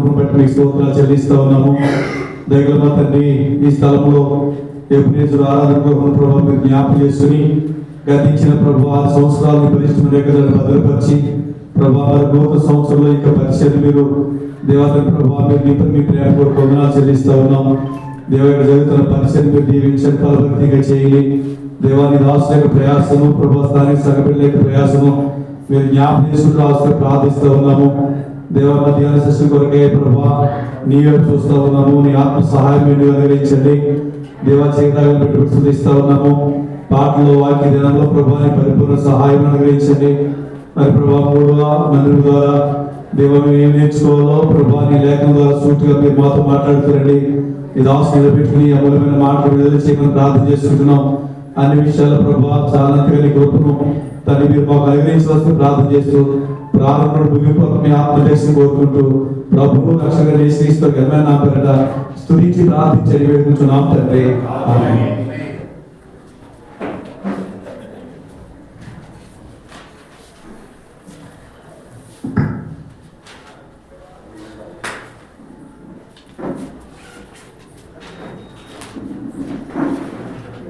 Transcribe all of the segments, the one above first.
కృపను బట్టి మీకు స్తోత్రాలు చెల్లిస్తా ఉన్నాము. దగ్గర మా తండ్రి ఈ స్థలంలో ఎప్పుడు ఆరాధన ప్రభావం మీరు జ్ఞాపకం చేసుకుని గతించిన ప్రభు 6 సంవత్సరాలను బలిష్టమైన రేఖలను భద్రపరిచి ప్రభా నూతన సంవత్సరంలో ఇక పరిచయం మీరు దేవాలయం ప్రభావ మీ ప్రేమ కొరకు వందనాలు చెల్లిస్తా ఉన్నాము. దేవ జరుగుతున్న పరిచయం మీరు దీవించండి, ఫలభక్తిగా చేయాలి. దేవాని రాష్ట్ర యొక్క ప్రయాసము ప్రభా స్థానిక సంఘటనల యొక్క ప్రయాసము మీరు జ్ఞాపకం చేసుకుంటూ రాష్ట్ర ప్రార్థిస్తూ ఉన్నాము. దేవ ధ్యాన శిష్యు కొరకే ప్రభా నీవే చూస్తూ ఉన్నాము. నీ ఆత్మ సహాయం మీరు అనుగ్రహించండి. దేవా చేతాలను పెట్టి స్తుతిస్తూ ఉన్నాము. పాటలో వాక్య దినంలో ప్రభాని పరిపూర్ణ సహాయం అనుగ్రహించండి. మరి ప్రభా 3వ మందిరం ద్వారా దేవ మేము ఏం నేర్చుకోవాలో ప్రభా నీ లేఖనం ద్వారా సూటిగా మీరు మాతో మాట్లాడుతారండి. ఈ దాసు నిలబెట్టుకుని అమూలమైన మాటలు విడుదల చేయమని ప్రార్థన చేస్తున్నాం. అన్ని విషయాల ప్రభా చాలా కృపను తల్లి మీరు మాకు అనుగ్రహించవలసి ప్రార్థన చేస్తూ ప్రారంభం ముగింపు మీ ఆత్మదేశం కోరుకుంటూ ప్రభువు రక్షగా యేసుక్రీస్తు ఘనమైన నామమున పేరట స్తుతించి ప్రార్థించి వేడుకుంటున్నాం తండ్రి. ఆమేన్.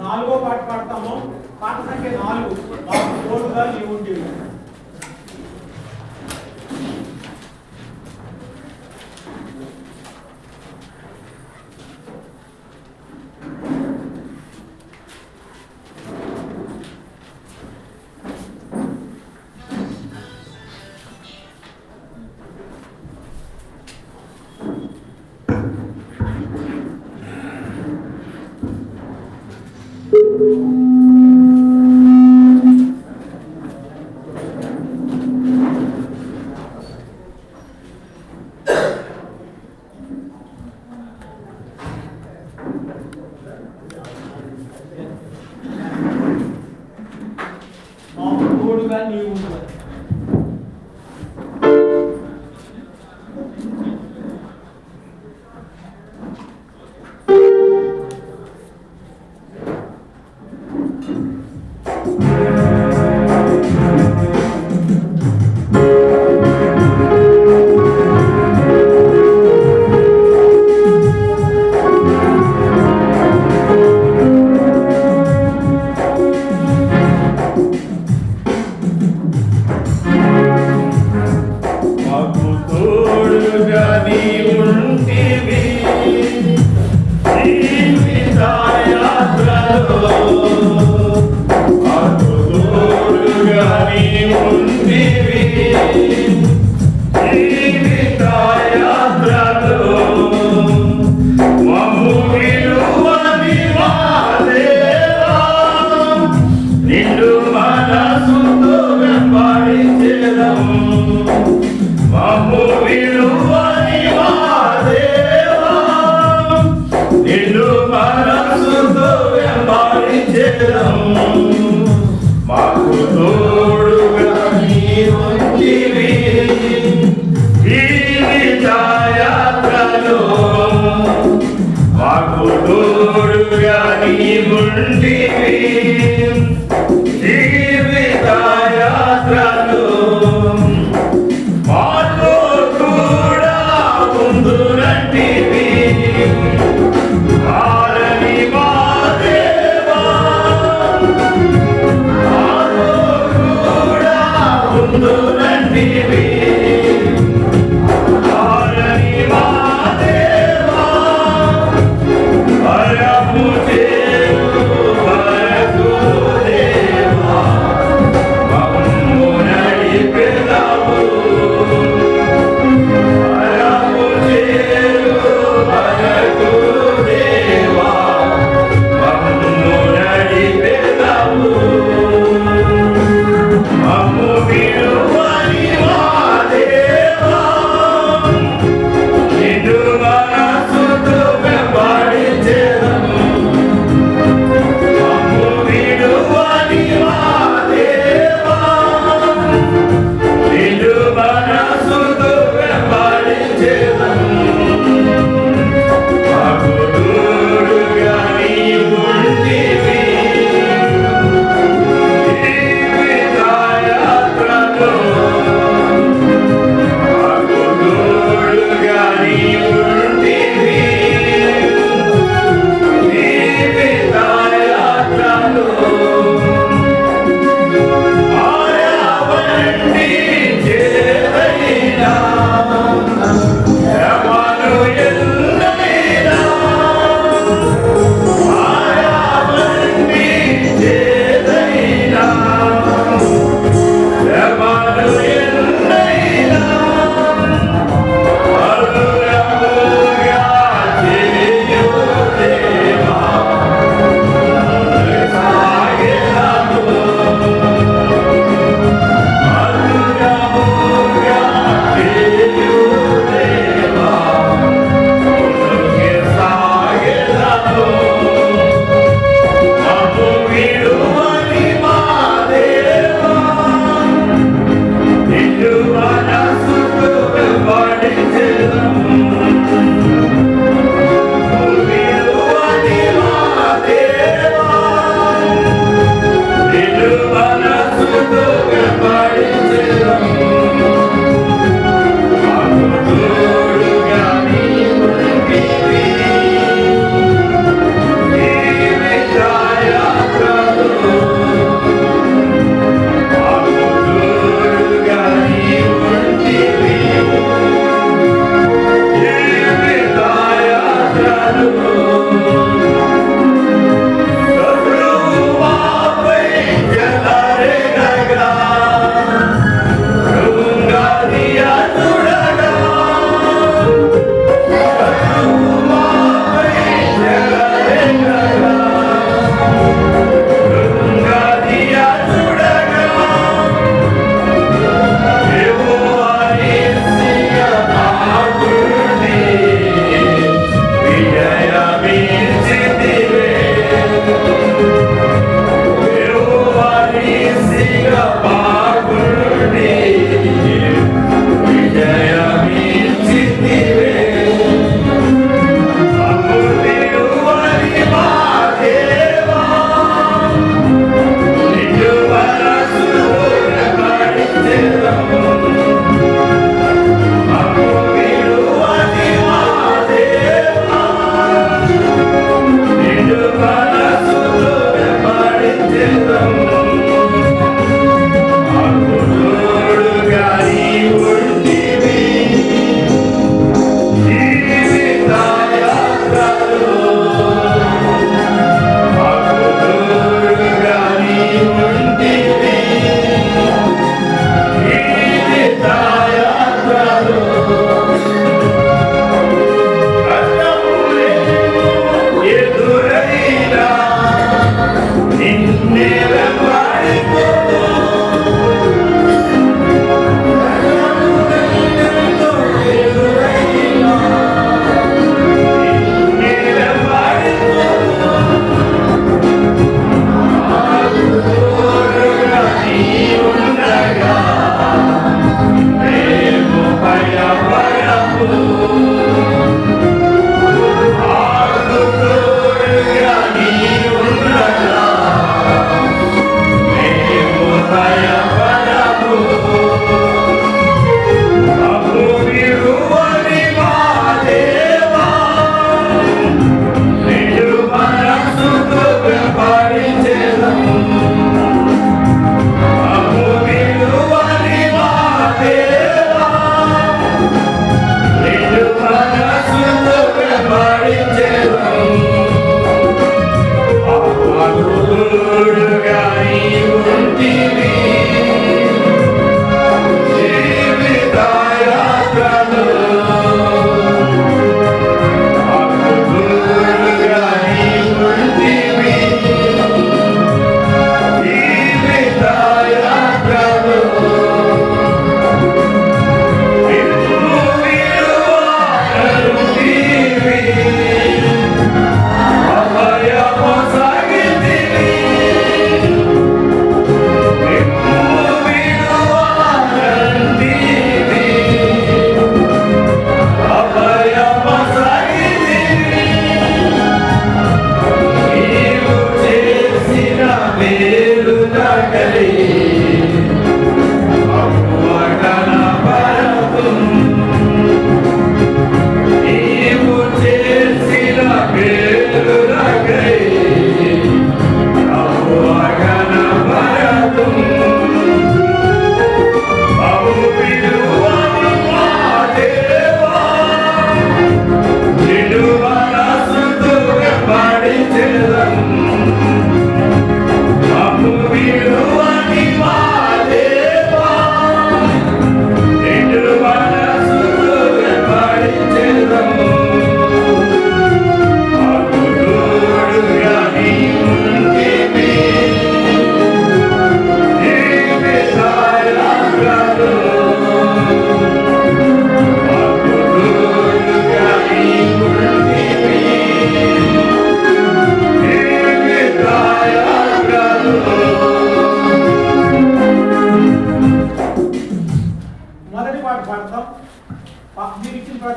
నాలుగో పాట పాడతాము. పాట సంఖ్య 4. మాకు తోడుగా నీవు ఉంటివి. Para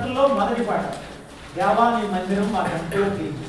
పాటల్లో మొదటి పాట దేవా నీ మందిరం మా కంట్లో తీర్చు.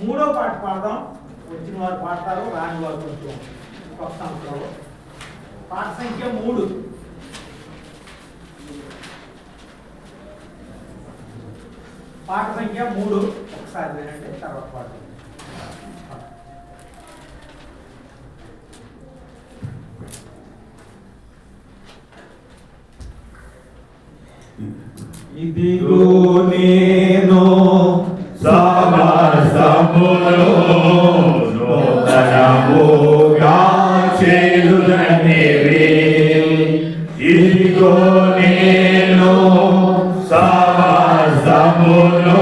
మూడో పాట పాడదాం. వచ్చిన వారు పాడతారు, రాని వారు కొంచెం కొత్త అంశాలు. పాట సంఖ్య 3. పాట సంఖ్య 3 ఒకసారి వినండి, తర్వాత పాట. ఇదిగో నేను సమస్తమును నూతనముగా చేయుననివి. ఇదిగో నేను సమస్తమును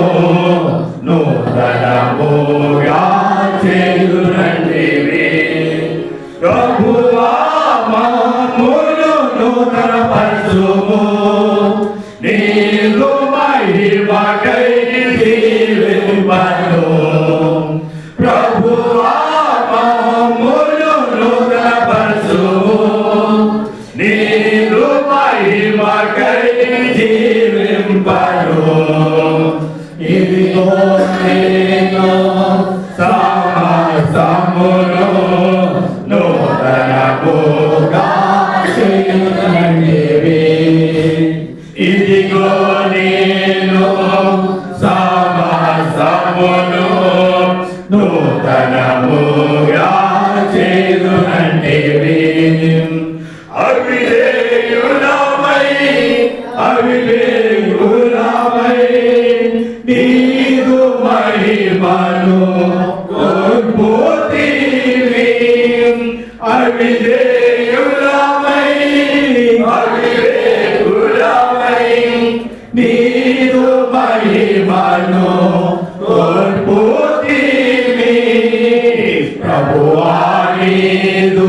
నూతనముగా చేయుననివి. ప్రభువా మమ్మును నూతనపరచుము, నీలో మహిమకై జీవింపను. ప్రభువా మమ్మును నూతనపరచుము, నీలో మహిమకై జీవింపను. ఇదిగో నేను సమస్తమును నూతనముగా చేయుననివి. ఇదిగో నేను సమస్తమును నూతనముగా చేయుననివి. అవిధేయులమై నీదు మహిమను కోల్పోతివి. అవిధేయులమై నీదు మహిమను కోల్పోతివి. ప్రభువా నీదు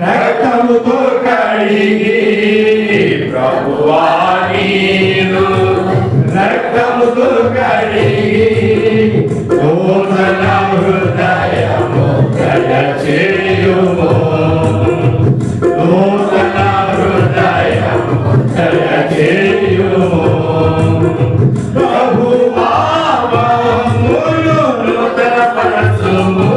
రక్తముతో కడిగి, ప్రభువా నీదు రక్తముతో కడిగి, నూతన హృదయము దయచేయుము. నూతన హృదయము దయచేయుము. ప్రభువా మమ్మును నూతనపరచుము,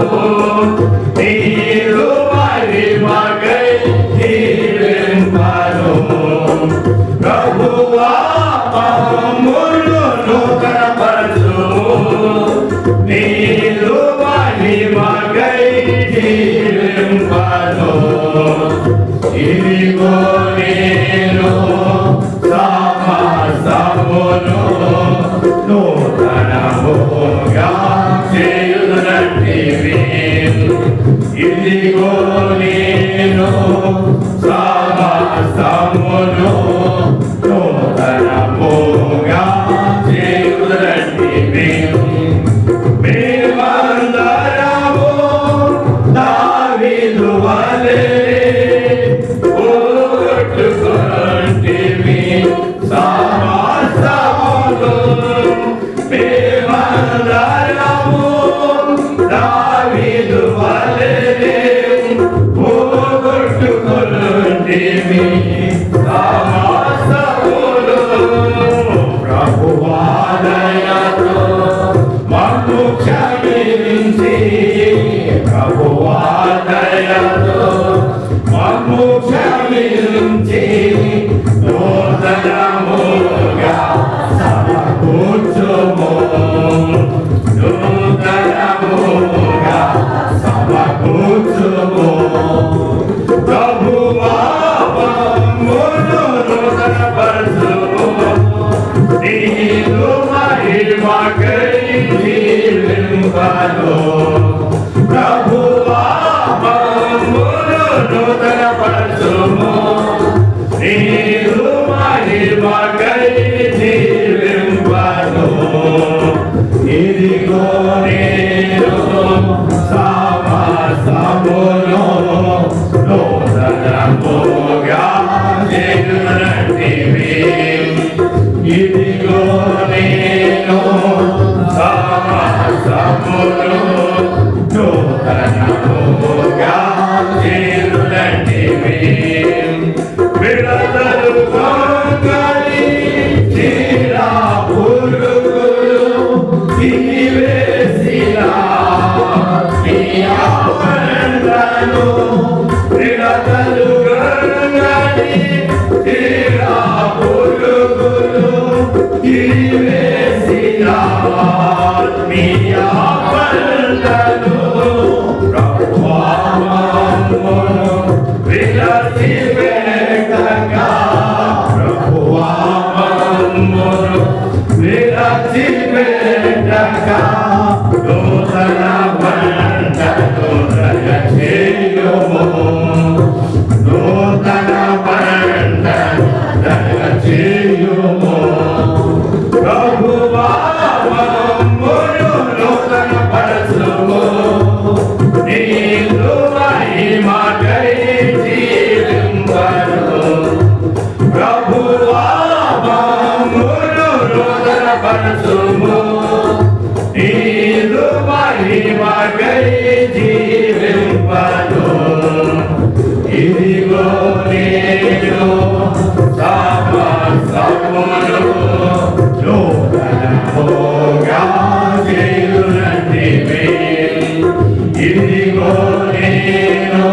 నీలో మహిమకై జీవింపను. ప్రభువా మమ్మును నూతనపరచుము, నీలో మహిమకై జీవింపను. ఇదిగో నేను సమస్తమును నూతనముగా చేయుననివి. ఇదిగో నేను సమస్తమును నూతనముగా చేయుదురండి. మేమందరము దావీదు వలె పోగొట్టుకొంటిమి సమస్తమును. మేమందరము దావీదు వలె పోగొట్టుకొంటిమి సమస్తమును. ప్రభువా దయతో మమ్ము క్షమించి, ప్రభువా దయతో మమ్ము క్షమించి నూతనముగా సమకూర్చుము, నూతనముగా సమకూర్చుము. ప్రభువా మమ్మును నూతనపరచుము, నీదు మహిమకై జీవింపను. ప్రభువా మమ్మును నూతనపరచుము, నీదు మహిమకై జీవింపను. ఇదిగో నేను సమస్తమును నూతనముగా చేయుదురండి. ఇదిగో నేను సమస్తమును నూతనముగా చేయుదురండి. విడతలు గొంగళి చీరా పురుగులు తీసివేసిన నీ ఆవరణను, విడతలు గొంగళి చీరా పురుగులు తీసివేసిన నీ ఆవరణను. ప్రభువా మమ్మును విరచిపెట్టగా, ప్రభువా మమ్మును విరచిపెట్టగా నూతన బంధను దయచేయుము, నూతన బంధను దయచేయుము. ప్రభువా మమ్మును నూతనపరచుము, నీదు మహిమకై జీవింపను. ప్రభువా మమ్మును నూతనపరచుము, నీదు మహిమకై జీవింపను. ఇదిగో నేను సమస్తమును నూతనముగా చేయుదురండి. ఇదిగో నేను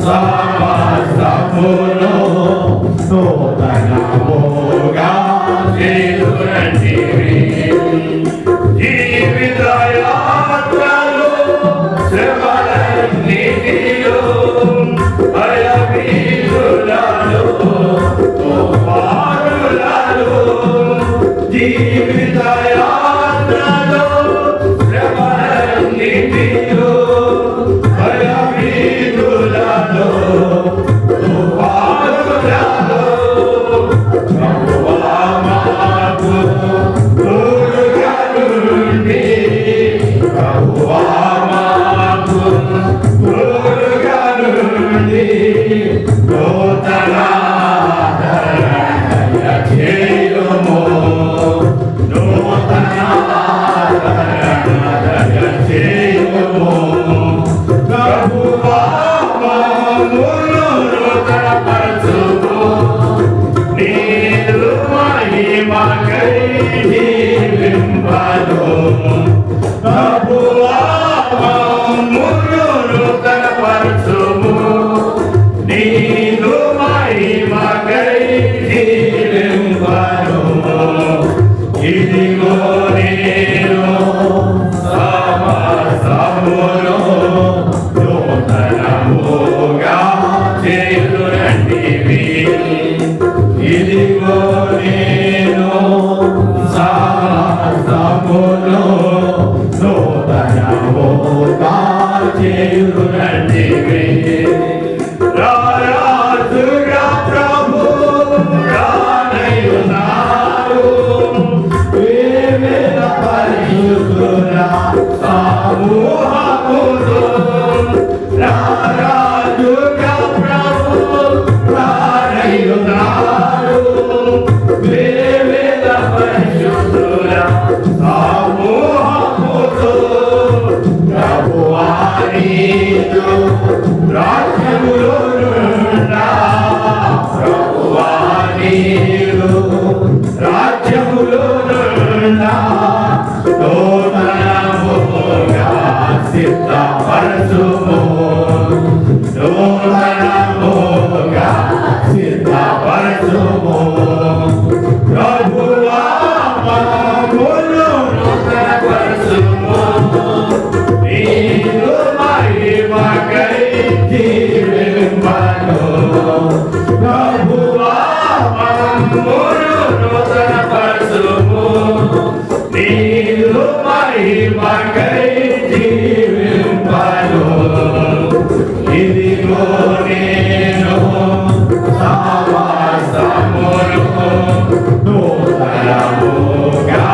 సమస్తమును నూతనముగా చేయుదురండి. జీవిత యాత్రలో శ్రమలన్నిటిలో భయభీతులలో తుఫానులలో, జీవిత యాత్రలో శ్రమలన్నిటిలో భయభీతులలో తుఫానులలో సమూహముతో రారాజుగా ప్రభు రారయున్నాడు. వేవేల పరిశుద్ధుల సమూహముతో ప్రభువా నీదు రాజ్యములో నుండా, ప్రభువా నీదు రాజ్యములో నుండా నూతనముగా సిద్ధపరచుము, నూతనముగా సిద్ధపరచుము. ప్రభువా మమ్మును నూతనపరచుము, నీదు మహిమకై జీవింపను. ప్రభువా మమ్మును నూతనపరచుము, నీదు మహిమకై జీవింపను. ఇదిగో నేను సమస్తమును నూతనముగా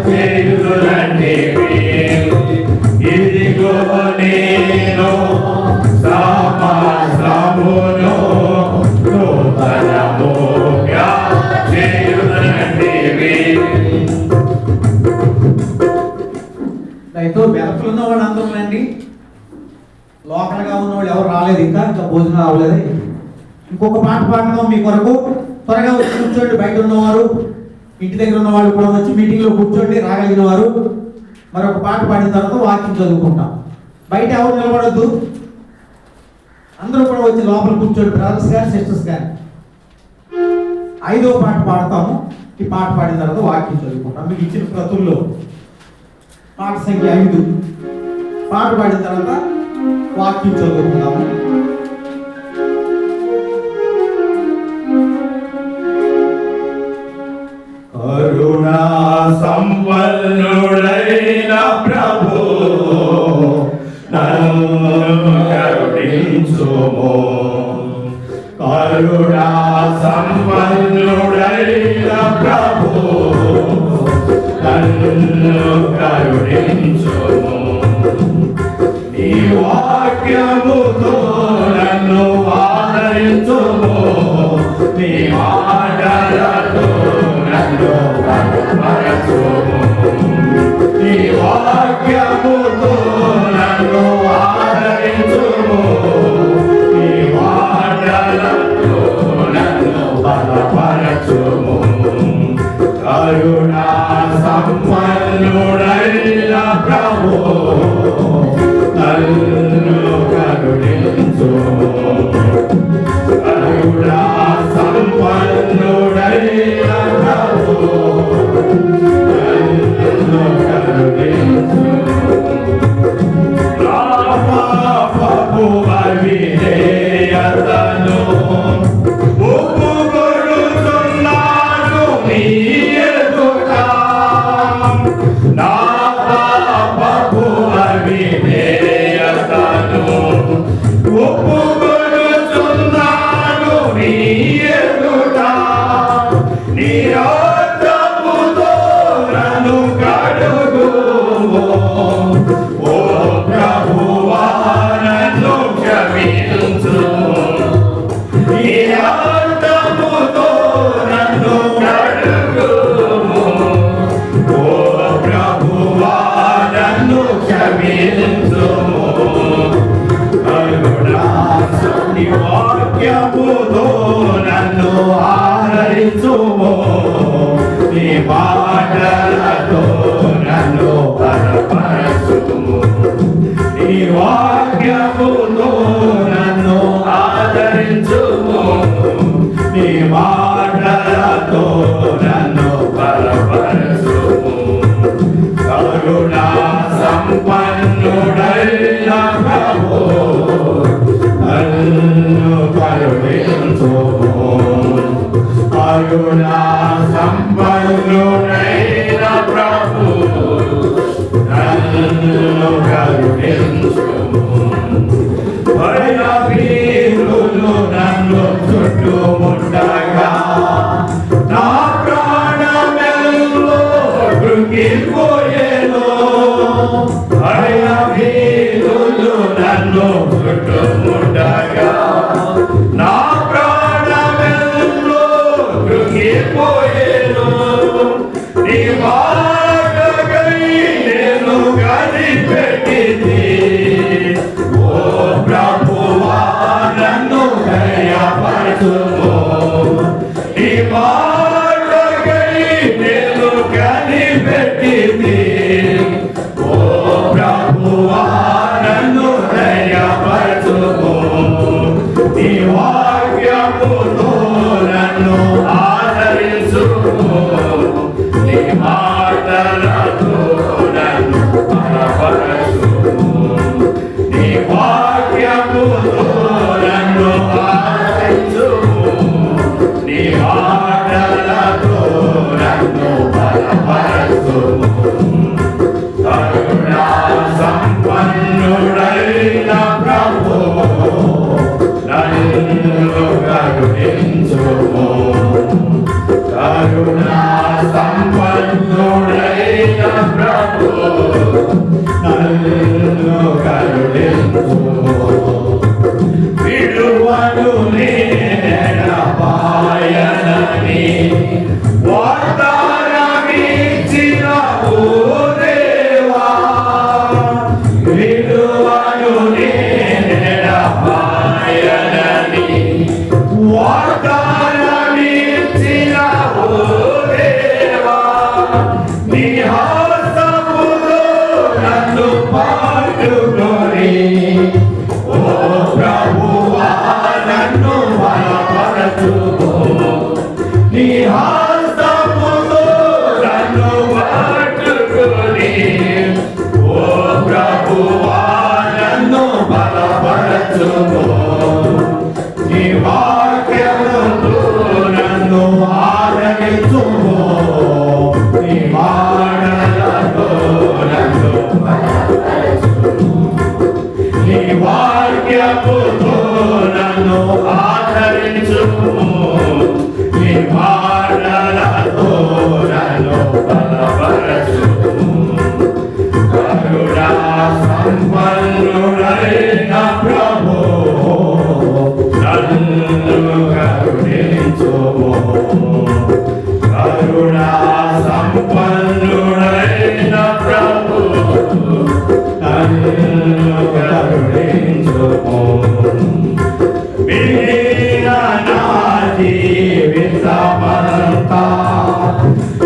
చేయుదునంటివి. ఇదిగో నేను సమస్తమును నూతనముగా చేయుదునంటివి. అయితే వెనకలు ఉన్న వాళ్ళు అందరూ రండి. లోకల్గా ఉన్న వాళ్ళు ఎవరు రాలేదు, ఇంకా భోజనం అవ్వలేదు. ఇంకొక పాట పాడదాం మీ కొరకు. త్వరగా వచ్చి కూర్చోండి. బయట ఉన్నవారు, ఇంటి దగ్గర ఉన్న వాళ్ళు కూడా వచ్చి మీటింగ్లో కూర్చోండి, రాగలిగిన వారు. మరొక పాట పాడిన తర్వాత వాక్యం చదువుకుంటాం. బయట ఎవరు నిలబడద్దు, అందరూ కూడా వచ్చి లోపల కూర్చోండి, బ్రదర్స్ కానీ సిస్టర్స్ కానీ. 5వ పాట పాడతాము. ఈ పాట పాడిన తర్వాత వాక్యం చదువుకుంటాం. మీకు ఇచ్చిన ప్రతుల్లో పాట సంఖ్య 5. పాట పాడిన తర్వాత వాక్యం చదువుకుందాము. కరుణా సంపన్నుడైన ప్రభు నన్ను కరుణించుము. కరుణా సంపన్నుడైన ప్రభు నన్ను కరుణించుము. నీ వాక్యముతో నన్ను ఆదరించుము, నీ మాటలతో నన్ను బలపరచుము. నీ వాక్యముతో నన్ను ఆదరించుము, నీ మాటలతో నన్ను బలపరచుము. కరుణా సంపన్నుడైన ప్రభు నన్ను కరుణించుము. కరుణా సంపన్నుడైన ప్రభు నన్ను కరుణించుము. నా పాపపు అవిధేయతను ఒప్పుకొనుచున్నాను నీ ఎదుట. నా పాపపు అవిధేయతను ఒప్పుకొనుచున్నాను నీ ఎదుట. నీ రక్తముతో నన్ను కడుగుము, ఓ ప్రభువా నన్ను క్షమించుము. నీ రక్తముతో నన్ను కడుగుము, ఓ ప్రభువా నన్ను క్షమించుము. కరుణా నీ వాక్యముతో నన్ను ఆదరించుము, నీ మాటలతో నన్ను బలపరచుము. నీ వాక్యముతో నన్ను ఆదరించుము, నీ మాటలతో నన్ను బలపరచుము. కరుణా సంపన్నుడైన ప్రభు నన్ను కరుణించుము. కరుణా సంపన్నుడైన ప్రభు నన్ను కరుణించుము. భయభీరులు నన్ను చుట్టుముట్టగా నా ప్రాణమెల్లో కృంగిపోయెను. భయభీరులు నీ వాక్యముతో నన్ను ఆదరించుము నీ మాటలతో నన్ను బలపరచుము నీ వాక్యముతో నన్ను ఆదరించుము నీ మాటలతో నన్ను బలపరచుము కరుణా సంపన్నుడైన ప్రభువో నన్ను కరుణించుము కరుణా సంపన్నుడైన ప్రభువో నన్ను కరుణించుము విడువను నేనపాయనని వాగ్దానమిచ్చినవు దేవా విడువను నేనపాయనని వాగ్దానమిచ్చినవు దేవా నీ హస్తములో నన్ను పట్టుకొని ఓ ప్రభువా నన్ను బలపరచుము నీ హస్తములో నన్ను పట్టుకొని ఓ ప్రభువా నన్ను బలపరచుము నీ వాక్యముతో నన్ను ఆదరించుము నీ మాటలతో నన్ను బలపరచుము నీ వాక్యముతో నన్ను ఆదరించుము నీ మాటలతో నన్ను బలపరచుము కరుణా సంపన్నుడైన ప్రభువో నన్ను కరుణించుము కరుణా సంపన్నుడైన ప్రభువో నన్ను కరుణించుము మిగిలిన నా జీవితమంతా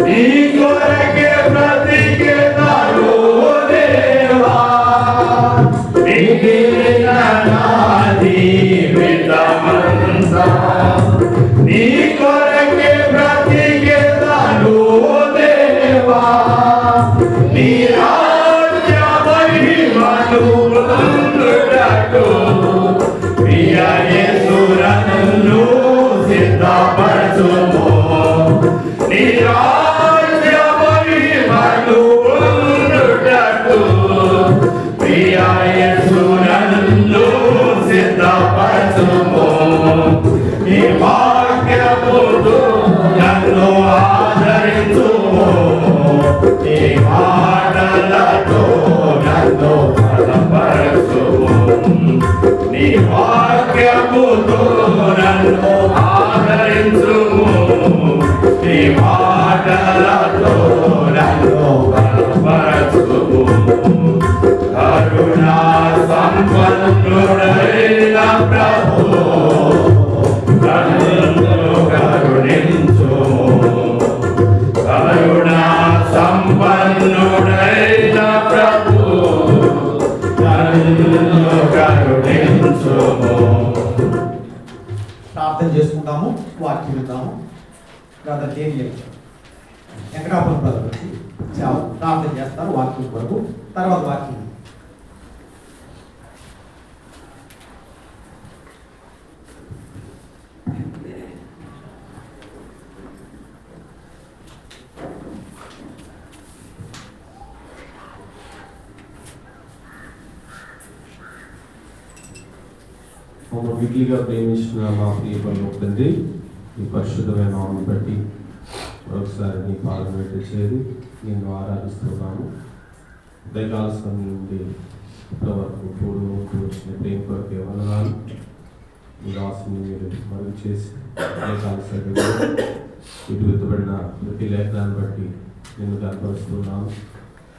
నీ కొరకే బ్రతికెదను దేవా మిగిలిన నా జీవితమంతా నీ కొరకే బ్రతికెదను దేవా నీ రాజ్య మహిమను పొందుటకు ప్రియ యేసు నన్ను సిద్ధపరచుము నీ రాజ్య మహిమను పొందుటకు ప్రియ యేసు నన్ను సిద్ధపరచుము నీ వాక్యముతో నన్ను ఆదరించుము నీ మాటలతో నన్ను బలపరచుము నీ వాక్యముతో నన్ను ఆదరించుము నీ మాటలతో నన్ను బలపరచుము కరుణా సంపన్నుడైన ప్రభువో నన్ను కరుణించుము కరుణా సంపన్నుడైన ప్రభువో నన్ను కరుణించుము ప్రార్థన చేసుకుంటాము వాక్యం విందాము బ్రదర్ దేని వెంకటాపురం బ్రదర్ వచ్చి ప్రార్థన చేస్తారు వాక్యం కొరకు తర్వాత వాక్యం మమ్మల్ని మిగిలిగా ప్రేమించిన మా ప్రియ పరలోక తండ్రి ఈ పరిశుద్ధమైన నామమును బట్టి మరొకసారి నీ పాదం పెట్టి చేరి నిన్ను ఆరాధిస్తున్నాము దయకాల సమయం నుండి ఇప్పటివరకు తోడు వచ్చిన ప్రేమ కొరకు వందనాలు మీ రాసుని మీరు మరుగు చేసి దయకాల సమయంలో ఇటు వెతుబడిన ప్రతి లేఖనాన్ని బట్టి నిన్ను కనపరుస్తున్నాను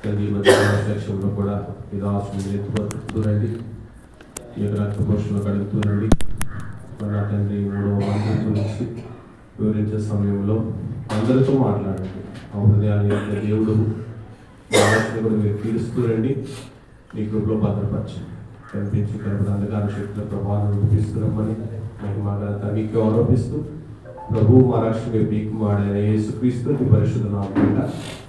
తండ్రి మధ్య సెక్షన్లో కూడా ఈ రాసుని ఎత్తుపడుతుందండి ఈ యొక్క రక్త పోషణలో కడుగుతుందండి మన తండ్రి 3వ మంది గురించి వివరించే సమయంలో అందరితో మాట్లాడండి ఆ హృదయాన్ని దేవుడు ఆలోచన కూడా మీరు తీరుస్తూరండి మీ గ్రూప్లో భద్రపరచండి కనిపించి కనపడి అంధకార శక్తుల ప్రభావం చూపిస్తున్నామని మహిమ ఘనత మీకు ఆరోపిస్తూ ప్రభు మా రక్షణ కుమారుడైన యేసుక్రీస్తు నీ పరిశుద్ధ నామమున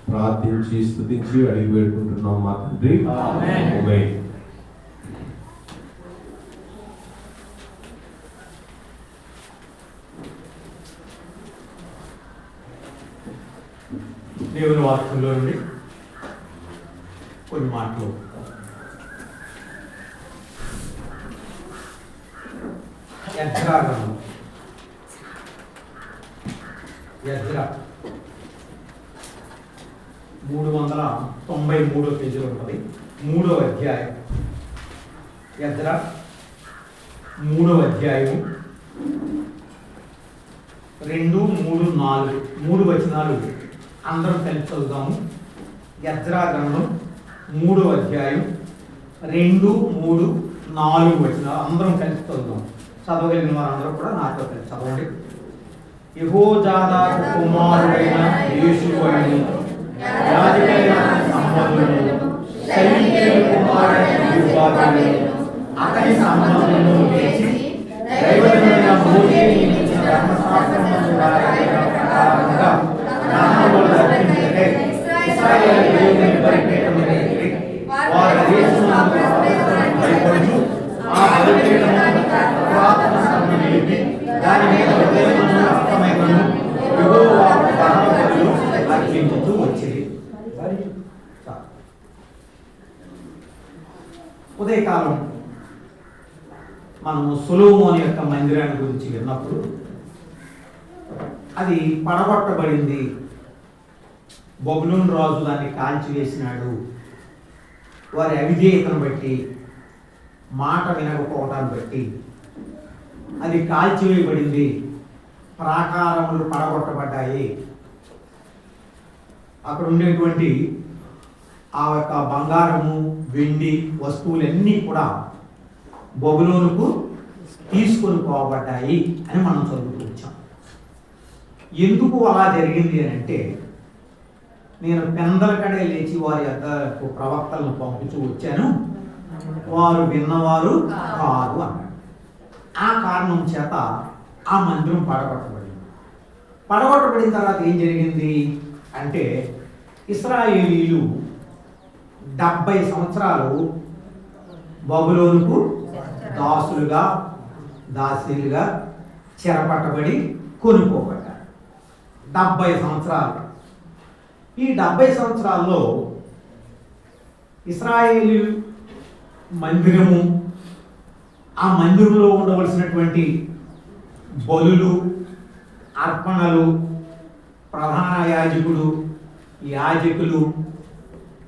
ప్రార్థించి స్తుతించి అడిగి వేడుకుంటున్నాం మా తండ్రి. ఆమేన్. దేవుని వాక్యంలో నుండి కొన్ని మాటలు. ఎజ్రా గ్రంథం, ఎజ్రా 393 పేజీలో ఉంటుంది. 3వ అధ్యాయం, ఎజ్రా 3వ అధ్యాయం 2, 3, 4 3 వచనాలు అందరం కలిసి చదువుతాము. ఎజ్రా గ్రంథం 3వ అధ్యాయం 2, 3, 4 వచనాలు అందరం కలిసి చదువుతాం. చదవగలిగిన వారందరూ కూడా నాతో కలిసి చదవండి. యెహోజాదా కుమారుడైన యేషువను, యాజకుడైన సంబంధులను, షయల్తీయేలు కుమారుడైన యోబాబును, అతని సంబంధులను లేచి దైవజనుడైన మోషే నియమించిన ధర్మశాస్త్రమును రాయబడిన ప్రకారముగా నామములు అర్పించుటకై ఇశ్రాయేలు దేవుని బలిపీఠమును ఎక్కి వారి దేశమునందు భయపడుచు ఆ బలిపీఠమును పురాతన స్థలమును నిలిపి దాని మీద ఉదయమును అస్తమయమును యెహోవాకు దహన బలులు అర్పించుతూ వచ్చిరి. ఉదయకాలం మనము సొలొమోను యొక్క మందిరాన్ని గురించి విన్నప్పుడు అది పడగొట్టబడింది, బబులోను రాజు దాన్ని కాల్చివేసినాడు, వారి అవిధేయతను బట్టి, మాట వినకపోవటాన్ని బట్టి అది కాల్చివేయబడింది, ప్రాకారములు పడగొట్టబడ్డాయి. అక్కడ ఉండేటువంటి ఆ యొక్క బంగారము, వెండి వస్తువులన్నీ కూడా బబులోనుకు తీసుకొని పోబడ్డాయి అని మనం చదువుతూ వచ్చాం. ఎందుకు అలా జరిగింది అని అంటే, నేను పెందలకడే లేచి వారి యొక్క ప్రవక్తలను పంపించు వచ్చాను, వారు విన్నవారు కాదు అన్నాడు. ఆ కారణం చేత ఆ మందిరం పడగొట్టబడింది. పడగొట్టబడిన తర్వాత ఏం జరిగింది అంటే, ఇశ్రాయేలీలు 70 సంవత్సరాలు బబులోనుకు దాసులుగా, దాసీలుగా చెరపట్టబడి కొనుక్కోబడ్డారు. 70 సంవత్సరాలు. ఈ 70 సంవత్సరాల్లో ఇశ్రాయేలు మందిరము, ఆ మందిరంలో ఉండవలసినటువంటి బలులు, అర్పణలు, ప్రధాన యాజకుడు, యాజకులు,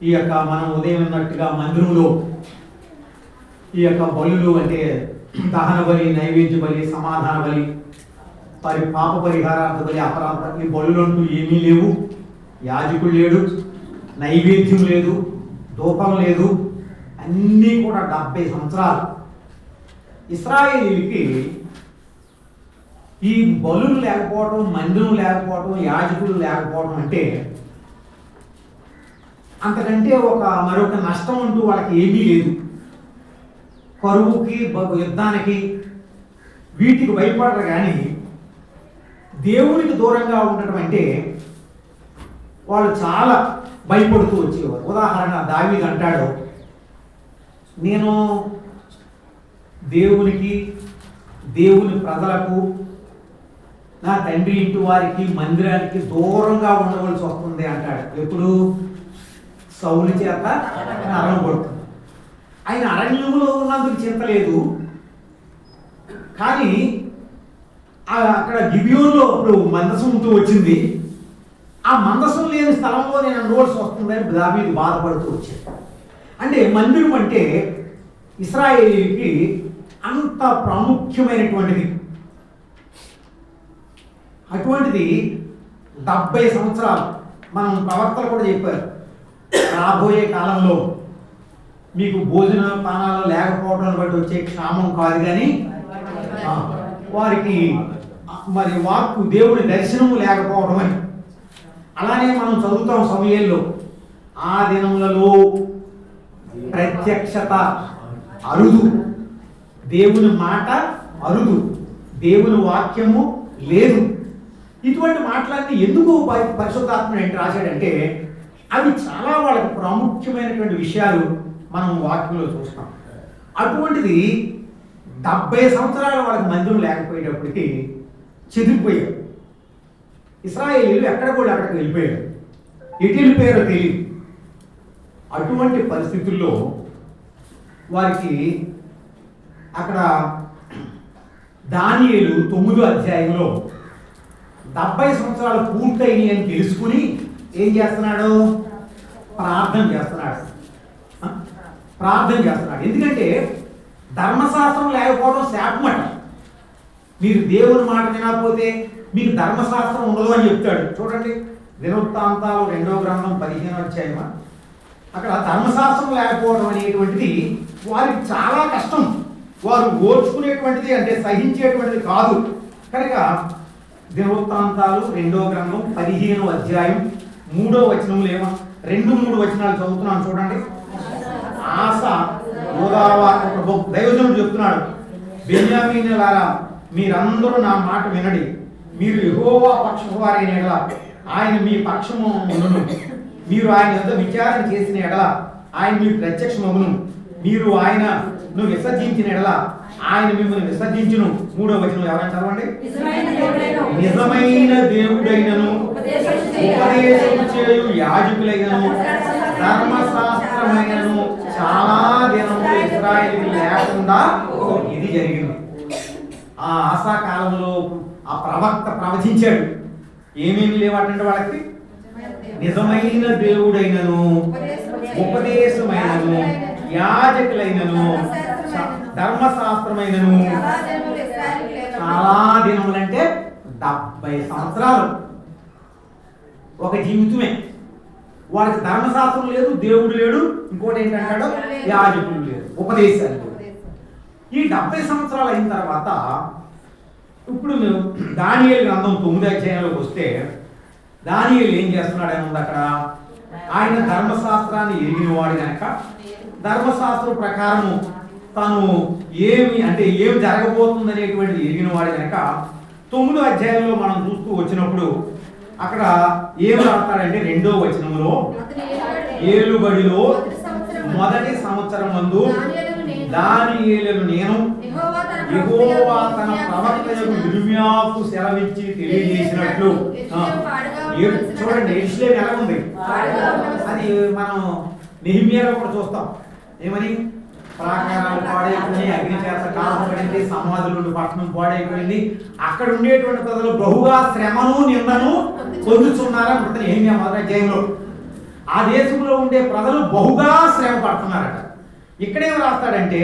ఈ యొక్క మనం ఉదయం ఉన్నట్టుగా మందిరంలో ఈ యొక్క బలులు అంటే దహన బలి, నైవేద్య బలి, సమాధాన బలి, పాప పరిహారార్థ బలి, అపరాధ ఈ బలులు అంటూ ఏమీ లేవు. యాజకుడు లేడు, నైవేద్యం లేదు, ధూపం లేదు, అన్నీ కూడా 70 సంవత్సరాలు. ఇశ్రాయేలీయులకి ఈ బలులు లేకపోవడం, మందిరం లేకపోవడం, యాజకులు లేకపోవడం అంటే అంతకంటే మరొక నష్టం అంటూ వాళ్ళకి ఏమీ లేదు. కరువుకి, యుద్ధానికి, వీటికి భయపడరు. కానీ దేవునికి దూరంగా ఉండటం అంటే వాళ్ళు చాలా భయపడుతూ వచ్చేవారు. ఉదాహరణ, దావీదు అంటాడు, నేను దేవునికి, దేవుని ప్రజలకు, నా తండ్రి ఇంటి వారికి, మందిరానికి దూరంగా ఉండవలసి వస్తుంది అంటాడు. ఎప్పుడు? సౌలు చేత అరణ్యపడుతుంది. ఆయన అరణ్యంలో ఉన్నందుకు చింత లేదు, కానీ అక్కడ గిబియోనులో ఇప్పుడు మందసం ఉంటూ వచ్చింది. ఆ మందసం లేని స్థలంలో నేను ఉండవలసి వస్తుందని దావీదు బాధపడుతూ వచ్చాడు. అంటే మందిరం అంటే ఇశ్రాయేలీకి అంత ప్రాముఖ్యమైనటువంటిది. అటువంటిది 70 సంవత్సరాలు. మనం ప్రవక్తలు కూడా చెప్పారు, రాబోయే కాలంలో మీకు భోజన పానాలు లేకపోవడం బట్టి వచ్చే క్షామం కాదు, కానీ వారికి మరి వాక్కు, దేవుని దర్శనము లేకపోవడం అని. అలానే మనం చదువుతాం సమూయేలులో, ఆ దినములలో ప్రత్యక్షత అరుదు, దేవుని మాట అరుదు, దేవుని వాక్యము లేదు. ఇటువంటి మాటలన్నీ ఎందుకు పరిశుద్ధాత్మ ఏంటి రాశాడంటే అవి చాలా వాళ్ళకి ప్రాముఖ్యమైనటువంటి విషయాలు మనం వాక్యంలో చూస్తాం. అటువంటిది 70 సంవత్సరాల వాళ్ళకి మందిరం లేకపోయేటప్పటికి చెదిరిపోయారు. ఇశ్రాయేలీయులు ఎక్కడ కూడా అక్కడికి వెళ్ళిపోయారు. ఎటు వెళ్ళిపోయారో తెలియదు. అటువంటి పరిస్థితుల్లో వారికి అక్కడ దానియేలు 9వ అధ్యాయంలో 70 సంవత్సరాలు పూర్తయినాయి అని తెలుసుకుని ఏం చేస్తున్నాడు? ప్రార్థన చేస్తున్నాడు. ఎందుకంటే ధర్మశాస్త్రం లేకపోవడం శాపమట. మీరు దేవుని మాట వినకపోతే మీకు ధర్మశాస్త్రం ఉండదు అని చెప్తాడు. చూడండి, దినవృత్తాంతాలు 2వ గ్రంథం 15వ అధ్యాయం. అక్కడ ధర్మశాస్త్రం లేకపోవడం అనేటువంటిది వారికి చాలా కష్టం. వారు ఓర్చుకునేటువంటిది అంటే సహించేటువంటిది కాదు. కనుక దినవృత్తాంతాలు 2వ గ్రంథం 15వ అధ్యాయం 3వ వచనంలో 2-3 వచనాలు చదువుతున్నాను చూడండి. ఆస దైవజనుడు చెప్తున్నాడు, బెన్యామీనులారా మీరందరూ నా మాట వినడి. మీరు యెహోవా పక్షపు వారైన ఎడల ఆయన మీ పక్షము ఉండును. మీరు ఆయన యొద్ద విచారణ చేసిన ఎడల ఆయన మీకు ప్రత్యక్షమగును. మీరు ఆయనను విసర్జించిన ఎడల ఆయన మిమ్మల్ని విసర్జించును. 3వ వచనం ఎవరైనా చదవండి. నిజమైన దేవుడైనను ఉపదేశం చేయు యాజకులైనను ధర్మశాస్త్రమైనను చాలా దినములు ఇశ్రాయేలుకి లేకుండా ఇది జరిగింది. ఆ ఆసా కాలంలో ఆ ప్రవక్త ప్రవచించాడు. ఏమేమి లేవాటంటే వాళ్ళకి నిజమైన దేవుడైనను ఉపదేశమైనను యాజకులైనను ధర్మశాస్త్రమైనను చాలా దినములంటే 70 సంవత్సరాలు ఒక జీవితమే. వాడికి ధర్మశాస్త్రం లేదు, దేవుడు లేడు, ఇంకోటి ఏంటంటాడు యాజకులు లేదు, ఉపదేశాలు. ఈ 70 సంవత్సరాలు అయిన తర్వాత ఇప్పుడు దానియేలు గ్రంథం 9వ అధ్యాయంలోకి వస్తే దానియేలు ఏం చేస్తున్నాడని ఉంది అక్కడ. ఆయన ధర్మశాస్త్రాన్ని ఎరిగిన వాడు కనుక ధర్మశాస్త్రం ప్రకారము తాను ఏమి జరగబోతుంది అనేటువంటిది ఎరిగిన వాడు కనుక 9వ అధ్యాయంలో మనం చూస్తూ వచ్చినప్పుడు అక్కడ ఏం రాస్తాడంటే 2వ వచనంలో ఏలుబడిలో మొదటి సంవత్సరం మందు దానియేలును నేను యెహోవా తన ప్రవక్తలకు ఇర్మీయాకు సెలవిచ్చి తెలియజేసినట్లు. చూడండి యెరూషలేము ఎలా ఉంది అది మనం నెహెమ్యాలో కూడా చూస్తాం. ఏమని ప్రాకారాలు పాడైపోయినాయి, అగ్ని చేత కాల్చబడింది, సమాధులు పట్టణం పాడైపోయింది, అక్కడ ఉండేటువంటి ప్రజలు బహుగా శ్రమను నిందను పొందుతున్నారని ఉంటుంది నెహెమ్యా 1వ అధ్యాయంలో. ఆ దేశంలో ఉండే ప్రజలు బహుగా శ్రమ పడుతున్నారట. ఇక్కడేం రాస్తాడంటే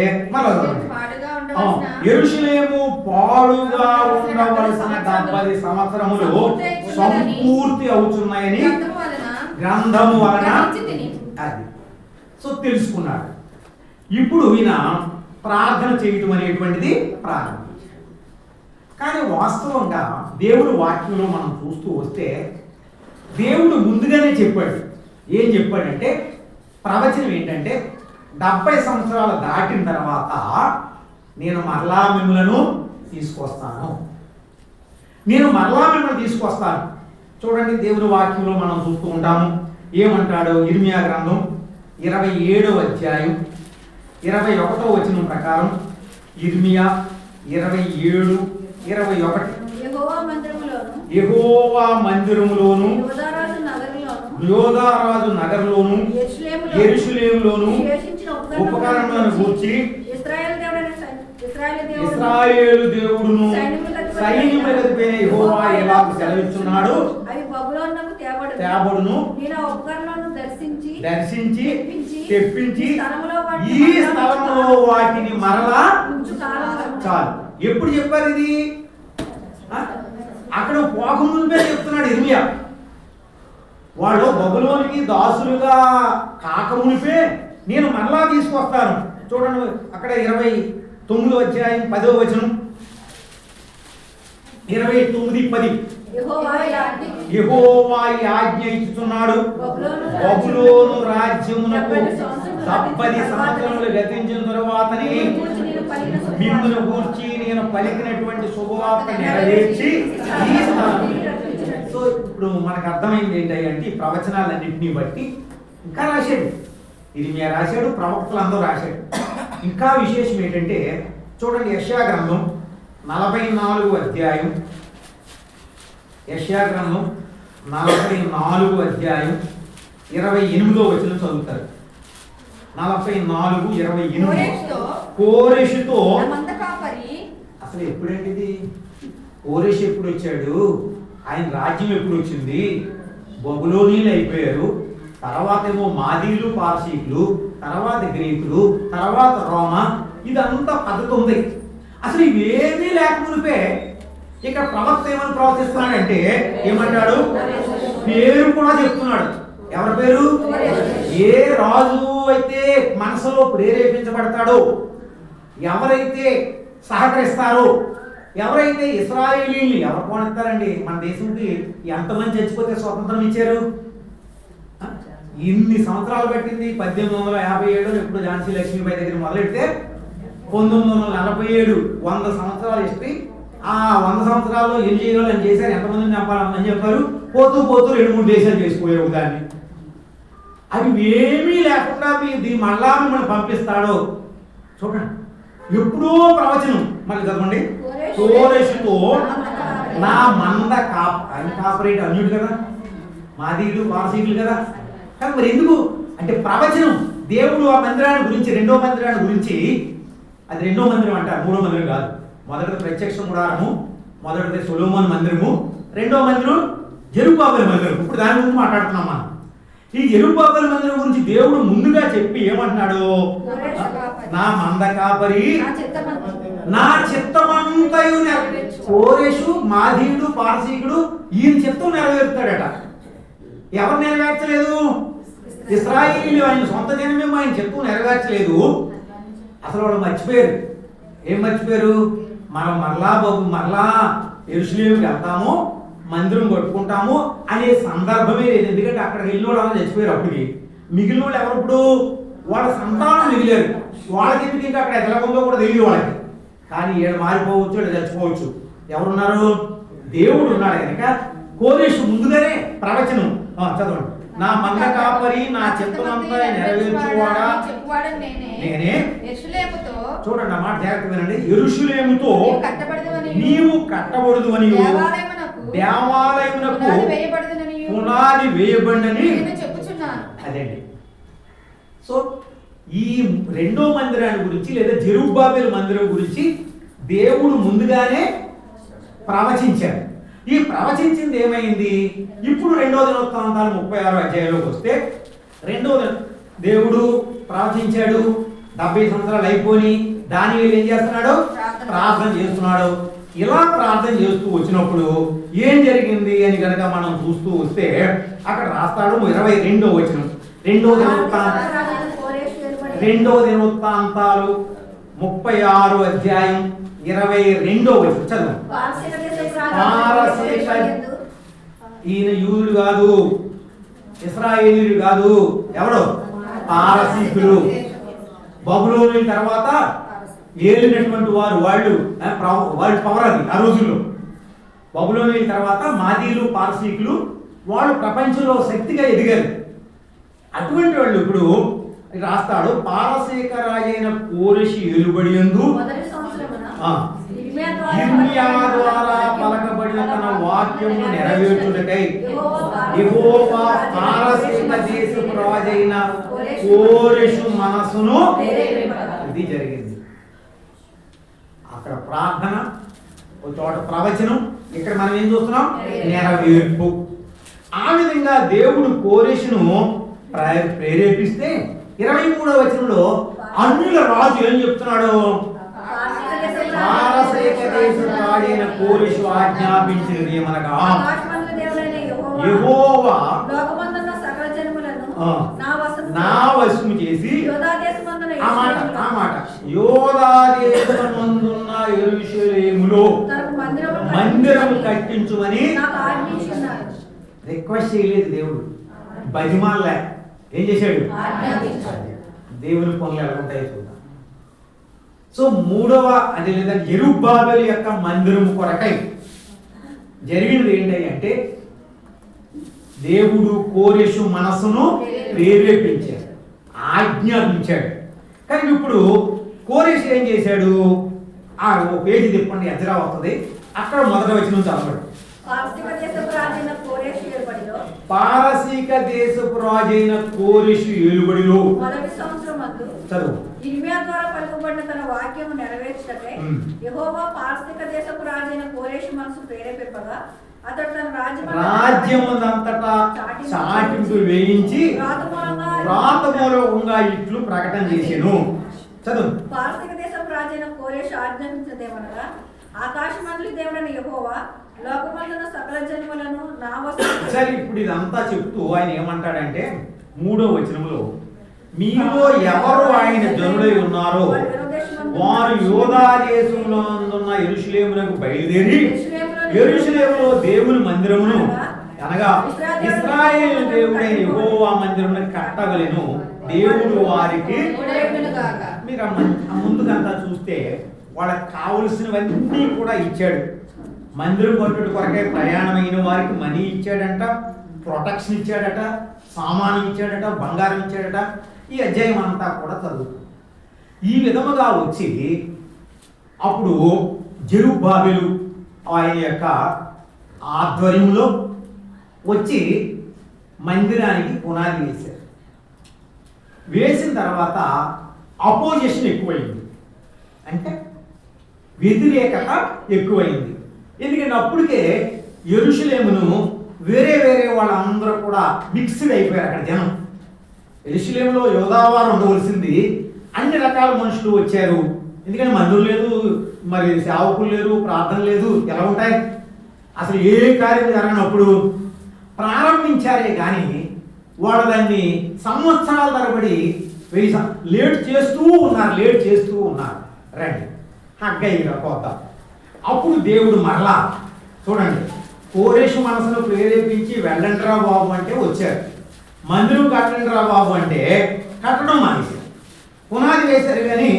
యెరూషలేము పాడుగా ఉండవలసిన 70 సంవత్సరములు సంపూర్తి అవుతున్నాయని గ్రంథము వలన అది తెలుసుకున్నాడు. ఇప్పుడు ఈయన ప్రార్థన చేయటం అనేటువంటిది ప్రారంభించాడు. కానీ వాస్తవంగా దేవుడు వాక్యంలో మనం చూస్తూ వస్తే దేవుడు ముందుగానే చెప్పాడు. ఏం చెప్పాడంటే ప్రవచనం ఏంటంటే 70 సంవత్సరాలు దాటిన తర్వాత నేను మరలా మిమ్మలను తీసుకొస్తాను. చూడండి దేవుని వాక్యంలో మనం చూస్తూ ఉంటాము. ఏమంటాడు? ఇర్మీయా గ్రంథం 27వ అధ్యాయం 21వ వచనం ప్రకారం ఇర్మీయా 27:21 యెహోవా మందిరములోను యోధారాజు నగరులోను యెరూషలేములోను ఉపకరణములను గూర్చి ఇశ్రాయేలు దేవుడును సైన్యములకు పేరు యెహోవా ఎలాగ సెలవిస్తున్నాడు. తేబడును దర్శించి తెప్పించి ఈ స్థలంలో వాటిని మరలా చాలు. ఎప్పుడు చెప్పారు ఇది? అక్కడ పోకముందే చెప్తున్నాడు ఇర్మీయా. వాళ్ళు బబులోనికి దాసులుగా కాకమునిపే నేను మరలా తీసుకొస్తాను. చూడండి అక్కడ 29వ అధ్యాయం 10వ వచనం 29:10 యెహోవా ఆజ్ఞ ఇస్తున్నాడు. బబులోను రాజ్యమునకు 70 సంవత్సరములు గతించిన తరువాతని మిమ్మును గూర్చి నేను పలికినటువంటి శుభవార్త నెరవేర్చి ఈ స్థలం. సో ఇప్పుడు మనకు అర్థమైంది ఏంటంటే ఈ ప్రవచనాలన్నింటినీ బట్టి ఇంకా రాశాడు, ఇది మీరు రాశాడు, ప్రవక్తలు అందరూ రాశాడు. ఇంకా విశేషం ఏంటంటే చూడండి, యెషయా గ్రంథం 44 అధ్యాయం, యెషయా గ్రంథం 44 అధ్యాయం 28వ వచనం చదువుతారు. 44:28 కోరెషుతో అసలు ఎప్పుడండి ఇది? కోరెషు ఎప్పుడు వచ్చాడు? ఆయన రాజ్యం ఎప్పుడు వచ్చింది? బబులోనీలు అయిపోయారు, తర్వాత ఏమో మాదీలు, పార్సీకులు, తర్వాత గ్రీకులు, తర్వాత రోమా, ఇదంతా పద్ధతి ఉంది. అసలు ఇవేమీ లేకమునిపే ఇక్కడ ప్రవక్త ఏమని ప్రవర్తిస్తున్నాడంటే ఏమంటాడు? పేరు కూడా చెప్తున్నాడు. ఎవరి పేరు? ఏ రాజు అయితే మనసులో ప్రేరేపించబడతాడో, ఎవరైతే సహకరిస్తారో, ఎవరైతే ఇశ్రాయేలీల్ని ఎవరు కోనిస్తారండి? మన దేశంకి ఎంతమంది చచ్చిపోతే స్వతంత్రం ఇచ్చారు? ఇన్ని సంవత్సరాలు పెట్టింది. 1857 ఎప్పుడు ఝాన్సీ లక్ష్మీబాయి దగ్గర మొదలెడితే 1947 100 సంవత్సరాల హిస్టరీ. ఆ 100 సంవత్సరాల్లో ఏం చేయాలో అని చేశారు, ఎంతమందిని చంపాలని చెప్పారు. పోతూ పోతూ 2-3 దేశాలు చేసిపోయారు దాన్ని. అవి ఏమీ లేకుండా మళ్ళా మిమ్మల్ని పంపిస్తాడో చూడండి. ఎప్పుడో ప్రవచనం, మళ్ళీ చదవండి. కోరెషుతో నా మంద కాపరేట్ అన్యుడు కదా, మాదీలు పారసీకులు కదా. కానీ మరి ఎందుకు అంటే ప్రవచనం దేవుడు ఆ మందిరాన్ని గురించి, రెండో మందిరాన్ని గురించి, అది రెండో మందిరం అంటారు, మూడో మందిరం కాదు. మొదటిది ప్రత్యక్ష గుడారము, మొదటిది సొలొమోను మందిరము, రెండో మందిరం జెరుబ్బాబెలు మందిరం. ఇప్పుడు దాని గురించి మాట్లాడుతున్నాం మనం. ఈ జెరుబ్బాబెలు మందిరం గురించి దేవుడు ముందుగా చెప్పి ఏమంటున్నాడు? నా మంద కాపరి నా చిత్తమంతయు కోరెషు, మాదీయుడు, పారసీకుడు ఈయన చిత్తం నెరవేరుతాడట. ఎవరు నెరవేర్చలేదు? ఇశ్రాయేలీయులు, ఆయన సొంత జనమేమో ఆయన చిత్తం నెరవేర్చలేదు. అసలు వాళ్ళు మర్చిపోయారు. ఏం మర్చిపోయారు? మనం మరలా యెరూషలేముకి వెళ్తాము, మందిరం కట్టుకుంటాము అనే సందర్భమే లేదు. ఎందుకంటే అక్కడికి వెళ్ళిన వాళ్ళు అలా చచ్చిపోయారు. అప్పటికి మిగిలిన వాళ్ళు ఎవరు? ఇప్పుడు వాళ్ళ సంతానం మిగిలారు. వాళ్ళకి ఎందుకు ఇంకా అక్కడ ఎట్లా ఉందో కూడా తెలియదు వాళ్ళకి. కానీ ఏడు మారిపోవచ్చు, ఏడు చచ్చిపోవచ్చు. ఎవరున్నారు? దేవుడు ఉన్నాడు కనుక కోరెషు ముందుగానే ప్రవచనం చదవండి. నా మంద కాపరి నా చిత్తమంతా నెరవేర్చువాడా నేనే. చూడండి ఆ మాట జాగ్రత్త వినండి. యెరూషలేముతో నీవు కట్టబడదు అని, దేవాలయమునకు పునాది వేయబడినని అదండి. సో ఈ రెండో మందిరాన్ని గురించి లేదా జెరుబ్బాబెలు మందిరం గురించి దేవుడు ముందుగానే ప్రవచించాడు. ఈ ప్రవచించింది ఏమైంది? ఇప్పుడు 2వ దినవృత్తాంతాలు 36 అధ్యాయంలోకి వస్తే, దేవుడు ప్రవచించాడు. 70 సంవత్సరాలు అయిపోయి దానియేలు ఏం చేస్తున్నాడు? ప్రార్థన చేస్తున్నాడు. ఇలా ప్రార్థన చేస్తూ వచ్చినప్పుడు ఏం జరిగింది అని కనుక మనం చూస్తూ వస్తే అక్కడ రాస్తాడు 22వ వచనం. 2వ దినవృత్తాంతాలు 36 అధ్యాయం 22వ వచనం చదువు. ఈయన యూదుడు కాదు, ఇశ్రాయేలీయుడు కాదు. ఎవడు? పారసీకులు. బబులోను తర్వాత ఏలినటువంటి వాళ్ళు పవర్ అది ఆ రోజుల్లో. బబులోను తర్వాత మాదీలు, పారసీకులు వాళ్ళు ప్రపంచంలో శక్తిగా ఎదిగారు. అటువంటి వాళ్ళు ఇప్పుడు రాస్తాడు. పారసీక రాజైన కోరెషు ఏలుబడియందు ఇర్మియా ద్వారా పలకబడిన తన వాక్యము నెరవేర్చుటకై యెహోవా పారసీక దేశపు రాజైన కోరెషు మనసును, ఇది జరిగింది. అక్కడ ప్రార్థన, ఒక చోట ప్రవచనం, ఇక్కడ మనం ఏం చూస్తున్నాం? నెరవేర్పు. ఆ విధంగా దేవుడు కోరెషును ప్రేరేపిస్తే 23వ వచనంలో అన్యుల రాజు ఏం చెప్తున్నాడు? పారసీక దేశపు రాజైన కోరెషు ఆజ్ఞాపించినది ఏమనగా, యెహోవా నా వశము చేసి ఆ మాట యోధా దేశమందున్న యెరూషలేములో మందిరము కట్టించుమని రిక్వెస్ట్ చేయలేదు దేవుడు, బతిమాలే. ఏం చేశాడు? దేవుని పనులు ఎలా ఉంటాయో చూద్దాం. సో మూడవ అంటే లేదా జెరుబ్బాబెలు యొక్క మందిరం కొరకై జరిగినది ఏంటి అంటే దేవుడు కోరెషు మనసును ప్రేరేపించాడు, ఆజ్ఞాపించాడు. కానీ ఇప్పుడు కోరెషు ఏం చేశాడు? ఓ పేజీ తిప్పండి, ఎజ్రా వస్తుంది. అక్కడ మొదటి వచనం చదవండి. పారసీక దేశపు రాజైన కోరెషు ఏలుబడిలో పారసీక దేశపు రాజైన కోరెషు ఏలుబడిలో మొదటి సంవత్సరమందు చదువు. ఇర్మియా ద్వారా పలుకబడిన తన వాక్యము నెరవేర్చుటకై యెహోవా పారసీక దేశపు రాజైన కోరెషు మనసు ప్రేరేపింపగా అతడు తన రాజ్యమంతటా చాటింపు వేయించి వ్రాతమూలకంగా ఇట్లు ప్రకటన చేసెను. చదువు. పారసీక దేశపు రాజైన కోరెషు ఆజ్ఞాపించినదేమనగా ఆకాశమండలి దేవుడైన యెహోవా లోకమందున సకల జన్మలను నా వశమున. సరే, ఇప్పుడు ఇదంతా చెప్తూ ఆయన ఏమంటాడంటే 3వ వచనంలో మీలో ఎవరు ఆయన జనులై ఉన్నారో వారు యోధా దేశంలో ఉన్న యెరూషలేమునకు బయలుదేరి యెరూషలేములో దేవుని మందిరమును అనగా ఇశ్రాయేలు దేవుడైన యెహోవా మందిరమును కట్టవలెను. దేవుడు వారికి మీరు ముందుకంతా చూస్తే వాళ్ళకి కావలసినవన్నీ కూడా ఇచ్చాడు. మందిరం కట్టుడు కొరకే ప్రయాణమైన వారికి మనీ ఇచ్చాడంట, ప్రొటెక్షన్ ఇచ్చాడట, సామాను ఇచ్చాడట, బంగారం ఇచ్చాడట. ఈ అధ్యాయం అంతా కూడా చదువుతుంది. ఈ విధముగా వచ్చి అప్పుడు జెరుబ్బాబెలు ఆయన యొక్క ఆధ్వర్యంలో వచ్చి మందిరానికి పునాది వేశారు. వేసిన తర్వాత అపోజిషన్ ఎక్కువైంది, అంటే వ్యతిరేకత ఎక్కువైంది. ఎందుకంటే అప్పటికే యెరూషలేమును వేరే వేరే వాళ్ళందరూ కూడా మిక్స్డ్ అయిపోయారు. అక్కడ జనం యెరూషలేములో యోధావారు ఉండవలసింది అన్ని రకాల మనుషులు వచ్చారు. ఎందుకంటే మందులు లేదు, మరి సేవకులు లేరు, ప్రార్థన లేదు, ఎలా ఉంటాయి? అసలు ఏ కార్యం జరగనప్పుడు ప్రారంభించారే కానీ వాడు దాన్ని సంవత్సరాల తరబడి లేట్ చేస్తూ ఉన్నారు. రండి హగ్గయ్య పోతాం. అప్పుడు దేవుడు మరలా చూడండి, కోరెషు మనసును ప్రేరేపించి వెళ్ళండిరా బాబు అంటే వచ్చారు. మందిరం కట్టండిరా బాబు అంటే కట్టడం మానేశారు. పునాది వేశారు కానీ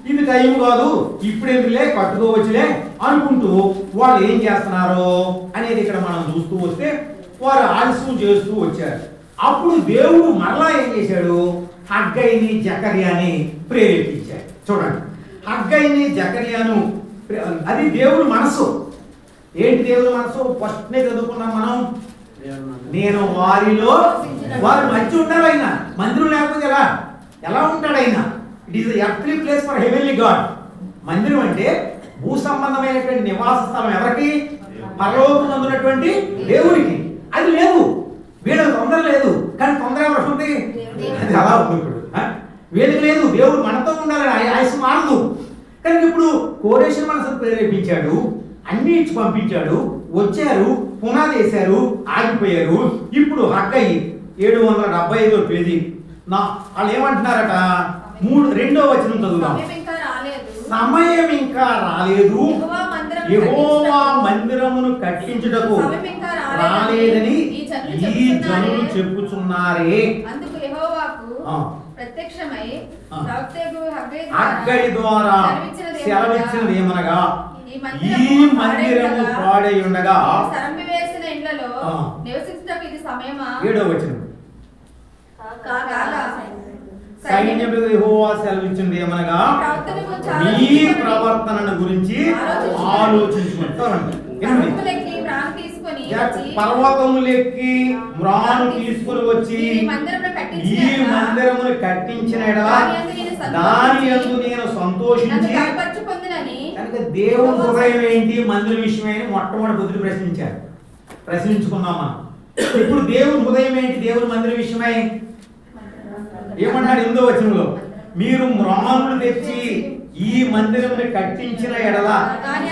ఇది టైం కాదు, ఇప్పుడెందులే కట్టుకోవచ్చులే అనుకుంటూ వాళ్ళు ఏం చేస్తున్నారు అనేది ఇక్కడ మనం చూస్తూ వస్తే వారు ఆలస్యం చేస్తూ వచ్చారు. అప్పుడు దేవుడు మరలా ఏం చేశాడు? హగ్గయిని జకర్యాని ప్రేరేపించాడు. చూడండి, హగ్గయిని జకర్యాను, అది దేవుడు మనసు. ఏంటి దేవుడు మనసు? ఫస్ట్నే చదువుకున్నాం మనం. నేను వారిలో వారి మధ్య ఉంటారు. ఆయన మందిరం లేకపోతే ఎలా ఉంటాడు? ఆయన it is earthly place for heavenly God. మందిరం అంటే భూ సంబంధమైనటువంటి నివాస స్థలం ఎవరికి? పరలోకం అందున్నటువంటి దేవుడికి. అది లేదు, వీళ్ళకి తొందర లేదు. కానీ తొందర ఎవరికి ఉంది? అది అలా ఉంది. ఇప్పుడు వీళ్ళకి లేదు, దేవుడు మనతో ఉండాలని ఆయుష్ మారదు. కానీ ఇప్పుడు కోరేషు మనసును ప్రేరేపించాడు, అన్ని ఇచ్చి పంపించాడు, వచ్చారు, పునాది వేశారు, ఆగిపోయారు. ఇప్పుడు హగ్గయి 775 పేజీ వాళ్ళు ఏమంటున్నారట? 2వ వచనం చదువుదాం. సమయం ఇంకా రాలేదు, యెహోవా మందిరమును కట్టించుటకు రాలేదని ఈ జనులు చెప్పుచున్నారే. హగ్గయి ద్వారా సెలవిచ్చినది ఏమనగా ఈ మందిరము పాడై ఉండగా 7వ వచనం సైన్యములకు యెహోవా సెలవిచ్చినది ఏమనగా మీ ప్రవర్తనను గురించి ఆలోచించుకుంటారండి. పర్వతములెక్కి మ్రాను తీసుకుని వచ్చి ఈ మందిరమును కట్టించిన దాని యందు నేను సంతోషించి. కనుక దేవుని హృదయం ఏంటి మందిరం విషయమై మొట్టమొదటి బుద్ధుడు ప్రశ్నించుకున్నాం మనం. ఇప్పుడు దేవుని హృదయం ఏంటి దేవుని మందిరం విషయమై? ఏమన్నాడు 8వ వచనంలో? మీరు మ్రానులు తెచ్చి ఈ మందిరమును కట్టించిన ఎడల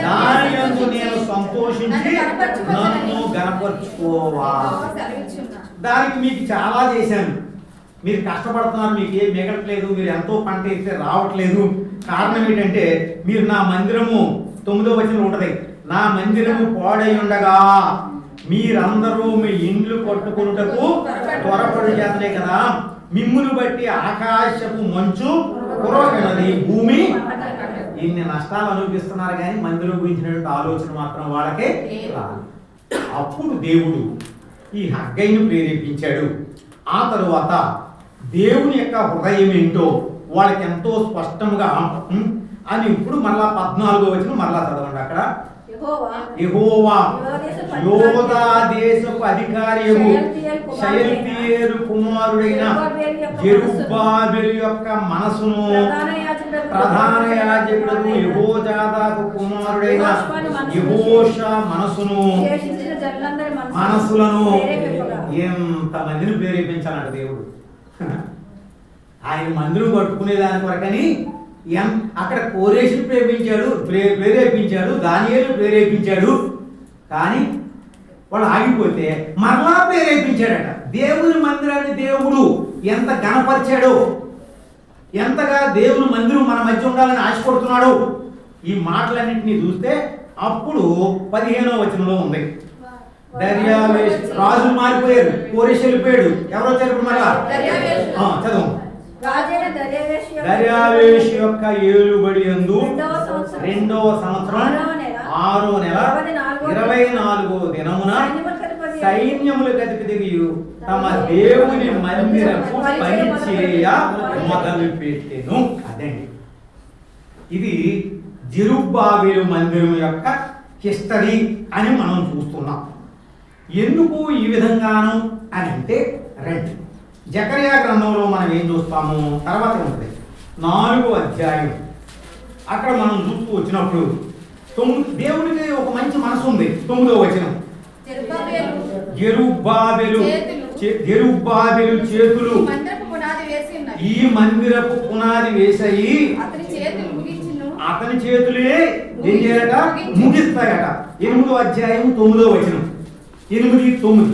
దాని యందు నేను సంతోషించి నన్ను గణపరచుకోవా. దానికి మీకు చాలా చేశాను, మీరు కష్టపడుతున్నారు, మీకు ఏం మిగలట్లేదు, మీరు ఎంతో పంట వేస్తే రావట్లేదు. కారణం ఏంటంటే మీరు నా మందిరము 9వ వచనం ఉంటది, నా మందిరము పాడై ఉండగా మీరందరూ మీ ఇండ్లు కట్టుకొనుటకు త్వరపడి చేతనే కదా. మిమ్మును బట్టి ఆకాశపు మంచు కురవకనది, భూమి ఇన్ని నష్టాలు అనుభవిస్తున్నారు కానీ మందిరం గురించినటువంటి ఆలోచన మాత్రం వాళ్ళకే రాదు. అప్పుడు దేవుడు ఈ హగ్గైను ప్రేరేపించాడు. ఆ తరువాత దేవుని యొక్క హృదయం ఏంటో వాళ్ళకి ఎంతో స్పష్టంగా అని ఇప్పుడు మరలా 14వ వచనం మరలా చదవండి. అక్కడ యెహోవా యోదా దేశపు అధికారియు షయల్తీయేలు కుమారుడైన జెరుబ్బాబెలు యొక్క మనసును ప్రధాన యాజకుడు యెహోజాదాకు కుమారుడైన యెహోషా మనసులను ఎంతమందిని ప్రేరేపించాలంట దేవుడు. ఆయన మందిరం కట్టుకునే దాని కొరకని అక్కడ కోరేషుని ప్రేరేపించాడు, దానియేలు ప్రేరేపించాడు. కానీ వాళ్ళు ఆగిపోతే మరలా ప్రేరేపించాడట. దేవుని మందిరాన్ని దేవుడు ఎంత ఘనపరిచాడో, ఎంతగా దేవుని మందిరం మన మధ్య ఉండాలని ఆశపడుతున్నాడో ఈ మాటలన్నింటినీ చూస్తే అప్పుడు 15వ వచనంలో ఉంది. దర్యావేష్ రాజులు మారిపోయారు, కోరేష్ వెళ్ళిపోయాడు. ఎవరో వచ్చారు మరలా చదువు. దర్యావేషు యొక్క ఏలుబడి యందు 2వ సంవత్సరం 6వ నెల 24వ దినమున సైన్యములకు అధిపతి తమ దేవుని మందిరపు పని చేయ మొదలు పెట్టెను. అదండి, ఇది జెరుబ్బాబెలు మందిరం యొక్క హిస్టరీ అని మనం చూస్తున్నాం. ఎందుకు ఈ విధంగాను అని అంటే రండి, జకర్యా గ్రంథంలో మనం ఏం చూస్తాము తర్వాత ఉంటుంది 4వ అధ్యాయం. అక్కడ మనం చూస్తూ వచ్చినప్పుడు దేవునికి ఒక మంచి మనసు ఉంది. 9వ వచనం జెరుబ్బాబెలు చేతులు ఈ మందిరపు పునాది వేసాయి, అతని చేతులే ఏం చేయాలట ముగిస్తాయట. 8వ అధ్యాయం 9వ వచనం 8-9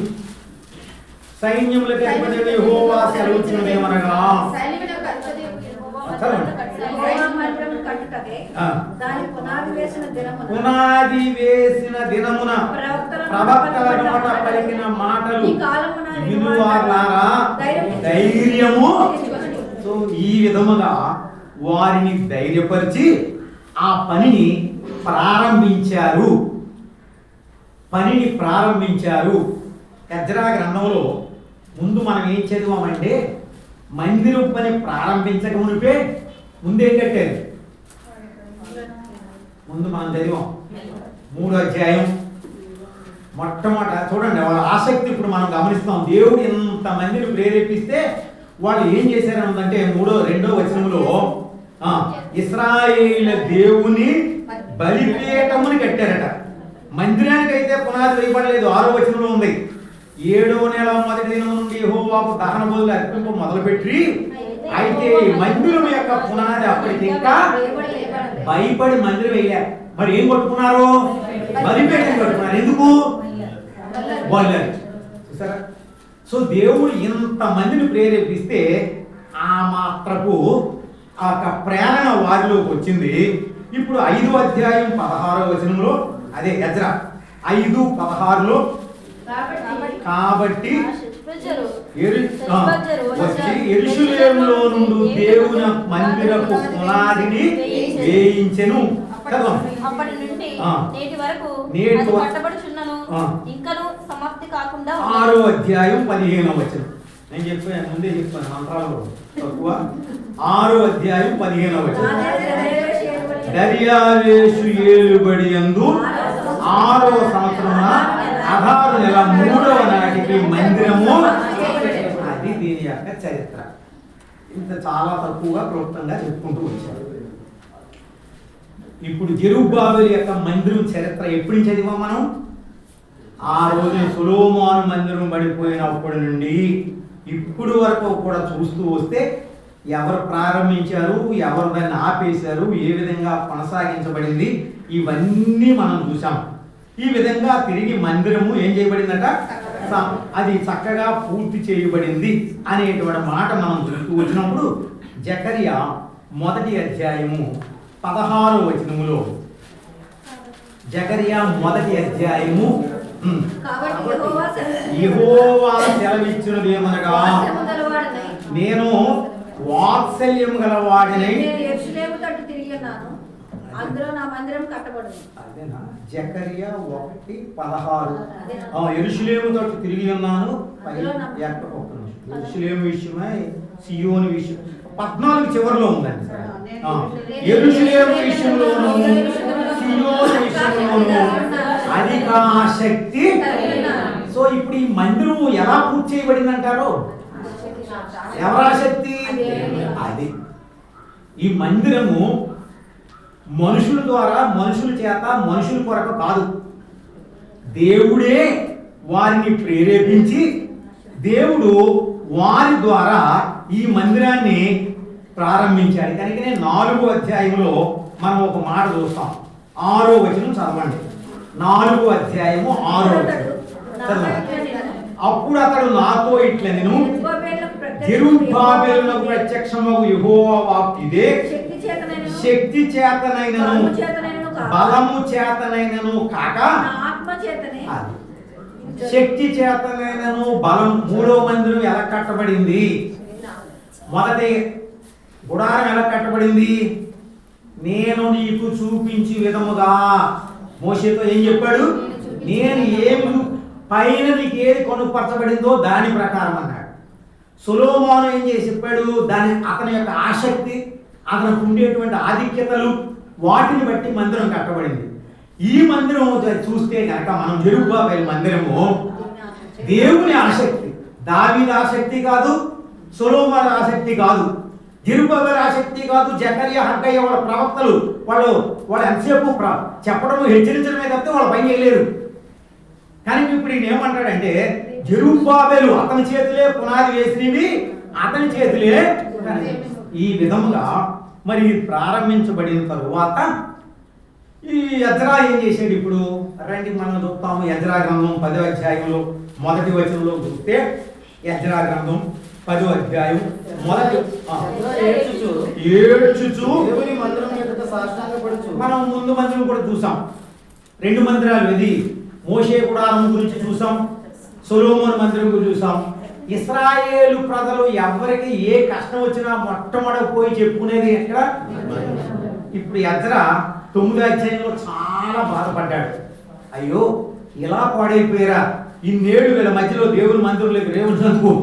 సైన్యములకు అధిపతి యెహోవా సెలవిచ్చినదేమనగా పునాది వేసిన దినమున ప్రవక్తల నోట పలికిన మాటలు వినువారులారా ధైర్యము. సో ఈ విధముగా వారిని ధైర్యపరిచి ఆ పనిని ప్రారంభించారు. ఎజ్రా గ్రంథంలో ముందు మనం ఏం చదివామంటే మందిరం పని ప్రారంభించక మునిపే ముందేం కట్టారు. ముందు మనం చదివాం 3వ అధ్యాయం మొట్టమొదట చూడండి. వాళ్ళ ఆసక్తి ఇప్పుడు మనం గమనిస్తాం. దేవుడు ఇంతమందిని ప్రేరేపిస్తే వాళ్ళు ఏం చేశారన్నదంటే 2వ వచనంలో ఇశ్రాయేలు దేవుని బలిపీఠముని కట్టారట. మందిరానికి అయితే పునాది వేయబడలేదు. 6వ వచనంలో ఉంది. 7వ నెల 1వ దినం నుండి యెహోవాకు దహన బలులు అర్పింపు మొదలుపెట్టి అయితే మందిరం యొక్క పునాది అప్పటికి ఇంకా భయపడి మందిరం వేయలే. మరి ఏం కొట్టుకున్నారు? బలిపీఠం కట్టుకున్నారు. ఎందుకు? చూసారా? సో దేవుడు ఇంతమందిని ప్రేరేపిస్తే ఆ మాత్రపు ఆ ప్రేరణ వారిలోకి వచ్చింది. ఇప్పుడు 5వ అధ్యాయం 16వ వచనంలో అదే ఎజ్రా 5:16లో కాబట్టి వచ్చి యెరూషలేములో నుండి దేవుని మందిరపు పునాదిని వేయించెను. అప్పటి నుండి నేటి వరకు కట్టబడుచున్నను ఇంకను సమాప్తి కాకుండా 6వ అధ్యాయం 15వ వచనం. నేను చెప్పాను, ముందే చెప్పాను మంత్రాలు తక్కువ. 6వ అధ్యాయం 15వ వచనం. దర్యావేషు ఏలుబడి యందు 6వ సంవత్సరమున అదారు నెల 3వ నాటికి మందిరము. అది దీని యొక్క చరిత్ర. ఇంత చాలా తక్కువగా క్లుప్తంగా చెప్పుకుంటూ వచ్చారు. ఇప్పుడు జెరుబ్బాబెలు యొక్క మందిరం చరిత్ర ఎప్పుడు చదివాం మనం? ఆ రోజు సొలొమోను మందిరం పడిపోయినప్పటి నుండి ఇప్పుడు వరకు కూడా చూస్తూ వస్తే ఎవరు ప్రారంభించారు, ఎవరు దాన్ని ఆపేశారు, ఏ విధంగా కొనసాగించబడింది, ఇవన్నీ మనం చూసాం. ఈ విధంగా తిరిగి మందిరము ఏం చేయబడిందట, అది చక్కగా పూర్తి చేయబడింది అనేటువంటి మాట మనం చూస్తూ వచ్చినప్పుడు జకర్యా 1వ అధ్యాయము 16వ వచనములో జకర్యా 1వ అధ్యాయము యెహోవా సెలవిచ్చినదేమనగా నేను వాత్సల్యం గలవాడినై అందులో నా మందిరం కట్టబడును. అదేనా? జకరియా 1:16. యెరూషలేము తట్టు తిరిగి ఉన్నాను. యెరూషలేము విషయమై, సియోను విషయం 14 చివరిలో ఉందండి. యెరూషలేము విషయంలోను సియోను విషయంలోను అధిక ఆసక్తి. సో ఇప్పుడు ఈ మందిరం ఎలా పూర్తి చేయబడింది అంటారు? ఎవరి ఆసక్తి? అది ఈ మందిరము మనుషుల ద్వారా, మనుషుల చేత, మనుషుల కొరకు కాదు. దేవుడే వారిని ప్రేరేపించి దేవుడు వారి ద్వారా ఈ మందిరాన్ని ప్రారంభించాడు. కనుకనే 4వ అధ్యాయంలో మనం ఒక మాట చూస్తాం. 6వ వచనం చదవండి. 4వ అధ్యాయము 6వ వచనం చదవండి. అప్పుడు అతడు నాతో ఇట్లనెను, జెరుబ్బాబెలునకు ప్రత్యక్షమగు యెహోవా వాక్కు ఇదే, శక్తి చేతనైనను బలము చేతనైనను కాక, శక్తి చేతనైనను బలం. 3వ మందిరం ఎలా కట్టబడింది? మొదటి గుడారం ఎలా కట్టబడింది? నేను నీకు చూపించి విధముగా. మోషేతో ఏం చెప్పాడు? నేను ఏమి పైన నీకు ఏది కొనుపరచబడిందో దాని ప్రకారం అన్నాడు. సొలొమోను ఏం చేసి చెప్పాడు? అతని యొక్క ఆసక్తి, అతనికి ఉండేటువంటి ఆధిక్యతలు, వాటిని బట్టి మందిరం కట్టబడింది. ఈ మందిరం చూస్తే కనుక మనం జెరుబ్బాబెలు మందిరము దేవుని ఆసక్తి. దావీదు ఆసక్తి కాదు, సొలొమోను ఆసక్తి కాదు, జెరుబ్బాబెలు ఆసక్తి కాదు, జకరియా, హగ్గయ్య వాళ్ళ ప్రవక్తలు వాళ్ళు ఎంతసేపు చెప్పడము, హెచ్చరించడమే తప్పితే వాళ్ళు పని చేయలేరు. కానీ ఇప్పుడు ఈయన ఏమంటాడంటే, జెరుబ్బాబెలు అతని చేతులే పునాది వేసినవి, అతని చేతులే. ఈ విధముగా మరి ప్రారంభించబడిన తరువాత ఈ ఎజ్రా ఏం చేశాడు? ఇప్పుడు రండి మనం చూస్తాము. ఎజ్రా గ్రంథం 10వ అధ్యాయంలో మొదటి వచనంలో చూస్తే, ఎజ్రా గ్రంథం 10వ అధ్యాయం మొదటి ఏడ్చుచు మనం ముందు మందిరం కూడా చూసాం. 2 మందిరాలు. ఇది మోషే గుడారం గురించి చూసాం, సొలొమోను మందిరం గురించి చూసాం. ఇశ్రాయేలు ప్రజలు ఎవరికి ఏ కష్టం వచ్చినా మొట్టమొదటి పోయి చెప్పుకునేది ఎక్కడ? ఇప్పుడు ఎజ్రా 9వ అధ్యాయంలో చాలా బాధపడ్డాడు. అయ్యో ఇలా పాడైపోయారా, ఇన్నేళ్ళు వీళ్ళ మధ్యలో దేవుని మందిరంలోకి రేవునందుకు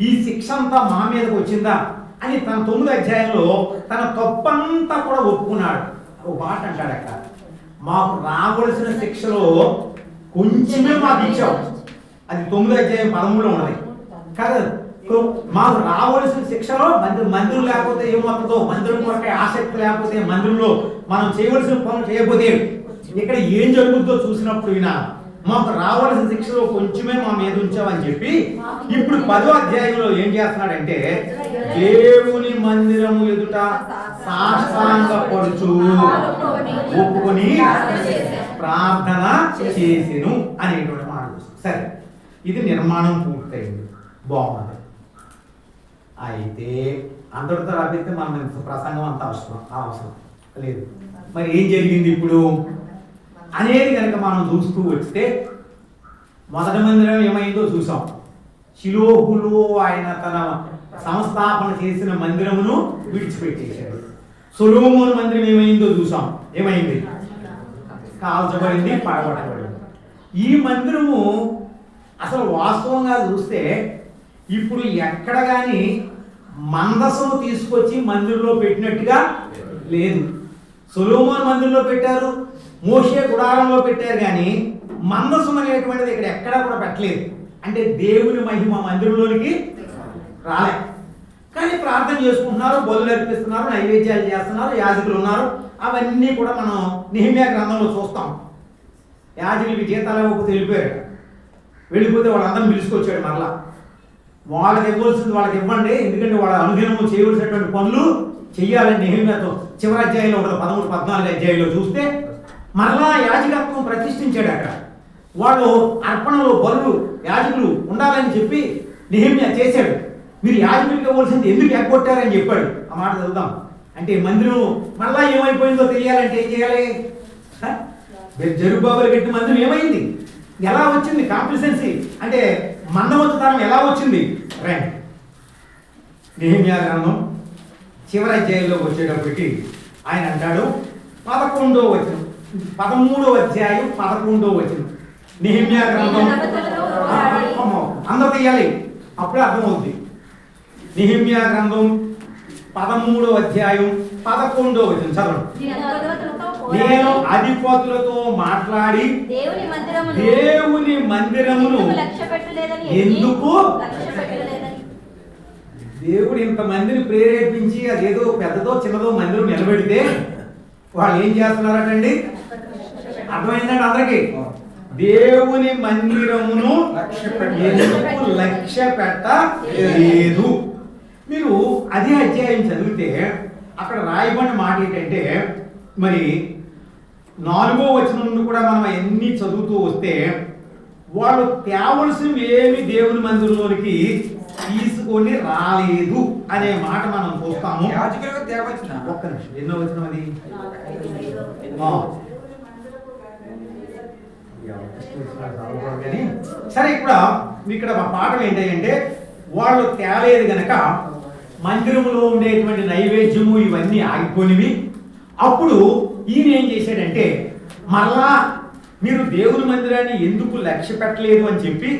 ఈ శిక్ష అంతా మా మీదకి వచ్చిందా అని తన 9వ అధ్యాయంలో తన తప్పంతా కూడా ఒప్పుకున్నాడు. ఒక మాట అంటాడు అక్కడ, మాకు రావలసిన శిక్షలో కొంచెమే మాకు ఇచ్చావు. అది 9వ అధ్యాయం 13లో ఉన్నది కదా. మాకు రావలసిన శిక్షలో మందిరం లేకపోతే ఏమవుతుందో, మందిరం కొరకే ఆసక్తి లేకపోతే, మందిరంలో మనం చేయవలసిన పనులు చేయకపోతే ఇక్కడ ఏం జరుగుతుందో చూసినప్పుడు వినా మాకు రావలసిన శిక్షలో కొంచెమే మా మీద ఉంచామని చెప్పి ఇప్పుడు 10వ అధ్యాయంలో ఏం చేస్తున్నాడంటే, దేవుని మందిరము ఎదుట సాష్టాంగపడుచు ఒప్పుకొని ప్రార్థన చేసెను అనేటువంటి మాట చూస్తాం. సరే, ఇది నిర్మాణం పూర్తయింది, బాగుంది. అయితే అందరితో రాబితే మనం ప్రసంగం అంత అవసరం లేదు. మరి ఏం జరిగింది ఇప్పుడు అనేది కనుక మనం చూస్తూ వస్తే, మొదటి మందిరం ఏమైందో చూసాం. షిలోహులో ఆయన తన సంస్థాపన చేసిన మందిరమును విడిచిపెట్టేశాడు. సొలొమోను మందిరం ఏమైందో చూసాం. ఏమైంది? కాల్చబడింది, పడగొట్టబడింది. ఈ మందిరము అసలు వాస్తవంగా చూస్తే ఇప్పుడు ఎక్కడ కానీ మందసము తీసుకొచ్చి మందిరంలో పెట్టినట్టుగా లేదు. సొలొమోను మందిరంలో పెట్టారు, మోషే గుడారంలో పెట్టారు, కానీ మందసం అనేటువంటిది ఇక్కడ ఎక్కడా కూడా పెట్టలేదు. అంటే దేవుని మహిమ మందిరంలోనికి రాలే. కానీ ప్రార్థన చేసుకుంటున్నారు, బలులు అర్పిస్తున్నారు, నైవేద్యాలు చేస్తున్నారు, యాజకులు ఉన్నారు. అవన్నీ కూడా మనం నెహెమ్యా గ్రంథంలో చూస్తాం. యాజకులకి జీతాలు ఇవ్వకపోతే వెళ్ళిపోతే వాళ్ళందరినీ పిలుచుకొచ్చాడు. మరలా వాళ్ళకి ఇవ్వాల్సింది వాళ్ళకి ఇవ్వండి, ఎందుకంటే వాళ్ళ అనుదినము చేయవలసినటువంటి పనులు చెయ్యాలని నెహెమ్యాతో చివరి అధ్యాయంలో 13, 14 అధ్యాయంలో చూస్తే మరలా యాజకత్వం ప్రతిష్ఠించాడు. అక్కడ వాళ్ళు అర్పణలు, బలులు, యాజకులు ఉండాలని చెప్పి నెహెమ్యా చేశాడు. మీరు యాజకులకు ఇవ్వాల్సింది ఎందుకు ఎగ్గొట్టారని చెప్పాడు. ఆ మాట చదువుదాం. అంటే మందిరం మళ్ళా ఏమైపోయిందో తెలియాలంటే ఏం చేయాలి? జెరుబ్బాబెలు కట్టిన మందిరం ఏమైంది, ఎలా వచ్చింది, కాంప్లిసెన్సీ అంటే మందమతుతనం ఎలా వచ్చింది? రండి, నెహెమ్యా గ్రంథం చివరి అధ్యాయంలో వచ్చేటప్పటికి ఆయన అంటాడు, 11వ వచనం, 13వ అధ్యాయం 11వ వచనం. నెహెమ్యా గ్రంథం అందరూ తీయాలి, అప్పుడే అర్థమవుతుంది. నెహెమ్యా గ్రంథం 13వ అధ్యాయం 11వ వచనం చదవండి. నేను అధిపతులతో మాట్లాడి దేవుని మందిరమును ఎందుకు దేవుడు ఇంతమందిని ప్రేరేపించి అదేదో పెద్దదో చిన్నదో మందిరం నిలబెడితే వాళ్ళు ఏం చేస్తున్నారటండి? అర్థమైందండి అందరికి? దేవుని మందిరమును ఎందుకు లక్ష్య పెట్టలేదు. మీరు అదే అధ్యాయం చదివితే అక్కడ రాయబడిన మాట ఏంటంటే, మరి 4వ వచనం నుండి కూడా మనం ఎన్ని చదువుతూ వస్తే వాళ్ళు తేవలసినవి ఏమి దేవుని మందిరంలోనికి తీసుకొని రాలేదు అనే మాట మనం చూస్తాము. ఒక్క నిమిషం, ఎన్నో వచనం అది? సరే, ఇక్కడ పాఠం ఏంటంటే వాళ్ళు తేలేదు గనక మందిరములో ఉండేటువంటి నైవేద్యము ఇవన్నీ ఆగిపోయినవి. అప్పుడు ఈయన ఏం చేశాడంటే, మరలా మీరు దేవుని మందిరాన్ని ఎందుకు లక్ష్య పెట్టలేదు అని చెప్పి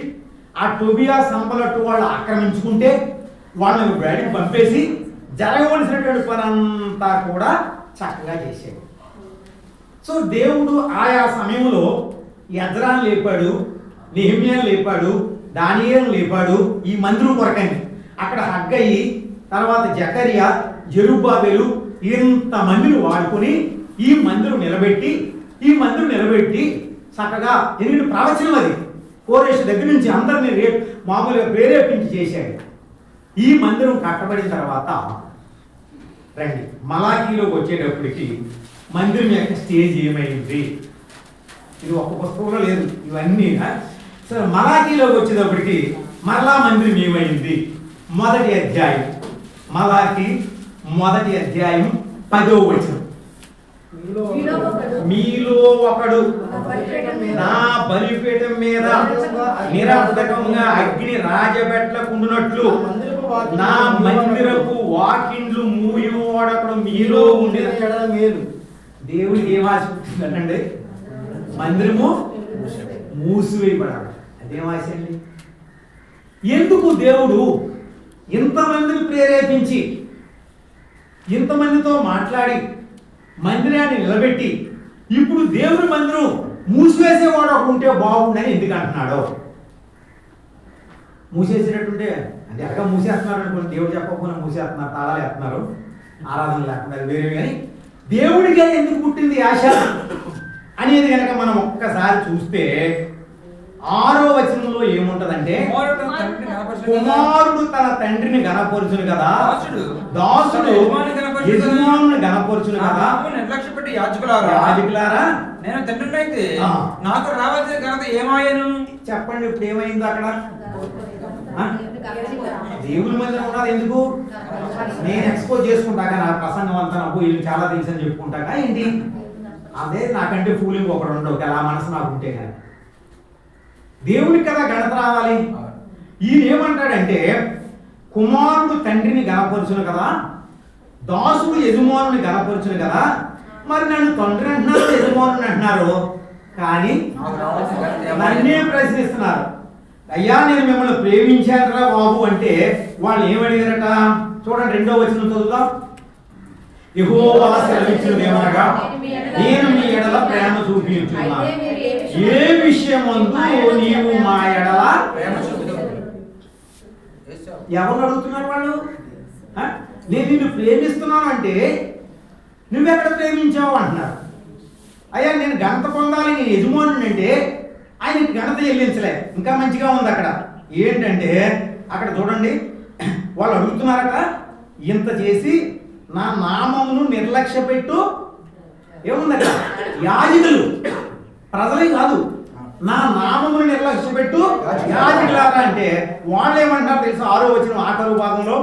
ఆ టోబియా సంపలట్టు వాళ్ళు ఆక్రమించుకుంటే వాళ్ళని బయటికి పంపేసి జరగవలసినటువంటి పనంతా కూడా చక్కగా చేశాడు. సో దేవుడు ఆయా సమయంలో ఎజ్రాను లేపాడు, నెహెమ్యాను లేపాడు, దానియేలును లేపాడు ఈ మందిరం కొరకని. అక్కడ హగ్గయి, తర్వాత జకరియా, జెరుబ్బాబెలు ఇంతమందిని వాడుకొని ఈ మందిరం నిలబెట్టి చక్కగా ఎన్ని ప్రవచనం అది కోరేష్ దగ్గర నుంచి అందరినీ మామూలుగా ప్రేరేపించి చేశాడు. ఈ మందిరం కట్టబడిన తర్వాత రండి మలాకీలోకి వచ్చేటప్పటికి మందిరం యొక్క స్టేజ్ ఏమైంది? ఇది ఒక్క పుస్తకంలో లేదు, ఇవన్నీ. సరే, మలాకీలోకి వచ్చేటప్పటికి మరలా మందిరం ఏమైంది? మొదటి అధ్యాయం, మలాకీ మొదటి అధ్యాయం 10వ వచనం. మీలో ఒకడు నా బలిపీఠం మీద నిరర్ధకంగా అగ్ని రాజబెట్టకుండునట్లు నా మందిరపు వాకిండ్లు మూయవాడకడు మీలో ఉండే మేలు. దేవుడికి ఏం ఆశ పుట్టిందంటే మందిరము మూసివేయబడాలి. అదేం ఆశ అండి? ఎందుకు దేవుడు ఇంతమందిని ప్రేరేపించి ఇంతమందితో మాట్లాడి మందిరాన్ని నిలబెట్టి ఇప్పుడు దేవుని మందిరం మూసివేసేవాడు ఒక ఉంటే బాగుండని ఎందుకు అంటున్నాడు? మూసేసేటట్టుంటే అంటే అక్కడ మూసేస్తున్నారు అనుకోండి, దేవుడు చెప్పకపోయినా మూసేస్తున్నారు, తాళాలు వేస్తున్నారు, ఆరాధన లేకుండా వేరే. కానీ దేవుడికి ఎందుకు పుట్టింది ఆశ అనేది కనుక మనం ఒక్కసారి చూస్తే 6వ వచనంలో ఏముంటదంటే, కుమారుడు తన తండ్రిని గణపరుచును కదా, దాసుడు యజమానుని గణపరుచును కదా. నిర్లక్ష్యపెట్టి యాజకులారా, నేను తండ్రినైతే నాకు రావాల్సిన ఘనత ఏమాయను? చెప్పండి, ఇప్పుడు ఏమైంది అక్కడ? దేవుని మందిరం ఉన్నది ఎందుకు? నేను ఎక్స్పోజ్ చేసుకుంటాగా, నా ప్రసంగం అంతా నాకు వీళ్ళు చాలా తెలుసు అని చెప్పుకుంటాగా ఏంటి? అదే నాకంటే ఫూలింగ్ ఒకడు ఉండవు అలా మనసు నాకు ఉంటే కానీ దేవునికి కదా ఘనత రావాలి. ఈయన ఏమంటాడంటే, కుమారుడు తండ్రిని గణపరుచును కదా, దాసుడు యజమానుని గణపరుచును కదా. మరి నన్ను తండ్రి అంటున్నారు, యజమానుని అంటున్నారు, కానీ నన్నే ప్రశ్నిస్తున్నారు. అయ్యా నేను మిమ్మల్ని ప్రేమించానరా బాబు అంటే వాళ్ళు ఏమడిగారట? చూడండి 2వ వచనం చదువుదాం. యెహోవా సెలవిచ్చినదేమనగా, నేను మీ ఎడల ప్రేమ చూపించుచున్నాను, ఏ విషయమందు నీవు మా ఎడల ప్రేమ చూపుతావు. ఎవరు అడుగుతున్నారు వాళ్ళు? నేను నిన్ను ప్రేమిస్తున్నాను అంటే నువ్వెక్కడ ప్రేమించావు అంటున్నారు. అయ్యా నేను ఘనత పొందాలి, నేను యజమానుని అంటే ఆయనకి ఘనత చెల్లించలే. ఇంకా మంచిగా ఉంది అక్కడ ఏంటంటే, అక్కడ చూడండి వాళ్ళు అడుగుతున్నారట, ఇంత చేసి నా నామమును నిర్లక్ష్య పెట్టు. ఏముంది అక్కడ? యాజకులు, ప్రజలే కాదు, నా నామమును నిర్లక్ష్య పెట్టు యాజకులారా అంటే వాళ్ళు ఏమంటారు తెలుసు? 6వ వచనం ఆఖరు భాగంలో,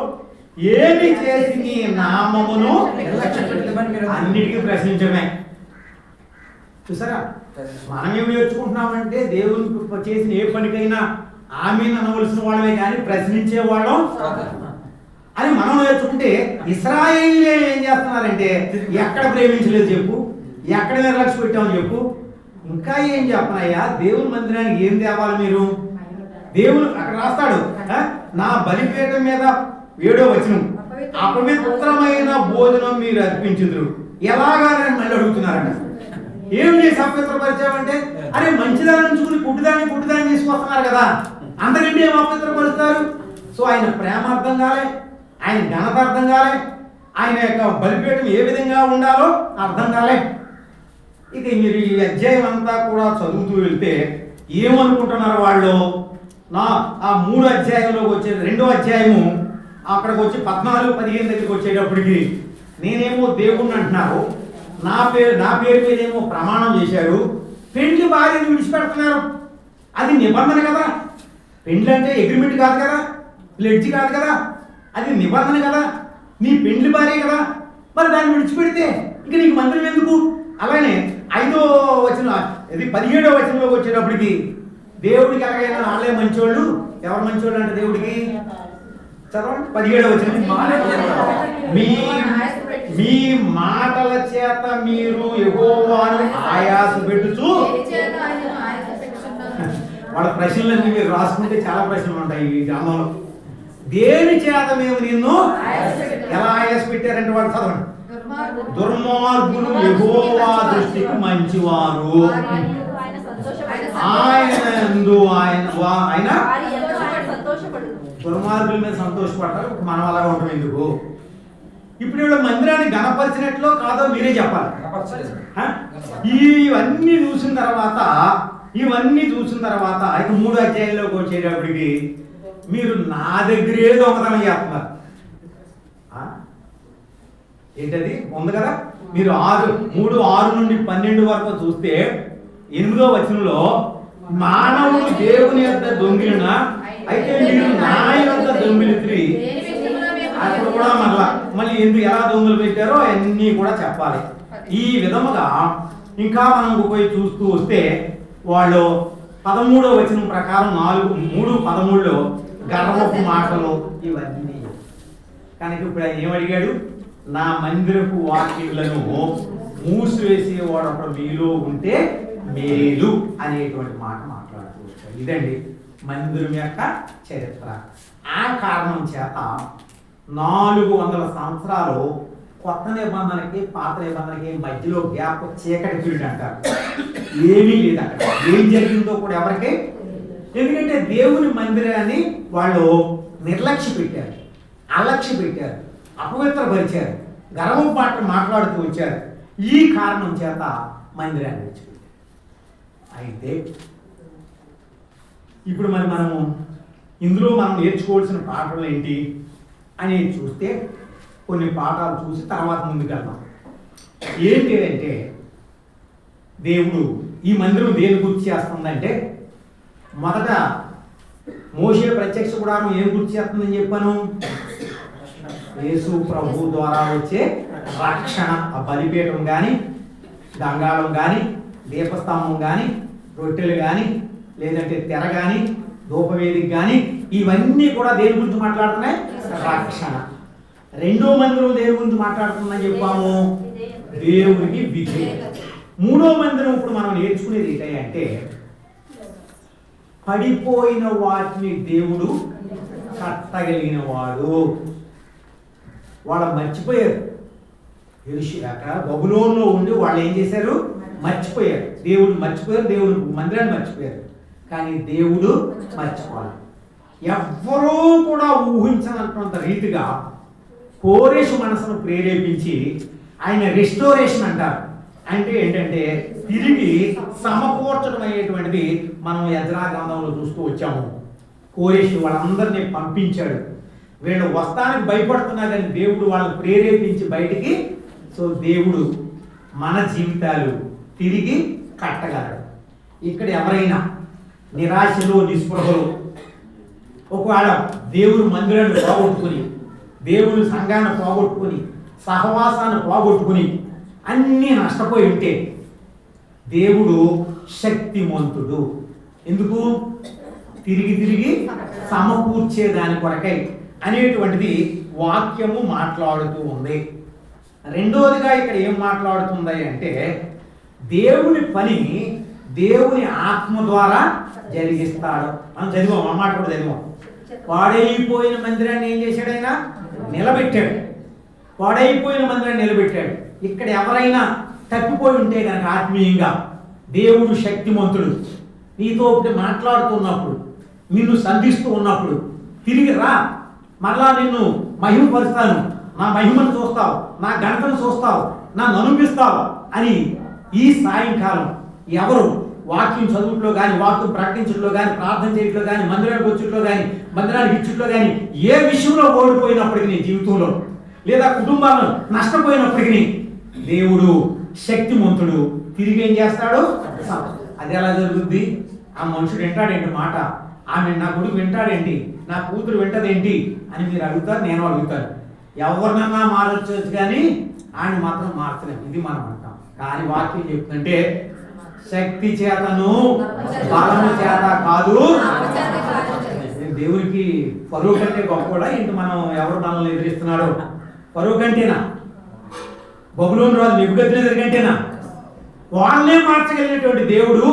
ఏమి చేసి నీ నామమును నిర్లక్ష్య పెట్టమని అన్నిటికీ ప్రశ్నించడమే. చూసారా, మనం ఏమి నేర్చుకుంటున్నామంటే దేవుని చేసిన ఏ పనికైనా ఆమెను అనవలసిన వాళ్ళమే కానీ ప్రశ్నించే వాళ్ళం అని మనం నేర్చుకుంటే, ఇశ్రాయేలీయులు ఏం చేస్తున్నారంటే ఎక్కడ ప్రేమించలేదు చెప్పు? ఎక్కడ నిర్లక్ష్య పెట్టామని చెప్పు. ఇంకా ఏం చెప్పనయ్యా, దేవుని మందిరానికి ఏం తేవాలి మీరు? దేవుడు అక్కడ రాస్తాడు, నా బలిపీఠం మీద 7వ వచనం, అపవిత్రమైన భోజనం మీరు అర్పించుదురు. ఎలాగా మళ్ళీ అడుగుతున్నారంట. ఏం చేసి అపవిత్రపరిచామంటే, అరే మంచిదాన్ని ఉంచుకుని పుట్టిదాన్ని తీసుకొస్తున్నారు కదా, అంతకంటే ఏం అపవిత్రపరుస్తారు? సో ఆయన ప్రేమ అర్థం కాలే, ఆయన ఘనత అర్థం కాలే, ఆయన యొక్క బలిపీఠం ఏ విధంగా ఉండాలో అర్థం కాలే. ఇక మీరు ఈ అధ్యాయం అంతా కూడా చదువుతూ వెళ్తే ఏమనుకుంటున్నారు వాళ్ళు? ఆ 3వ అధ్యాయంలోకి వచ్చే 2వ అధ్యాయము అక్కడికి వచ్చి 14-15 దగ్గరికి వచ్చేటప్పటికి నేనేమో దేవుణ్ణి అంటున్నారు, నా పేరు మీద ఏమో ప్రమాణం చేశారు, పెండ్లి భార్యను విడిచిపెడుతున్నారు. అది నిబంధన కదా, పెండ్లి అంటే అగ్రిమెంట్ కాదు కదా, ప్లెడ్జ్ కాదు కదా, అది నిబంధన కదా, నీ పెండ్లి భార్య కదా, మరి దాన్ని విడిచిపెడితే ఇంక నీకు మందిరం ఎందుకు? అలానే 5వ వచనం, ఇది 17వ వచనంలోకి వచ్చేటప్పటికి దేవుడికి ఎలాగైనా వాళ్ళే మంచోళ్ళు. ఎవరు మంచోళ్ళు అంటే దేవుడికి? చదవండి 17వ వచనం. మీ మాటల చేత మీరు యెహోవాను ఆయాస పెట్టుచు. వాళ్ళ ప్రశ్నలన్నీ మీరు రాసుకుంటే చాలా ప్రశ్నలు ఉంటాయి ఈ గ్రామంలో. దేని చేత మేము నిన్ను ఎలా ఆయాస పెట్టారంటే వాళ్ళు చదవండి. దుర్మార్గులు యెహోవా దృష్టికి మంచివారు, ఆయన దుర్మార్గుల మీద సంతోషపడతారు. మనం అలా ఉంటాం ఎందుకు? ఇప్పుడు వీళ్ళ మందిరాన్ని గణపరిచినట్లో కాదో మీరే చెప్పాలి. ఇవన్నీ చూసిన తర్వాత ఇక 3వ అధ్యాయంలోకి వచ్చేటప్పటికి మీరు నా దగ్గరే దొంగతనం చేస్తున్నారు. ఏంటది ఉంది కదా, మీరు 3:6 నుండి 12 వరకు చూస్తే 8వ వచనంలో మానవుడు దేవుని యొక్క దొంగిలిన అయితే మీరు నా యొక్క దొంగిలిత్రి. అప్పుడు కూడా మళ్ళీ ఎందుకు ఎలా దొంగలు పెట్టారో అన్నీ కూడా చెప్పాలి. ఈ విధముగా ఇంకా మనం పోయి చూస్తూ వస్తే వాళ్ళు 13వ వచనం ప్రకారం 3:13లో గర్వపు మాటలు ఇవన్నీ. కనుక ఇప్పుడు ఆయన ఏమడిగాడు? నా మందిరపు వాకిళ్లను మూసివేసేవాడు అప్పుడు మీలో ఉంటే మేలు అనేటువంటి మాట మాట్లాడుతూ వచ్చాడు. ఇదండి మందిరం యొక్క చరిత్ర. ఆ కారణం చేత 400 సంవత్సరాలు కొత్త నిబంధనకి పాత నిబంధనకి మధ్యలో గ్యాప్, చీకటి పీరియడ్ అంటారు. ఏమీ లేదు అక్కడ. ఏం జరిగిందో కూడా ఎవరికి. ఎందుకంటే దేవుని మందిరాన్ని వాళ్ళు నిర్లక్ష్య పెట్టారు, అలక్ష్య పెట్టారు, అపవిత్రపరిచారు, గర్వం పాటలు మాట్లాడుతూ వచ్చారు. ఈ కారణం చేత మందిరాన్ని విడిచిపెట్టారు. అయితే ఇప్పుడు మనము ఇందులో మనం నేర్చుకోవాల్సిన పాఠాలు ఏంటి అని చూస్తే కొన్ని పాఠాలు చూసి తర్వాత ముందుకు వెళ్దాం. ఏంటి అంటే దేవుడు ఈ మందిరం దేని గుర్తు చేస్తుందంటే, మొదట మోషే ప్రత్యక్ష గుడారం ఏం గుర్తు చేస్తుందని చెప్పాను? యేసు ప్రభు ద్వారా వచ్చే రక్షణ. ఆ బలిపీఠం కానీ, గంగాళం కానీ, దీపస్తంభం కానీ, రొట్టెలు కానీ, లేదంటే తెర కానీ, ధూపవేదిక కానీ, ఇవన్నీ కూడా దేని గురించి మాట్లాడుతున్నాయి? రక్షణ. 2వ మందిరం దేని గురించి మాట్లాడుతుందని చెప్పాము? దేవునికి విధి. 3వ మందిరం ఇప్పుడు మనం నేర్చుకునేది ఏంటంటే, పడిపోయిన వాటిని దేవుడు కట్టగలిగిన వాడు. వాళ్ళు మర్చిపోయారు. అక్కడ బబులోన్లో ఉండి వాళ్ళు ఏం చేశారు? మర్చిపోయారు. దేవుడు మర్చిపోయారు, దేవుడు మందిరాన్ని మర్చిపోయారు. కానీ దేవుడు మర్చిపోవాలి. ఎవ్వరూ కూడా ఊహించనంత రీతిగా కోరేషు మనసును ప్రేరేపించి ఆయన రెస్టోరేషన్ అంటారు. అంటే ఏంటంటే తిరిగి సమకూర్చడం అయ్యేటువంటిది మనం ఎజ్రా గ్రంథంలో చూస్తూ వచ్చాము. కోరేషు వాళ్ళందరినీ పంపించాడు. వీళ్ళు వస్తానికి భయపడుతున్నా కానీ దేవుడు వాళ్ళని ప్రేరేపించి బయటికి. సో దేవుడు మన జీవితాలు తిరిగి కట్టగలడు. ఇక్కడ ఎవరైనా నిరాశలో, నిస్పృహలో, ఒకవేళ దేవుని మందిరాన్ని పోగొట్టుకుని, దేవుని సంఘాన్ని పోగొట్టుకుని, సహవాసాన్ని పోగొట్టుకుని అన్నీ నష్టపోయి ఉంటే దేవుడు శక్తిమంతుడు. ఎందుకు? తిరిగి సమకూర్చే దాని కొరకై అనేటువంటిది వాక్యము మాట్లాడుతూ ఉంది. రెండోదిగా ఇక్కడ ఏం మాట్లాడుతుంది అంటే, దేవుని పని దేవుని ఆత్మ ద్వారా జరిగిస్తాడు. మనం చదివాం, అన్నమాట కూడా చదివాం. పాడైపోయిన మందిరాన్ని ఏం చేశాడు? ఆయన నిలబెట్టాడు. పాడైపోయిన మందిరాన్ని నిలబెట్టాడు. ఇక్కడ ఎవరైనా తప్పిపోయి ఉంటే కనుక ఆత్మీయంగా దేవుడు శక్తిమంతుడు. నీతో ఒకటి మాట్లాడుతున్నప్పుడు, నిన్ను సంధిస్తూ ఉన్నప్పుడు తిరిగి రా, మళ్ళా నిన్ను మహిమపరుస్తాను, నా మహిమను చూస్తావు, నా ఘనతను చూస్తావు, నన్ను అనుభవిస్తావు అని ఈ సాయంకాలం ఎవరు వాక్యం చదువుట్లో కానీ, వాక్యం ప్రకటించడంలో కానీ, ప్రార్థన చేయట్లో కానీ, మందిరానికి వచ్చుట్లో కానీ, మందిరానికి ఇచ్చుట్లో కానీ, ఏ విషయంలో ఓడిపోయినప్పటికీ నీ జీవితంలో లేదా కుటుంబాలను నష్టపోయినప్పటికీ దేవుడు శక్తిమంతుడు. తిరిగి ఏం చేస్తాడు? అది ఎలా జరుగుద్ది? ఆ మనుషుడు వింటాడేంటి మాట, ఆమె నా కొడుకు వింటాడేంటి, నా కూతురు వింటదేంటి అని మీరు అడుగుతారు, నేను అడుగుతాను. ఎవరినన్నా మారొచ్చు కానీ ఆయన మాత్రం మార్చలేము. ఇది మనం అంటాం. కానీ వాక్యం చెప్తుందంటే శక్తి చేతను బలము చేత కాదు. దేవునికి పరువు కంటే గొప్ప కూడా ఏంటి? మనం ఎవరు మనల్ని ఎదిరిస్తున్నాడు? పరువు కంటేనా? బబులోను రాజు నెబుకద్నెజరు కంటేనా? వాళ్ళనే మార్చగలిగినటువంటి దేవుడు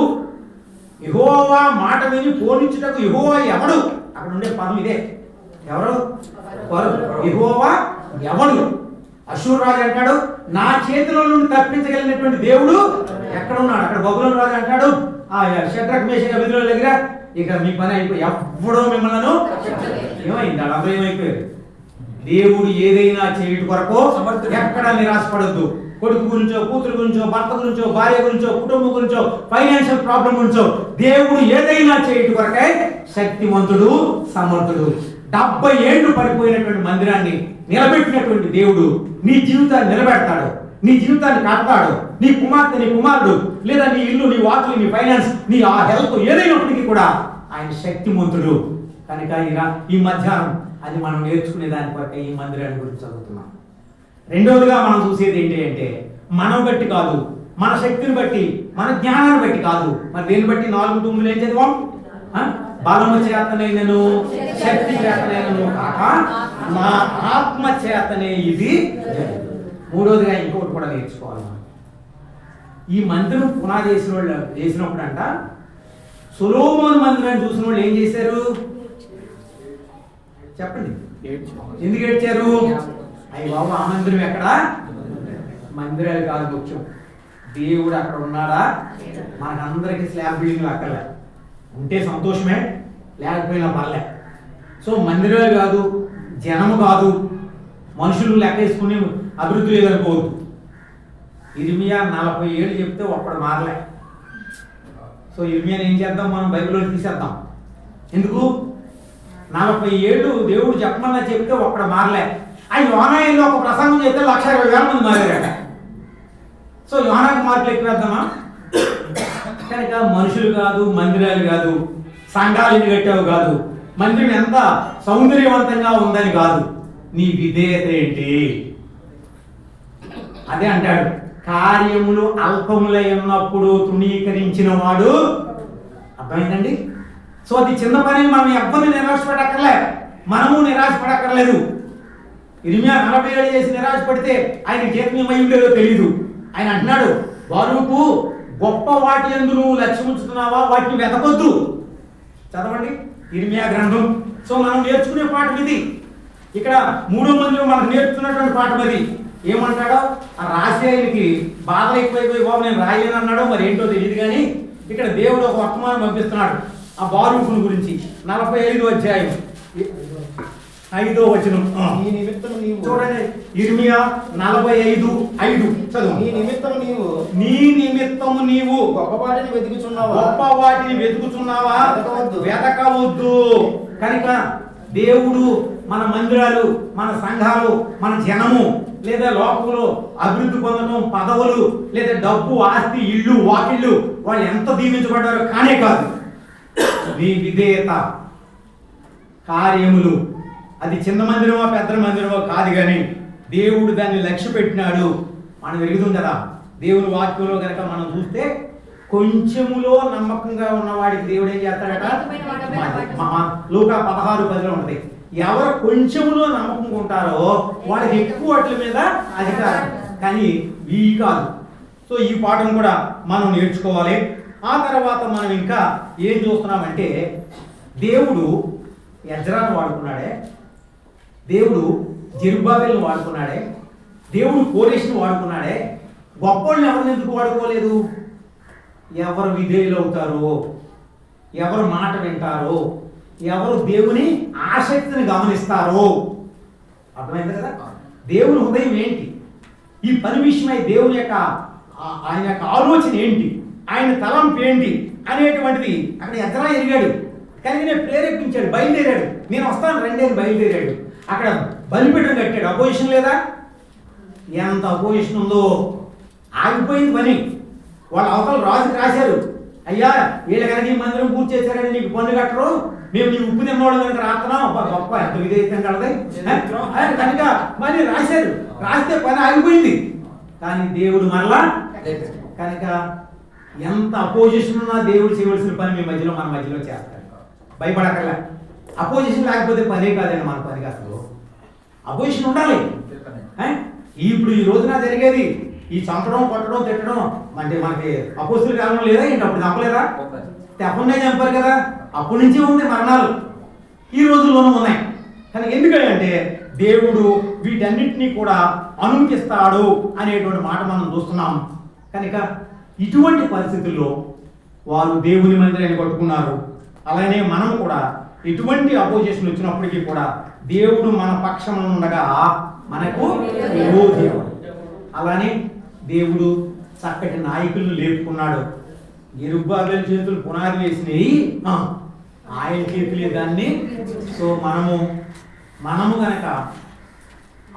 యెహోవా మాట విని పోనిచ్చుటకు యెహోవా ఎవడు? అక్కడ ఉండే పదం ఇదే. ఎవరు? యెహోవా ఎవడు? అషూరు రాజు అంటాడు నా చేతిలో నుండి తప్పించగలిగినటువంటి దేవుడు ఎక్కడ ఉన్నాడు? అక్కడ బబులోను రాజు అంటాడు ఆ షడ్రక్ మేషక్ అబేద్నెగోల దగ్గర ఇక మీ పని అయిపోయి ఎవ్వడో మిమ్మల్ని ఏమైంది? వాళ్ళందరూ ఏమైపోయారు? దేవుడు ఏదైనా చేయడం కొరకు ఎక్కడ నిరాశపడద్దు. కొడుకు గురించో, కూతురు గురించో, భర్త గురించో, భార్య గురించో, కుటుంబం గురించో, ఫైనాన్షియల్ ప్రాబ్లం గురించో దేవుడు ఏదైనా చేయడం కొరకై శక్తివంతుడు, సమర్థుడు. 70 ఏళ్ళు పడిపోయినటువంటి మందిరాన్ని నిలబెట్టినటువంటి దేవుడు నీ జీవితాన్ని నిలబెడతాడు, నీ జీవితాన్ని కాపాడు. నీ కుమార్తె, నీ కుమారుడు, లేదా నీ ఇల్లు, నీ వాకిలి, నీ ఫైనాన్స్, నీ ఆ హెల్త్ ఏదైనప్పటికీ కూడా ఆయన శక్తిమంతుడు. కనుక ఈ మధ్యాహ్నం అది మనం నేర్చుకునే దాని కొరకు ఈ మందిరాన్ని గురించి చదువుతున్నాం. రెండవదిగా మనం చూసేది ఏంటి అంటే మనం బట్టి కాదు, మన శక్తిని బట్టి, మన జ్ఞానాన్ని బట్టి కాదు. మరి దేన్ని బట్టి? 4:9 ఏం చదివాం? బలము చేతనైనను శక్తి చేతనైనను కాక నా ఆత్మ చేతనే ఇది. మూడవదిగా ఇంకొకటి కూడా నేర్చుకోవాలి. ఈ మందిరం పునాది చేసినప్పుడు అంట సొలొమోను మందిరాన్ని చూసిన వాళ్ళు ఏం చేశారు చెప్పండి? ఎందుకు ఏడ్చారు? అయ్యి బాబు ఆ మందిరం ఎక్కడ? మందిరాలు కాదు ముఖ్యం, దేవుడు అక్కడ ఉన్నాడా? మనకందరికీ స్లాబ్ బిల్డింగ్లు అక్కర్లే, ఉంటే సంతోషమే, లేకపోయినా పర్లే. సో మందిరాలు కాదు, జనము కాదు, మనుషులు లెక్క వేసుకుని అభివృద్ధి లేదనుకోవద్దు. ఇర్మియా 40 ఏళ్ళు చెప్తే ఒక్కడు మారలే. సో ఇర్మియాని ఏం చేద్దాం? మనం బైబిల్లో తీసేద్దాం. ఎందుకు? 40 ఏళ్ళు దేవుడు చెప్పమన్నా చెప్తే ఒక్కడు మారలే. ఆ యోనాయిలో ఒక ప్రసంగం చేస్తే 1,20,000 మంది మారారట. సో యోనాకి మార్కులు ఎక్కువ వేద్దామా? కనుక మనుషులు కాదు, మందిరాలు కాదు, సంఘాలు ఎన్ని కట్టావు కాదు, మందిరం ఎంత సౌందర్యవంతంగా ఉందని కాదు, నీ విధేయత ఏంటి? అదే అంటాడు కార్యములు అల్పములై ఉన్నప్పుడు తృణీకరించిన వాడు. అర్థమైందండి? సో అది చిన్న పని, మనం ఎవ్వరిని నిరాశపడక్కర్లే, మనము నిరాశపడక్కర్లేదు. ఇర్మియా 40 ఏళ్ళు చేసి నిరాశపడితే ఆయన జీతం ఏమై ఉండేదో తెలియదు. ఆయన అంటున్నాడు బారూకు గొప్ప వాటి యందు నువ్వు లక్ష్యం ఉంచుతున్నావా? వాటిని వెతకొద్దు. చదవండి ఇర్మియా గ్రంథం. సో మనం నేర్చుకునే పాఠం ఇది. ఇక్కడ 3వ మందిలో మనకు నేర్చుకున్నటువంటి పాఠం అది. ఏమంటాడో ఆ రాసి ఆయనకి బాధలు ఎక్కువైపోయి బాబు నేను రాయలేను అన్నాడో మరి ఏంటో తెలియదు. కానీ ఇక్కడ దేవుడు ఒక వర్తమానం పంపిస్తున్నాడు ఆ బారూకుని గురించి. 45వ అధ్యాయం 5వ వచనం చూడండి. ఇర్మియా 45:5 చదువు. నీ నిమిత్తము నీవు గొప్ప వాటిని వెతుకుచున్నావా? వెతకవద్దు. కనుక దేవుడు మన మందిరాలు, మన సంఘాలు, మన జనము లేదా లోకంలో అభివృద్ధి పొందడం, పదవులు లేదా డబ్బు, ఆస్తి, ఇల్లు, వాకిళ్ళు వాళ్ళు ఎంత దీవించబడ్డారో కానే కాదు, నీ విధేయత, కార్యములు. అది చిన్న మందిరమో పెద్ద మందిరమో కాదు, కానీ దేవుడు దాన్ని లక్ష్య పెట్టినాడు. మనం ఎరుగుతుంది కదా దేవుని వాక్యంలో కనుక మనం చూస్తే కొంచెములో నమ్మకంగా ఉన్నవాడికి దేవుడు ఏం చేస్తాడట? లూకా 16:10 ఉంటుంది. ఎవరు కొంచెములో నమ్మకంగా ఉంటారో వాళ్ళకి ఎక్కువ వాటి మీద అధికారం. కానీ ఈ కాదు, సో ఈ పాఠం కూడా మనం నేర్చుకోవాలి. ఆ తర్వాత మనం ఇంకా ఏం చూస్తున్నామంటే దేవుడు ఎజ్రాను వాడుకున్నాడే, దేవుడు జెరుబ్బాబెల్ని వాడుకున్నాడే, దేవుడు కోరేషుని వాడుకున్నాడే, గొప్పోళ్ళని ఎవరిని ఎందుకు వాడుకోలేదు? ఎవరు విధేయులు అవుతారో, ఎవరు మాట వింటారో, ఎవరు దేవుని ఆసక్తిని గమనిస్తారో. అర్థమైంది కదా? దేవుని హృదయం ఏంటి, ఈ పని విషయమై దేవుని యొక్క ఆయన యొక్క ఆలోచన ఏంటి, ఆయన తలంపు ఏంటి అనేటువంటిది అక్కడ ఎజ్రా ఎరిగాడు. కానీ నేను ప్రేరేపించాడు, బయలుదేరాడు, నేను వస్తాను రండి అని బయలుదేరాడు. అక్కడ బలిపీఠం కట్టాడు. అపోజిషన్ లేదా? ఎంత అపోజిషన్ ఉందో, ఆగిపోయింది పని. వాళ్ళ అవతల రాజుకి రాశారు, అయ్యా వీళ్ళ కనుక ఈ మందిరం పూర్తి చేశారని నీకు పన్ను కట్టరు, మేము నీ ఉప్పు తిన్నవాళ్ళు కనుక రాస్తున్నాం. గొప్ప ఎంత విధేయతం కలది కనుక మరి రాశారు. రాస్తే పని ఆగిపోయింది. కానీ దేవుడు మరలా కనుక ఎంత అపోజిషన్ ఉన్నా దేవుడు చేయవలసిన పని మీ మధ్యలో మన మధ్యలో చేస్తాడు. భయపడక్కర్లే. అపోజిషన్ లేకపోతే పనే కాదండి మన పనికి. అసలు అపోజిషన్ ఉండాలి. ఇప్పుడు ఈ రోజున జరిగేది ఈ చంపడం, కొట్టడం, తిట్టడం అంటే మనకి అపోజిషన్ కాలం లేదా ఏంటి? అప్పుడు చంపలేదా? తెప్పనే చంపారు కదా. అప్పటి నుంచి ఉంది మరణాలు, ఈ రోజుల్లోనూ ఉన్నాయి. కానీ ఎందుకంటే దేవుడు వీటన్నిటినీ కూడా అనుమతిస్తాడు అనేటువంటి మాట మనం చూస్తున్నాం. కనుక ఇటువంటి పరిస్థితుల్లో వారు దేవుని మందిరాన్ని కట్టుకున్నారు. అలానే మనం కూడా ఎటువంటి అపోజిషన్ వచ్చినప్పటికీ కూడా దేవుడు మన పక్షం ఉండగా మనకు విరోధి. అలానే దేవుడు చక్కటి నాయకులను లేపుకున్నాడు. యెరుబ్బయలు చేతులు పునాది వేసినాయి, ఆయన చేతులే దాన్ని. సో మనము గనక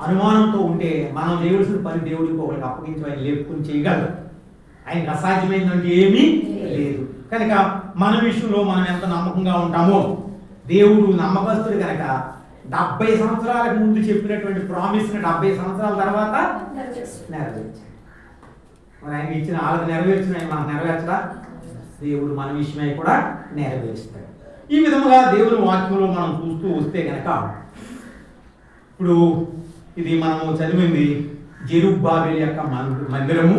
అనుమానంతో ఉంటే మనం చేయవలసిన పని దేవుడికి ఒకరికి అప్పగించి ఆయన లేపుకుని చేయగలరు. ఆయనకు అసాధ్యమైందంటే ఏమీ లేదు. కనుక మన విషయంలో మనం ఎంత నమ్మకంగా ఉంటామో, దేవుడు నమ్మకస్తుడు కనుక 70 సంవత్సరాలకు ముందు చెప్పినటువంటి ప్రామిస్ని 70 సంవత్సరాల తర్వాత నెరవేర్చాడు. మరి ఆయన ఇచ్చిన వాళ్ళకి నెరవేర్చిన ఆయన మనకు నెరవేర్చడా? దేవుడు మన విషయమై కూడా నెరవేరుస్తాడు. ఈ విధముగా దేవుని వాక్యంలో మనం చూస్తూ వస్తే కనుక ఇప్పుడు ఇది మనము చదివింది జెరుబ్బాబెలు యొక్క మందిరము.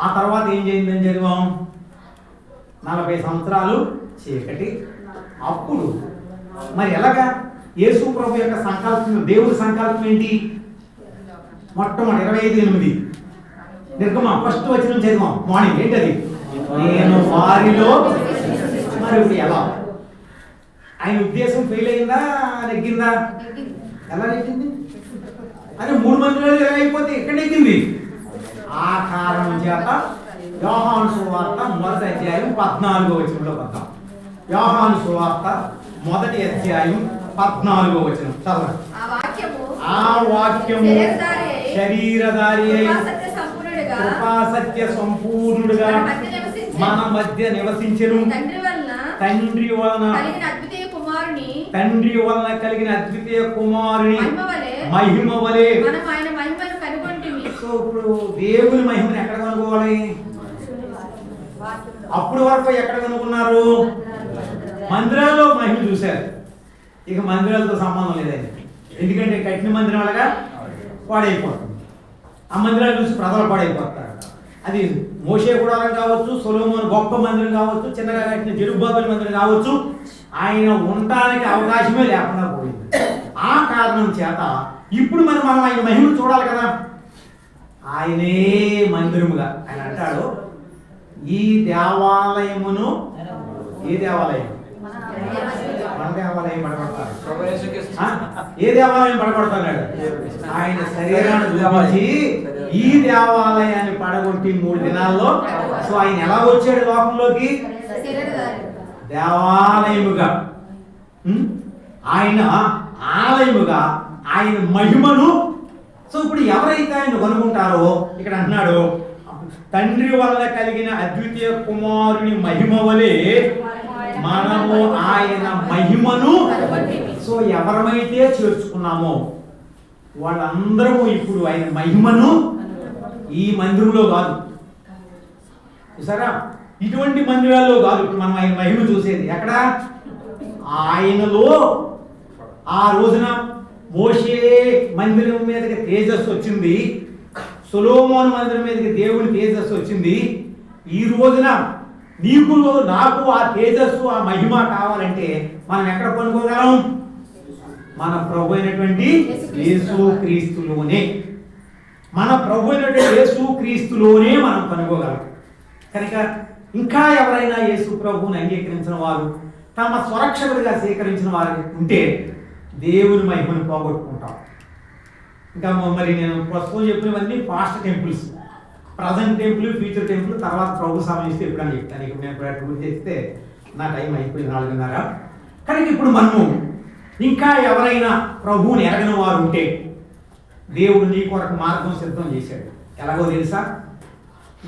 ఆ తర్వాత ఏం చేయిందని చదివాం? 40 సంవత్సరాలు చీకటి. అప్పుడు మరి ఎలాగా యేసు ప్రభు యొక్క సంకల్పం, దేవుడి సంకల్పం ఏంటి? మొట్టమొదటి 25:8 నిర్గమం ఫస్ట్ వచనం చదివాం మార్నింగ్. ఏంటది? నేను వారిలో. మరి ఎలా? ఆయన ఉద్దేశం ఫెయిల్ అయిందా, నెగ్గిందా? ఎలా నెగ్గింది? అదే 3 మందిలో అయిపోతే ఎక్కడ నెగ్గింది? ఆ కారణం చేత యోహాను సువార్త 1వ అధ్యాయం 14వ వచనంలో పడతాం. యోహాను సువార్త 1వ అధ్యాయం 14వ వచనం చదవండి. ఆ వాక్యము శరీరధారి అయి కృపా సత్య సంపూర్ణుడుగా మన మధ్య నివసించెను. తండ్రి వలన కలిగిన అద్వితీయ కుమారుని మహిమ వలె. సో ఇప్పుడు దేవుని మహిమను ఎక్కడ కనుగోవాలి? అప్పుడు వరకు ఎక్కడ కనుగొన్నారు? మందిరాల్లో మహిమ చూశారు. ఇక మందిరాలతో సంబంధం లేదండి. ఎందుకంటే కట్టిన మందిరం వల్లగా పాడైపోతుంది. ఆ మందిరాలు చూసి ప్రజలు పాడైపోతారు. అది మోషే గుడారం కావచ్చు, సొలొమోను గొప్ప మందిరం కావచ్చు, చిన్నగా కట్టిన జెరుబ్బాబెలు మందిరం కావచ్చు, ఆయన ఉండడానికి అవకాశమే లేకుండా పోయింది. ఆ కారణం చేత ఇప్పుడు మనం ఆయన మహిమను చూడాలి కదా. ఆయనే మందిరముగా ఆయన అంటాడు, ఈ దేవాలయమును, ఏ దేవాలయం? మన దేవాలయం పడగొడతాడు. ఏ దేవాలయం పడగొడతాడు? ఆయన శరీరాన్ని చూపించి ఈ దేవాలయాన్ని పడగొట్టి 3 దినాల్లో. సో ఆయన ఎలా వచ్చాడు లోకంలోకి? దేవాలయముగా, ఆయన ఆలయముగా, ఆయన మహిమను. సో ఇప్పుడు ఎవరైతే ఆయన కనుగొంటారో ఇక్కడ అంటున్నాడు, తండ్రి వల్ల కలిగిన అద్వితీయ కుమారుని మహిమ వలె మనము ఆయన మహిమను. సో ఎవరమైతే చేర్చుకున్నామో వాళ్ళందరము ఇప్పుడు ఆయన మహిమను ఈ మందిరంలో కాదు, చూసారా, ఇటువంటి మందిరాల్లో కాదు. ఇప్పుడు మనం ఆయన మహిమ చూసేది ఎక్కడ? ఆయనలో. ఆ రోజున మోషే మందిరం మీదకి తేజస్సు వచ్చింది. సొలొమోను మందిరం మీదకి దేవుని తేజస్సు వచ్చింది. ఈ రోజున నీకు నాకు ఆ తేజస్సు ఆ మహిమ కావాలంటే మనం ఎక్కడ పొందుకోగలం? మన ప్రభు అయినటువంటి యేసు క్రీస్తులోనే, మన ప్రభు అయినటువంటి యేసు క్రీస్తులోనే మనం కనుగోగలం. కనుక ఇంకా ఎవరైనా యేసు ప్రభువుని అంగీకరించిన వారు, తమ స్వరక్షకుడిగా స్వీకరించిన వారు ఉంటే దేవుని మహిమను పోగొట్టుకుంటాం. ఇంకా మరి నేను ప్రస్తుతం చెప్పినవన్నీ past temples, present temple, future temple, తర్వాత ప్రభు సమయం ఇస్తే ఎప్పుడని చెప్తాను. ఇప్పుడు నేను ఇప్పుడు గుర్తు చేస్తే నా టైం అయిపోయింది 4:30. కనుక ఇప్పుడు మనము ఇంకా ఎవరైనా ప్రభువుని ఎరగని వారు ఉంటే దేవుడు నీ కొరకు మార్గం సిద్ధం చేశాడు. ఎలాగో తెలుసా?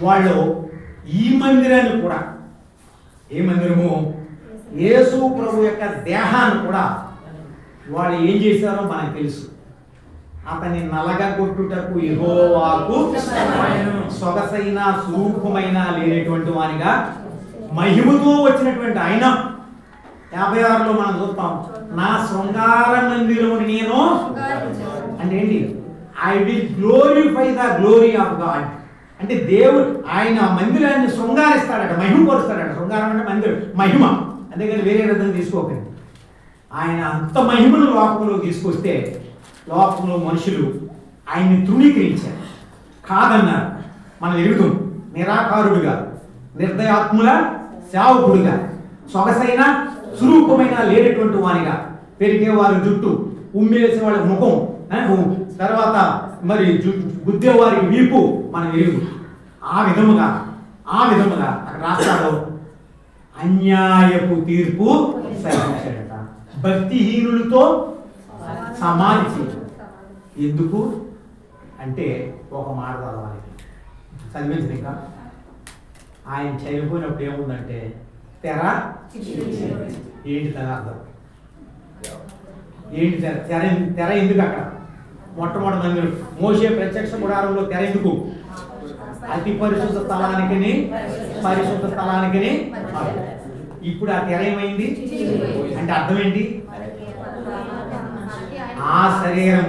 వాళ్ళు ఈ మందిరాన్ని కూడా, ఏ మందిరము? యేసు ప్రభు యొక్క దేహాన్ని కూడా వాళ్ళు ఏం చేశారో మనకు తెలుసు. అతన్ని నలగగొట్టుటకు యెహోవాకు సొగసైన స్వరూపమైన లేనటువంటి వానిగా మహిమతో వచ్చినటువంటి ఆయన 56లో మనం చూస్తాం, నా శృంగార మందిరముని నేను అంటే ఏంటి? I will glorify the glory of God. అంటే దేవుడు ఆయన మందిరాన్ని శృంగారిస్తాడట, మహిమపరుస్తాడట. శృంగారం అంటే మందిరం మహిమ, అంతేగాని వేరే విధంగా తీసుకోకండి. ఆయన అంత మహిమను లోకంలో తీసుకొస్తే లోకంలో మనుషులు ఆయన్ని తృణీకరించారు, కాదన్నారు. మనం ఎరుగుతాం నిరాకారుడుగా, నిర్దయాత్ముల సేవకుడుగా, సొగసైన స్వరూపమైన లేనటువంటి వానిగా, పెరిగేవారి జుట్టు, ఉమ్మేసే వాళ్ళ ముఖం, తర్వాత మరి గుద్దేవారికి వీపు మనం ఎరుగు. ఆ విధముగా అక్కడ రాస్తాడు, అన్యాయపు తీర్పు సహించాడట, భక్తిహీనులతో సమాధి చేయడం. ఎందుకు అంటే ఒక మాట చదవాలి, చదివించండి. ఇంకా ఆయన చనిపోయినప్పుడు ఏముందంటే తెర. ఏంటి తెర అర్థం? ఏంటి తెర? తెర ఎందుకు అక్కడ? మొట్టమొదటి మందిరం మోషే ప్రత్యక్ష గుడారంలో తెర ఎందుకు? అతి పరిశుద్ధ స్థలానికి, పరిశుద్ధ స్థలానికి. ఇప్పుడు ఆ తెర ఏమైంది అంటే అర్థం ఏంటి? ఆ శరీరం,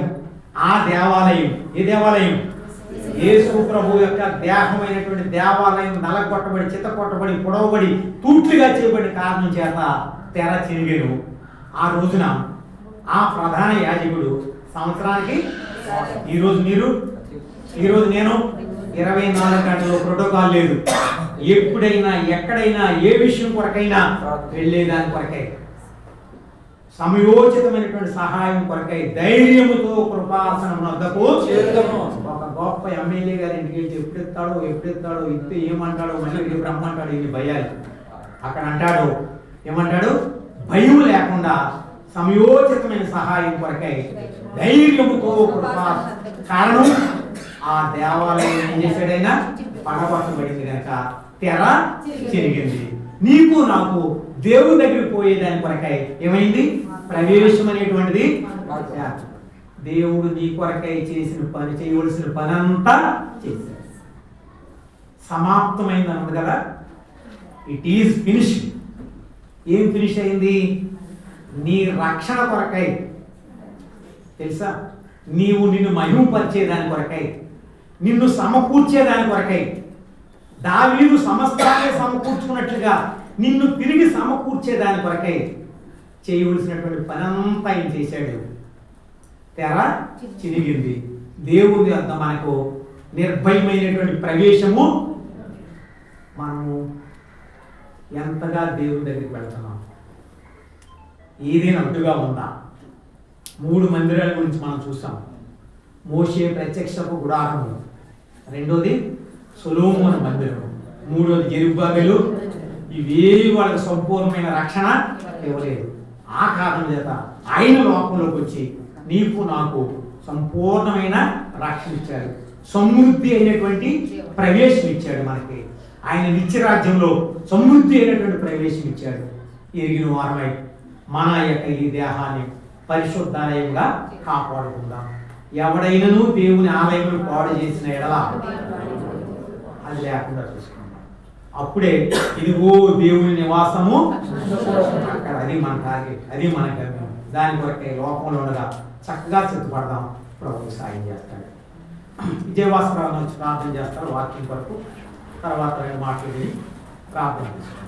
ఆ దేవాలయం. ఏ దేవాలయం? యేసు ప్రభు యొక్క దేహమైనటువంటి దేవాలయం నలగొట్టబడి, చిత్తకొట్టబడి, పొడవబడి, తూట్లుగా చేయబడిన కారణం చేత తెర చిరిగెను. ఆ రోజున ఆ ప్రధాన యాజకుడు సంవత్సరానికి, ఈరోజు నేను 24 గంటల్లో ప్రోటోకాల్ లేదు. ఎప్పుడైనా ఎక్కడైనా ఏ విషయం కొరకైనా వెళ్ళేదాని కొరకై, సమయోచితమైనటువంటి సహాయం కొరకై ధైర్యముతో కృపాసనం వద్దకు చేరుదాము. ఒక గొప్ప ఎమ్మెల్యే గారి ఇంటికి వెళ్తే ఎప్పుడెత్తాడో ఇస్తే ఏమంటాడో, మళ్ళీ రేపు రమ్మంటాడు. ఇది భయాలు. అక్కడ అంటాడు, ఏమంటాడు? భయం లేకుండా సమయోచితమైన సహాయం కొరకై ధైర్యముతో కృపాసనం. కారణం ఆ దేవాలయం ఏం చేశాడైనా పడగొట్టబడింది కనుక తెర చెరిగింది. నీకు నాకు దేవుని దగ్గరికి పోయేదాని కొరకై ఏమైంది? ప్రవేశం అనేటువంటిది. దేవుడు నీ కొరకై చేసిన పని, చేయవలసిన పని అంతా చేశాడు, సమాప్తమైంది అన్నది కదా. It is finish. ఏం ఫినిష్ అయింది? నీ రక్షణ కొరకై తెలుసా, నిన్ను మహిమపరిచేదాని కొరకై, నిన్ను సమకూర్చేదాని కొరకై, దావీదు సమస్తాన్ని సమకూర్చుకున్నట్లుగా నిన్ను తిరిగి సమకూర్చేదాని కొరకై చేయవలసినటువంటి పనంతా ఏం చేశాడు? తెర చిరిగింది. దేవుని వద్ద మనకు నిర్భయమైనటువంటి ప్రవేశము. మనము ఎంతగా దేవుని దగ్గరికి వెళ్తున్నాం? ఏదైనా అడ్డుగా ఉందా? 3 మందిరాల గురించి మనం చూసాం. మోషే ప్రత్యక్షపు గుడారము, రెండోది సొలొమోను మందిరం, మూడోది జెరుబ్బాబెలు. ఇవేవి వాళ్ళకి సంపూర్ణమైన రక్షణ ఇవ్వలేదు. ఆ కారణం చేత ఆయన లోకంలోకి వచ్చి నీకు నాకు సంపూర్ణమైన రక్షణ ఇచ్చాడు, సమృద్ధి అయినటువంటి ప్రవేశం ఇచ్చాడు. మనకి ఆయన నిత్యరాజ్యంలో సమృద్ధి అయినటువంటి ప్రవేశం ఇచ్చాడు. ఎరిగిన వారమై మన యొక్క ఈ దేహాన్ని పరిశుద్ధాలయంగా కాపాడుకుందాం. ఎవడైనను దేవుని ఆలయమును పాడు చేసిన ఎడల అది లేకుండా చూసుకుందాం. అప్పుడే ఇదిగో దేవుని నివాసము అక్కడ. అది మన టార్గెట్, అది మన గమ్యం. దాని కొరకే లోకంలో ఉండగా చక్కగా సిద్ధపడదాం. ప్రభు సాయం చేస్తాడు. విజయవాసరావు వచ్చి ప్రార్థన చేస్తారు వాక్యం కొరకు. తర్వాత నేను మాటలు విని ప్రార్థన చేస్తాను.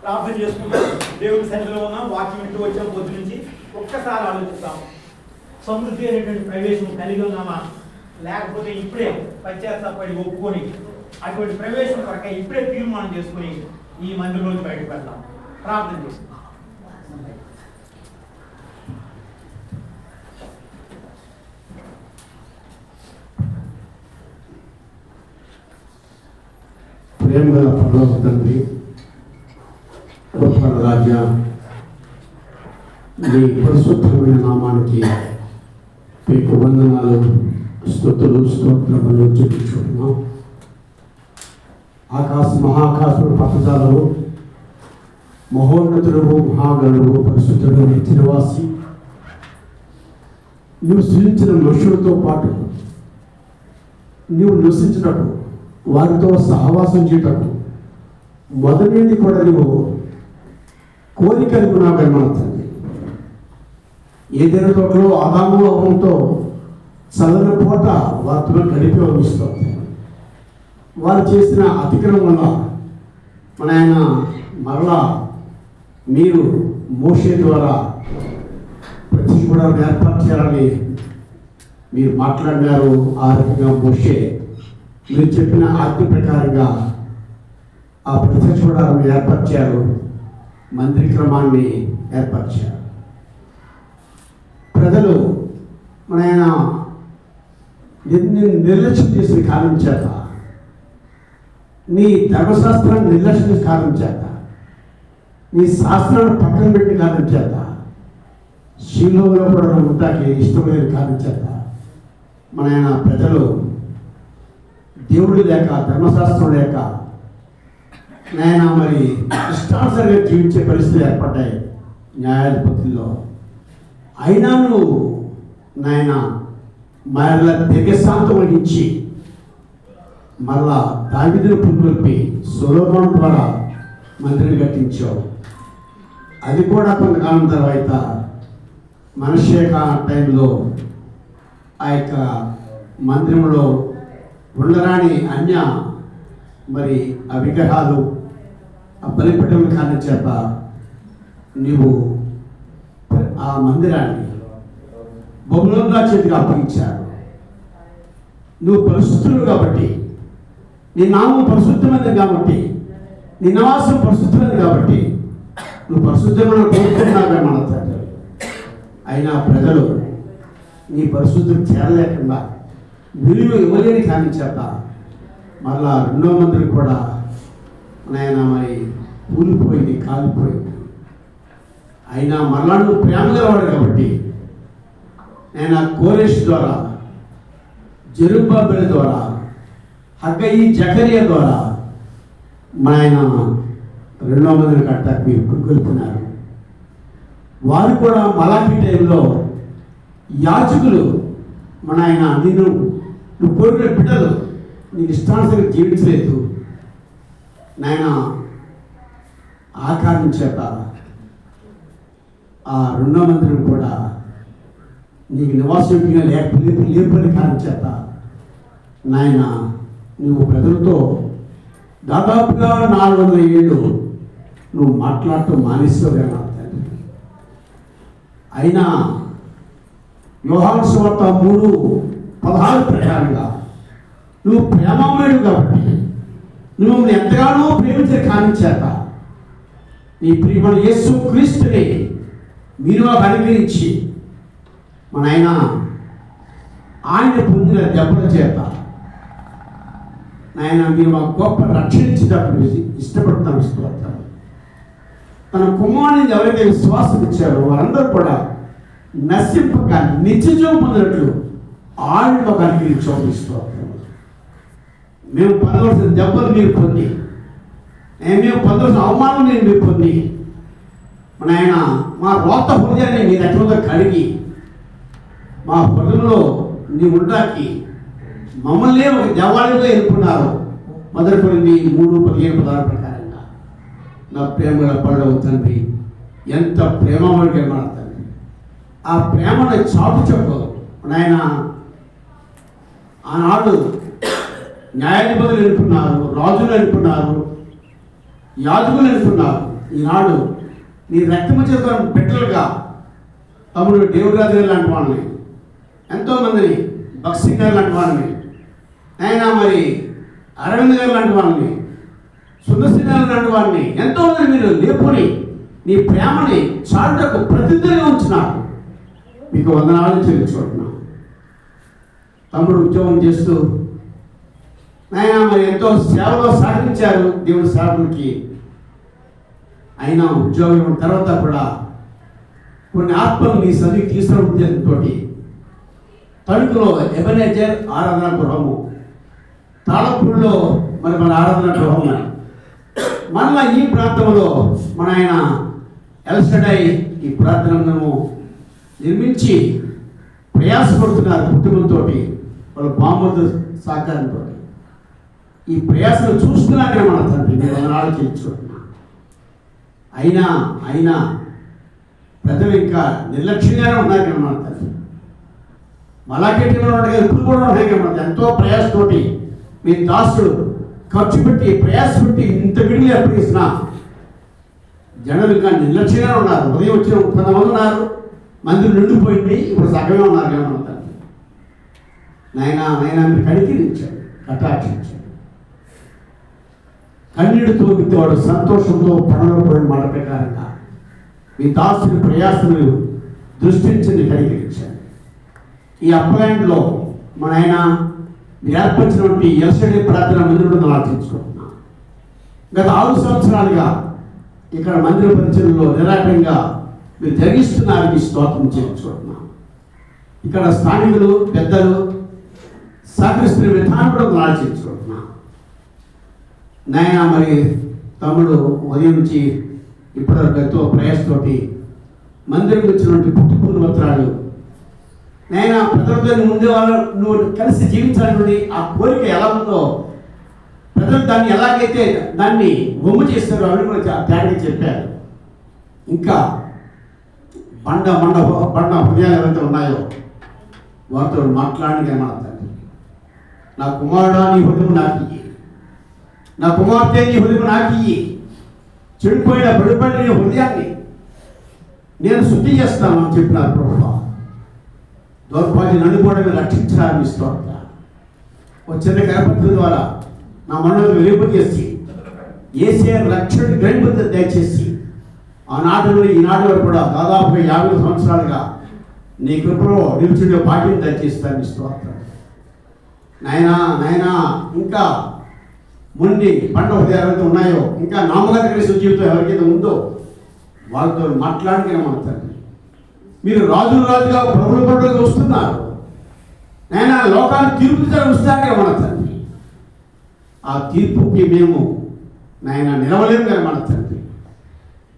ప్రార్థన చేసుకుంటాం. దేవుడి సన్నిధిలో ఉన్నాం, వాక్యం వింటూ వచ్చాం. పొద్దు నుంచి ఒక్కసారి ఆలోచిస్తాం, సమృద్ధి అనేటువంటి ప్రవేశం కలిగి ఉన్నామా, లేకపోతే ఇప్పుడే పశ్చాత్తాపడి ఒప్పుకొని అటువంటి ప్రవేశం కొరక ఇప్పుడే తీర్మానం చేసుకుని ఈ మందిరంలోంచి బయటకు వెళ్తాం. ప్రార్థన చేసుకుంటాం. ప్రేమ గల పరలోక తండ్రి, గొప్ప రాజా, నీ పరిశుద్ధమైన నామానికి మీకు వందనాలు, స్తుతులు, స్తోత్రములు చెల్లించుకుంటున్నాం. మహాకాశుడు పట్టదాలు, మహోన్నతుడు, మహాగణుడు, పరిశుద్ధుడు, నిత్యనివాసి, నువ్వు సృజించిన మనుషులతో పాటు నువ్వు నివసించినట్టు వారితో సహవాసం చేయటకు మొదటి కూడా నువ్వు కోరిక అనుకున్నావు కానీ మన తండ్రి. ఏదైనా తోటలో ఆదాము అవ్వంతో చల్లని పూట వారితో గడిపి అనిపిస్తుంది. వారు చేసిన అతిక్రమం వల్ల మన ఆయన మరలా మీరు మోషే ద్వారా ప్రతి కూడా ఏర్పాటు చేయాలని మీరు మాట్లాడినారు. ఆ రకంగా మోషే మీరు చెప్పిన ఆజ్ఞ ప్రకారంగా ఆ ప్రత్యక్ష గుడారాన్ని ఏర్పరిచారు, మందిర క్రమాన్ని ఏర్పరిచారు. ప్రజలు మన ఆయన నిర్లక్ష్యం చేసిన కారణం చేత, నీ ధర్మశాస్త్రాన్ని నిర్లక్ష్యం చేసిన కారణం చేత, నీ శాస్త్రాన్ని పక్కన పెట్టిన కారణం చేత, శీలంలో కూడా ఉంటాకి ఇష్టమైన కారణం చేత మన ఆయన ప్రజలు దేవుడు లేక ధర్మశాస్త్రం లేక నాయన మరి ఇష్టానుసారంగా జీవించే పరిస్థితులు ఏర్పడ్డాయి న్యాయాధిపతుల్లో. అయినా నువ్వు నాయన మరలా దీర్ఘశాంతం వహించి మరలా దావీదును పునరుల్పి సొలొమోను ద్వారా మందిరం కట్టించావు. అది కూడా కొంతకాలం తర్వాత మనషేక టైంలో ఆ యొక్క మందిరంలో ఉండరాని అన్య మరి ఆ విగ్రహాలు, ఆ బలిపీఠం కారణం చేత నీవు ఆ మందిరాన్ని బొమ్మలంగా చేతికి అప్పగించారు. నువ్వు పరిశుద్ధుడు కాబట్టి, నీ నామం పరిశుద్ధమైనది కాబట్టి, నీ నివాసం పరిశుద్ధమైనది కాబట్టి నువ్వు పరిశుద్ధమైన కోరుకున్నావే మన తండ్రి. అయినా ప్రజలు నీ పరిశుద్ధం చేరలేకుండా విలువ ఇవ్వలేని కారణం చేత మరలా రెండో మందిని కూడా నాయన మరి కూలిపోయింది, కాలిపోయింది. అయినా మరలా నువ్వు ప్రేమగా వాడు కాబట్టి నేను కోరేష్ ద్వారా, జెరుబ్బాబెలు ద్వారా, హగ్గయి, జకరియా ద్వారా మన ఆయన రెండో మందిని కట్టాక మీరు పురుగొల్పున్నారు. వారు కూడా మలాఖీ టైంలో యాజకులు మన ఆయన నువ్వు కోరిన బిడ్డలు నీకు ఇష్టానుసారంగా జీవించలేదు నాయన. ఆ కారణం చేత ఆ రెండో మందిరం కూడా నీకు నివాసయోగ్యంగా లేపని కారణం చేత నాయన నువ్వు ప్రజలతో దాదాపుగా 400 ఏళ్ళు నువ్వు మాట్లాడుతూ మానేస్తావుగా నా తండ్రి. అయినా యోహాను సువార్త 3:16 ప్రకారంగా నువ్వు ప్రేమమయుడు కాబట్టి నువ్వు ఎంతగానో ప్రేమించిన కారణం చేత నీ ప్రియమైన యేసు క్రీస్తుని మీరు అనుగ్రహించి మన ఆయన పొందిన దెబ్బల చేత నాయన మీరు మా గొప్ప రక్షించేటప్పుడు ఇష్టపడతాను. స్తోత్రం. తన కుమారుని ఎవరైతే విశ్వాసం ఇచ్చారో వారందరూ కూడా నశింపక నిత్యజీవం పొందినట్లు ఆయన ఒక అనుగ్రహించాము. స్తోత్రం. మేము పొందవలసిన దెబ్బలు మీరు పొంది, మేము పొందవలసిన అవమానం మీరు పొంది మన ఆయన మా రోత హృదయాన్ని మీ రక్తంతో కడిగి మా హృదయంలో నీ ఉండడానికి మమ్మల్ని ఒక దేవాలయంలో ఎన్నుకున్నారు. మొదటి 3:15-16 ప్రకారంగా నా ప్రేమల పడవు తండ్రి, ఎంత ప్రేమగా మాట్లాడండి. ఆ ప్రేమను చాటు చెప్పదు నాయన. ఆనాడు న్యాయాధిపతులు అనుకున్నారు, రాజులు అనుకున్నారు, యాజకులు అనుకున్నారు. ఈనాడు నీ రక్తము చేత బిడ్డలుగా తమ్ముడు దేవురాజు గారు లాంటి వాళ్ళని, ఎంతోమందిని, భక్సింగ్ గారు లాంటి వాళ్ళని, అయినా మరి అరవింద్ గారు లాంటి వాళ్ళని, సుందర్శన్ గారు లాంటి వారిని ఎంతోమంది మీరు లేపుని నీ ప్రేమని చాటుకు ప్రతినిధిగా ఉంచినారు. మీకు వందనాలు చెల్లించుకుంటున్నాను. తమ్ముడు ఉద్యోగం చేస్తూ ఆయన మరి ఎంతో సేవలో సాగించారు దేవుడి సేవకులకి. అయినా ఉద్యోగం తర్వాత కూడా కొన్ని ఆత్మలు నీ సన్నిధికి తీసుకున్న ఉద్దేశంతో తణుకులో ఎబెనెజర్ ఆరాధన గృహము, తాళపూడిలో మరి మన ఆరాధన గృహము, మళ్ళా ఈ ప్రాంతంలో మన ఆయన ఎల్షడై ఈ ప్రార్థనను నిర్మించి ప్రయాసపడుతున్నారు కుటుంబంతో, వాళ్ళ బామ్మతో సహకారంతో. ఈ ప్రయాసను చూస్తున్నానే మన తండ్రి మీరు వందనాలు చేయించుకుంటున్నా. అయినా ప్రజలు ఇంకా నిర్లక్ష్యంగానే ఉన్నారు కదా మన తండ్రి. మలాకెట్టిలో ఉండగా ఇప్పుడు కూడా ఉన్నాయి కదా. ఎంతో ప్రయాసతోటి మీ దాసుడు ఖర్చు పెట్టి ప్రయాస పెట్టి ఇంత విడిగా ఏర్పడిసిన జనులు కానీ నిర్లక్ష్యంగానే ఉన్నారు. ఉదయం వచ్చిన 30 మంది ఉన్నారు, మందిరం నిండిపోయింది, ఇప్పుడు సగమే ఉన్నారు కదా మన తండ్రి. నాయనా మీరు కనికరించాడు, కటాక్షించాడు. కన్నీటితో విత్తేవాడు సంతోషంతో పనులు పోయిన మాట ప్రకారంగా మీ దాసుని ప్రయాసను దృష్టించింది, కనికరించాడు. ఈ అప్లాండ్లో మన ఆయన మీరు ఏర్పరిచినటువంటి ఎల్షడై ప్రార్థన మందిరం ఆలోచించుకుంటున్నాం. గత 6 సంవత్సరాలుగా ఇక్కడ మందిర పరిచయంలో నిరాటంగా మీరు జరిగిస్తున్నారు. మీ స్తోత్రం చేయించుకుంటున్నాం. ఇక్కడ స్థానికులు పెద్దలు సహకరిస్తున్న విధానం కూడా ఆలోచించుకుంటున్నాం. నాయన మరి తమ్ముడు ఉదయం నుంచి ఇప్పటివరకు ఎంతో ప్రయాసతోటి మందిరం వచ్చినటువంటి పుట్టి పూర్వత్రాలు నాయన ప్రజలతో ఉండే వాళ్ళు నువ్వు కలిసి జీవించాలని ఆ కోరిక ఎలా ఉందో, ప్రజలు దాన్ని ఎలాగైతే దాన్ని ఒమ్ము చేస్తారో అవి కూడా తేడా చెప్పారు. ఇంకా బండ హృదయాలు ఏవైతే ఉన్నాయో వారితో మాట్లాడి మాట్లాడండి. నా కుమారుడా నీ హృదయం నాకు ఇయ్యి, నా కుమార్తె నీ హృదయం నాకు ఇయ్యి, చెడిపోయిన బడిపడిన నీ హృదయాన్ని నేను శుద్ధి చేస్తాను అని చెప్పినారు ప్రభువా. దౌర్భాగ్యం నన్ను కూడా మీరు రక్షించాలని స్తోత్ర. ఒక చిన్న గర్భత్వం ద్వారా నా మనలో వెలింపజేసి ఏసే రక్షణ గ్రహింప దయచేసి ఆనాటి నుండి ఈనాటి వరకు కూడా దాదాపుగా 50 సంవత్సరాలుగా నీ కృపలో నిలుచుండే భాగ్యం దయచేస్తాను స్తోత్రం. నాయనా ఇంకా మొండి పంట హృదయాలు ఎవరైతే ఉన్నాయో, ఇంకా నామగత కలిసి జీవితం ఎవరికైతే ఉందో వాళ్ళతో మాట్లాడిన మన తండ్రి. మీరు రాజుగా ప్రభుత్వ వస్తున్నారు నాయన. లోకాన్ని తీర్పు వస్తాకే మన తండ్రి. ఆ తీర్పుకి మేము నాయన నిలవలేము కదా మన తండ్రి.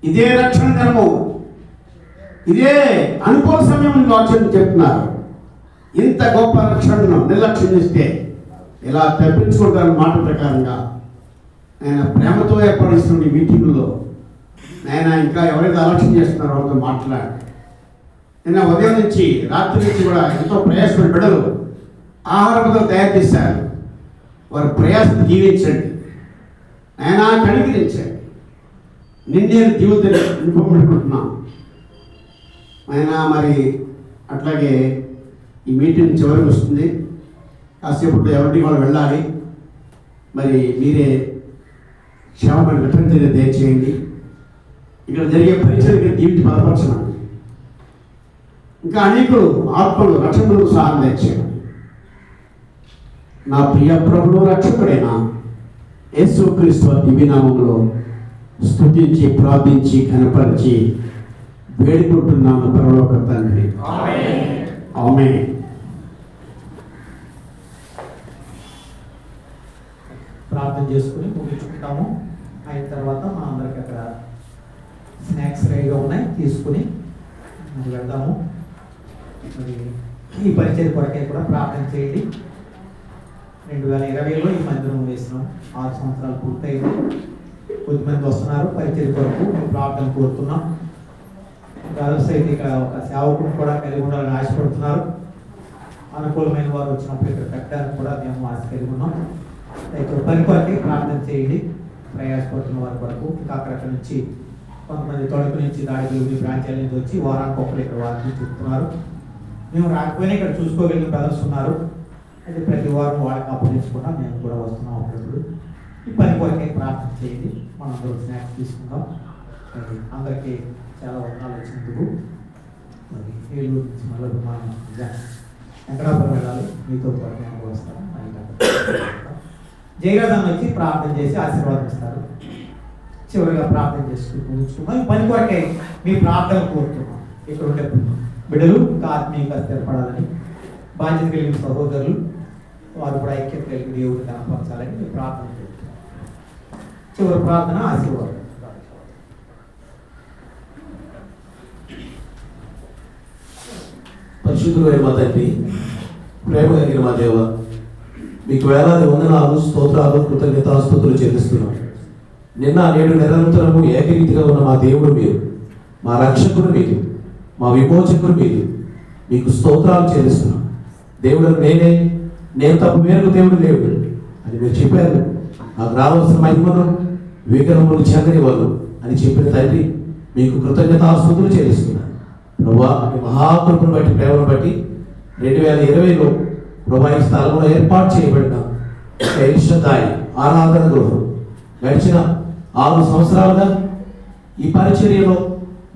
ఇదే రక్షణ ధర్మం, ఇదే అనుకూల సమయం వాక్యం చెప్తున్నారు. ఇంత గొప్ప రక్షణను నిర్లక్ష్యం చేస్తే ఇలా తప్పించుకుంటారన్న మాట ప్రకారంగా ఆయన ప్రేమతో ఏర్పడిస్తున్న మీటింగులో ఆయన ఇంకా ఎవరైతే అలక్ష్యం చేస్తున్నారో వాళ్ళతో మాట్లాడి నిన్న ఉదయం నుంచి రాత్రి నుంచి కూడా ఎంతో ప్రయాసపడి బిడ్డలు ఆహారంతో తయారు చేశారు. వారి ప్రయాసం జీవించండి, ఆయన కనికరించండి. నిండే జీవితం నింపబడుకుంటున్నాం ఆయన. మరి అట్లాగే ఈ మీటింగ్ చివరికి వస్తుంది. కాసేపు ఎవరికి వాళ్ళు వెళ్ళాలి. మరి మీరే క్షేమమైన రిటర్న్ చర్య దయచేయండి. ఇక్కడ జరిగే పరిచయం జీవిత బలపరచండి. ఇంకా అనేకులు ఆత్మలు రక్షకులకు సహాయం దయచేయండి. నా ప్రియ ప్రభువు రక్షకుడైన యేసుక్రీస్తు దివ్యనామంలో స్తుతించి ప్రార్థించి కనపరిచి వేడుకుంటున్నాను పరలోక తండ్రి. ఆమేన్. ప్రార్థన చేసుకుని ముగించుకుంటాము. అయిన తర్వాత మా అందరికి అక్కడ స్నాక్స్ రెడీగా ఉన్నాయి, తీసుకుని మరి వెళ్దాము. మరి ఈ పరిచయ కొరకై కూడా ప్రార్థన చేయండి. 2020లో ఈ మందిరం వేసినాం. 6 సంవత్సరాలు పూర్తయింది. కొద్దిమంది వస్తున్నారు పరిచయం కొరకు మేము ప్రార్థన కోరుతున్నాం. బ్రదర్స్ అయితే ఇక్కడ ఒక సేవకుడు కూడా కలిగి ఉండాలని ఆశపడుతున్నారు. అనుకూలమైన వారు వచ్చినప్పుడు ఇక్కడ పెట్టడానికి కూడా మేము ఆశ కలిగి ఉన్నాం. అయితే పని కొరకే ప్రార్థన చేయండి. ప్రయాసపడుతున్న వారి కొరకు ఇంకా అక్కడక్కడ నుంచి కొంతమంది తొడుకు నుంచి దాడికి ప్రాంతాల నుంచి వచ్చి వారానికి ఒకరు ఇక్కడ వారిని చూపుతున్నారు. మేము రాకపోయినా ఇక్కడ చూసుకోగలిగిన బ్రదర్స్ ఉన్నారు. అయితే ప్రతి వారం వాళ్ళకి అప్పగించకుండా మేము కూడా వస్తున్నాం. అప్పుడప్పుడు ఈ పని కొరకే ప్రార్థన చేయండి. మనం అందరూ స్నాక్స్ తీసుకుందాం. మరి అందరికీ చాలా వందనాలు వచ్చినందుకు. మరి ఏలూరు నుంచి మళ్ళీ మనం వెంకటాపురం వెళ్ళాలి. మీతో పాటు మేము వస్తాం. జయరాజన్ వచ్చి ప్రార్థన చేసి ఆశీర్వాదం ఇస్తారు. చివరిగా ప్రార్థన చేసుకుంటూ ఉంచుకున్నాం. ఈ పని కొరకే మీ ప్రార్థన కోరుతున్నాం. ఇక్కడ ఉండే బిడ్డలు ఇంకా ఆత్మీయంగా స్థిరపడాలని, బాధ్యత కలిగిన సహోదరులు వారు కూడా ఐక్యత కలిగి దేవుడిని కనపరచాలని మీ ప్రార్థన చేస్తున్నాం. చివరి ప్రార్థన ఆశీర్వాదం. పరిశుద్ధుడైన మా తండ్రి, ప్రేమ కలిగిన మా దేవ, మీకు వేలాది వందనాలు, స్తోత్రాలు, కృతజ్ఞతాస్తుతులు చెల్లిస్తున్నాం. నిన్న నేడు నిరంతరము ఏకరీతిగా ఉన్న మా దేవుడు మీరు, మా రక్షకుడు మీరు, మా విమోచకుడు మీరు. మీకు స్తోత్రాలు చెల్లిస్తున్నాం. దేవుడు నేను తప్ప వేరొక దేవుడు లేడు అని మీరు చెప్పారు. నాకు రావాల్సిన మహిమను విగ్రహములకు చెందని వాళ్ళు అని చెప్పిన తండ్రి, మీకు కృతజ్ఞతాస్తుతులు చెల్లిస్తున్నాను. ప్రభువా, మీ మహాకృపను బట్టి, ప్రేమను బట్టి 2020లో ప్రభా ఈ స్థలంలో ఏర్పాటు చేయబడిన ఎల్షదాయి ఆరాధన గృహం గడిచిన 6 సంవత్సరాలుగా ఈ పరిచర్యలో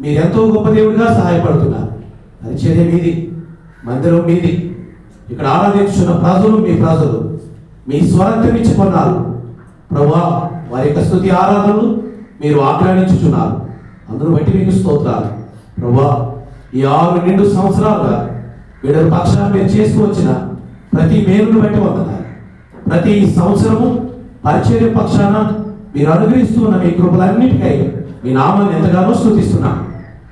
మీరు ఎంతో గొప్ప దేవుడిగా సహాయపడుతున్నారు. పరిచర్య మీది, మందిరం మీది. ఇక్కడ ఆరాధించున్న ప్రజలు మీ ప్రజలు, మీ స్వరంతం ఇచ్చుకున్నారు. ప్రభువా, వారి యొక్క స్తుతి ఆరాధనలు మీరు ఆక్రమించుచున్నారు. అందును బట్టి మీకు స్తోత్రాలు. ప్రభువా, ఈ 6 నిండు సంవత్సరాలుగా వీళ్ళ పక్షాన మీరు చేస్తూ వచ్చిన ప్రతి మేలును బట్టి వందనాలు. ప్రతి సంవత్సరము పరిచర్య పక్షాన మీరు అనుగ్రహిస్తున్న మీ కృపలన్నిటికై మీ నామాన్ని ఎంతగానో స్తుతిస్తున్నాం.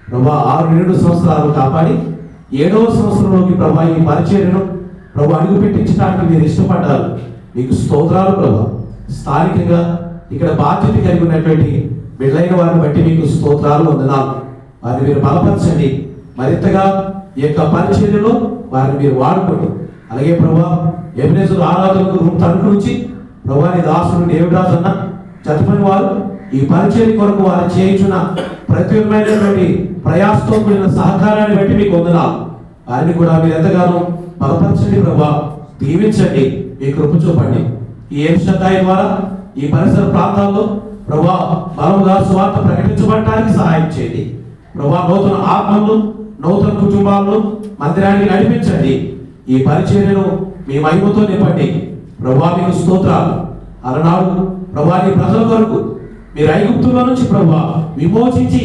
ప్రభా, 6 నిండు సంవత్సరాలు కాపాడి 7వ సంవత్సరంలోకి ప్రభా ఈ పరిచర్యను ప్రభా అడుగు పెట్టించడానికి మీరు ఇష్టపడ్డారు. మీకు స్తోత్రాలు ప్రభా. స్థానికంగా ఇక్కడ బాధ్యత కలిగి ఉన్నటువంటి బిడ్డలైన వారిని బట్టి మీకు స్తోత్రాలు, వందనాలు. వారిని మీరు బలపరచండి. మరింతగా ఈ యొక్క పరిచర్యలో వారిని మీరు వాడుకోండి. అలాగే ప్రభా, ఎబినేజర్ ఆరాధనకు తణుకు నుంచి ప్రభా నీ దాసుడు దేవరాజు అన్న చదువుకుని వారు ఈ పరిచర్య కొరకు వారు చేయించిన ప్రత్యేకమైనటువంటి ప్రయాసతో కూడిన సహకారాన్ని బట్టి మీకు వందనాలు. వారిని కూడా మీరు ఎంతగానో బలపరచండి ప్రభా, దీవించండి, మీ కృప చూపండి. ఈ ఎల్షదాయి ద్వారా ఈ పరిసర ప్రాంతాల్లో ప్రభా బలముగా స్వార్థ ప్రకటించబడటానికి సహాయం చేయండి. ప్రభా, నూతన ఆత్మలు, నూతన కుటుంబాలను మందిరానికి నడిపించండి. ఈ పరిచర్యను మీ మహిమతో నింపండి. ప్రభా, మీకు స్తోత్రాలు. అలనాడు ప్రభా నీ ప్రజల కొరకు మీరు ఐగుప్తుల నుంచి ప్రభా విమోచించి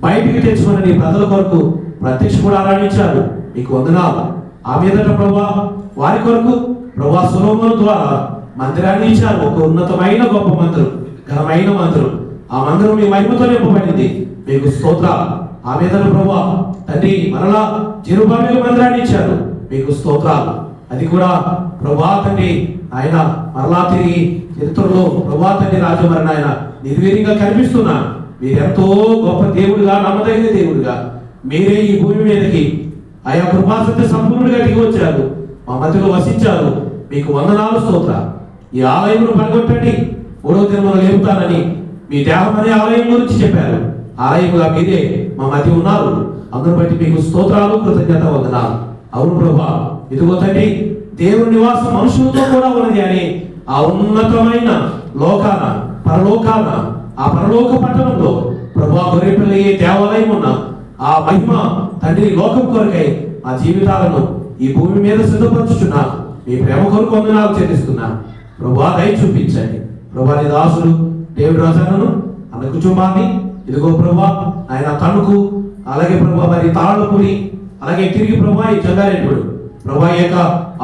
బయటికి తెచ్చుకున్న నీ ప్రజల కొరకు ప్రత్యక్ష కూడా ఆరాధించారు. మీకు వందనాలు. ఆ మీదట ప్రభా వారి కొరకు ప్రభా సొలొమోను ద్వారా మందిరాన్ని ఇచ్చారు. ఒక ఉన్నతమైన గొప్ప మందిరం, ఘనమైన మందిరం. ఆ మందిరం మీ మహిమతో నింపబడింది. మీకు స్తోత్రాలు. ఆ మీదట ప్రభా తండ్రి మరలా జెరుబ్బాబెలు మందిరాన్ని ఇచ్చారు. మీకు స్తోత్రాలు. అది కూడా ప్రభా తండ్రి ఆయన మరలా తిరిగి చరిత్రలో ప్రభా తండ్రి రాజమరణ ఆయన నిర్వీర్యంగా కనిపిస్తున్నా మీరెంతో గొప్ప దేవుడుగా, నమ్మదగిన దేవుడుగా మీరే ఈ భూమి మీదకి ఆయా కృపాసత్య సంపూర్ణంగా దిగి వచ్చారు, మా మధ్యలో వసించారు. మీకు వందనాలు, స్తోత్ర. ఈ ఆలయమును పడగొట్టండి, 3వ దినమున లేపుతానని మీ దేహం అనే ఆలయం గురించి చెప్పారు. ఆలయముగా మీరే మా మధ్య ఉన్నారు. అందును బట్టి మీకు స్తోత్రాలు, కృతజ్ఞత, వందనాలు. అవును ప్రభా, ఇదిగో తండ్రి దేవుని నివాసం మనుషులతో కూడా ఉన్నది అని ఆ ఉన్నతమైన లోకాన, పరలోకాన, ఆ పరలోక పట్టణంలో ప్రభా గొర్రెపిల్ల దేవాలయం ఉన్న ఆ మహిమ తండ్రి లోకం కొరకై ఆ జీవితాలను ఈ భూమి మీద సిద్ధపరచుచున్నా మీ ప్రేమ కొరకు వందనాలు చెల్లిస్తున్నా. ప్రభా దయ చూపించండి. ప్రభా నీ దాసుడు దేవుడు రాజాను అన్న కుటుంబాన్ని ఇదిగో ప్రభా ఆయన తణుకు, అలాగే ప్రభా మరి తాళ్ళపూడి, అలాగే తిరిగి ప్రభా ఈ జంగారెడ్డి ప్రభా ఈ యొక్క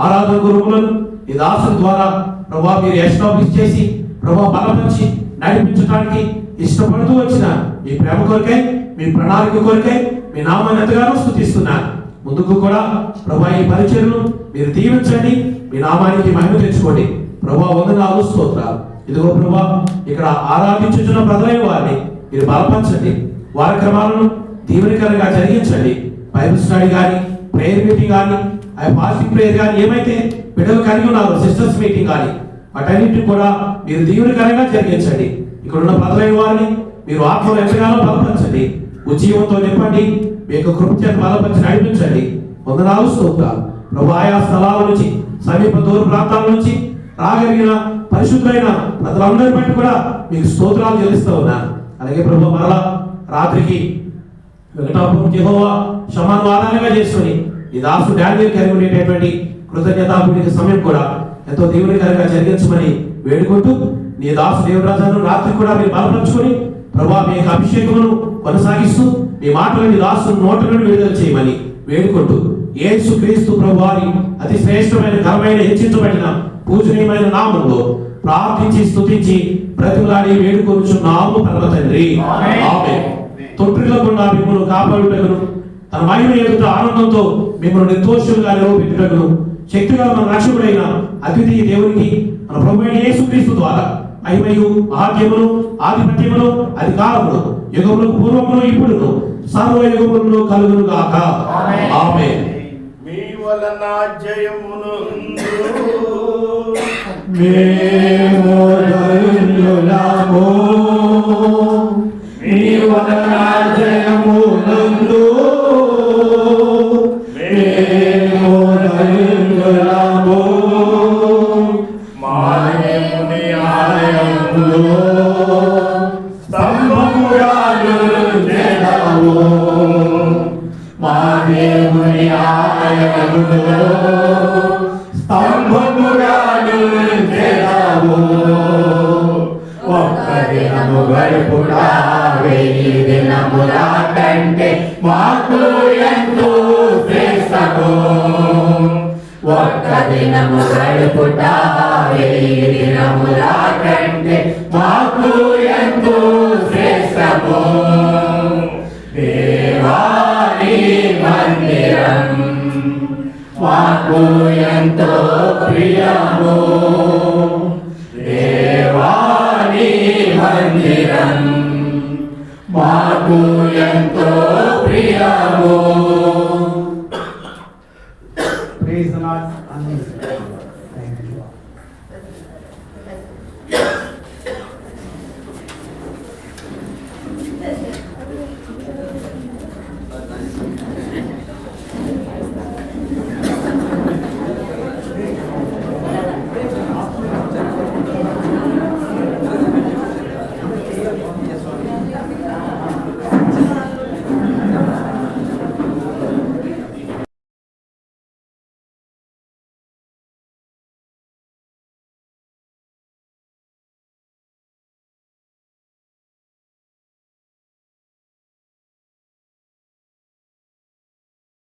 ఆరాధన గురువులను ఈ దాసుల ద్వారా ప్రభా మీరు ఎస్టాబ్లిష్ చేసి ప్రభా బలపరిచి నడిపించడానికి ఇష్టపడుతూ వచ్చిన మీ ప్రేమ కొరకై, మీ ప్రణాళిక కొరకై మీ నామాన్ని ఎంతగానో స్తుతిస్తున్నా. ముందుకు కూడా ప్రభా ఈ పరిచర్యను మీరు దీవించండి, మీ నామానికి మహిమ తెచ్చుకోండి. ప్రభా వందనాలు, స్తోత్రాలు. ఇదిగో ప్రభా ఇక్కడ ఆరాధించుచున్న ప్రజలైన వారిని మీరు బలపరచండి, వారి క్రమాలను దీవెనకరంగా జరిగించండి. బైబిల్ స్టడీ కానీ, ప్రేయర్ మీటింగ్ కానీ, ఫాస్టింగ్ ప్రేయర్ కానీ, ఏమైతే బిడ్డలు కలిగి ఉన్నారు సిస్టర్స్ మీటింగ్ కానీ, వాటన్నింటిని కూడా మీరు దీవెనకరంగా జరిగించండి. ఇక్కడ ఉన్న ప్రజలైన వారిని మీరు ఆత్మలో ఎంతగానో బలపరచండి, ఉజ్జీవంతో నింపండి, మీ యొక్క కృప చేత బలపరిచి నడిపించండి. వందనాలు స్తోత్రాలు ప్రభు. ఆయా స్థలాల నుంచి, సమీప దూర ప్రాంతాల నుంచి రాగలిగిన పరిశుద్ధులైన ప్రజలందరి బట్టి కూడా మీకు స్తోత్రాలు చెల్లిస్తూ ఉన్నాను. అలాగే ప్రభు మరలా రాత్రికి వెంకటాపురం యెహోవా షమాను ఆధారంగా చేసుకుని ఈ దాసు డానియేల్ కలిగి ఉండేటటువంటి కృతజ్ఞతాపూర్వక సమయం కూడా ఎంతో దీవెనకరంగా జరిగించమని వేడుకుంటూ, నీ దాసు దేవరాజాను రాత్రి కూడా మీరు బలపరుచుకొని ప్రభా మీ యొక్క అభిషేకమును కొనసాగిస్తూ మీ మాటలు నీ దాసు నోట నుండి విడుదల చేయమని వేడుకుంటూ, యేసు క్రీస్తు ప్రభు వారి అతి శ్రేష్టమైన ఘనమైన హెచ్చించబడిన పూజనీయమైన నామంలో ప్రార్థించి స్తుతించి బ్రతిమలాడి వేడుకొనుచున్నాము పరమ తండ్రి. ఆమేన్. తొట్టిల్లకుండా మిమ్మల్ని కాపాడుటకును, తన మహిమ ఎదుట ఆనందంతో మిమ్మల్ని నిర్దోషులుగా నిలవబెట్టుటకును శక్తిగా మన రక్షకుడైన అద్వితీయ దేవునికి మన ప్రభువైన యేసుక్రీస్తు ద్వారా మహిమయు మహాత్యమును ఆధిపత్యమును అధికారమును యుగములకు పూర్వమును ఇప్పుడును సర్వయుగములను కలుగును గాక. ఆమేన్. మీ వలన జయమును మేము ధన్యులము, మీ వలన జయమునందు మేము ధన్యులము. మా దేవుని ఆలయములో స్తంభముగా నిలిచెదవు, మా దేవుని ఆలయములో స్తంభముగా నిలిచెదవు. ఒక్క దినము గడుపుట 1000 దినముల కంటే మాకు ఎంతో శ్రేష్టము. ఒక్క దినము గడుపుట 1000 దినముల కంటే మాకు ఎంతో శ్రేష్టము. దేవాని మందిరం మాకు ఎంతో ప్రియము. దేవాని మందిరం మాకు ఎంతో ప్రియము. Praise the Lord. Thank you.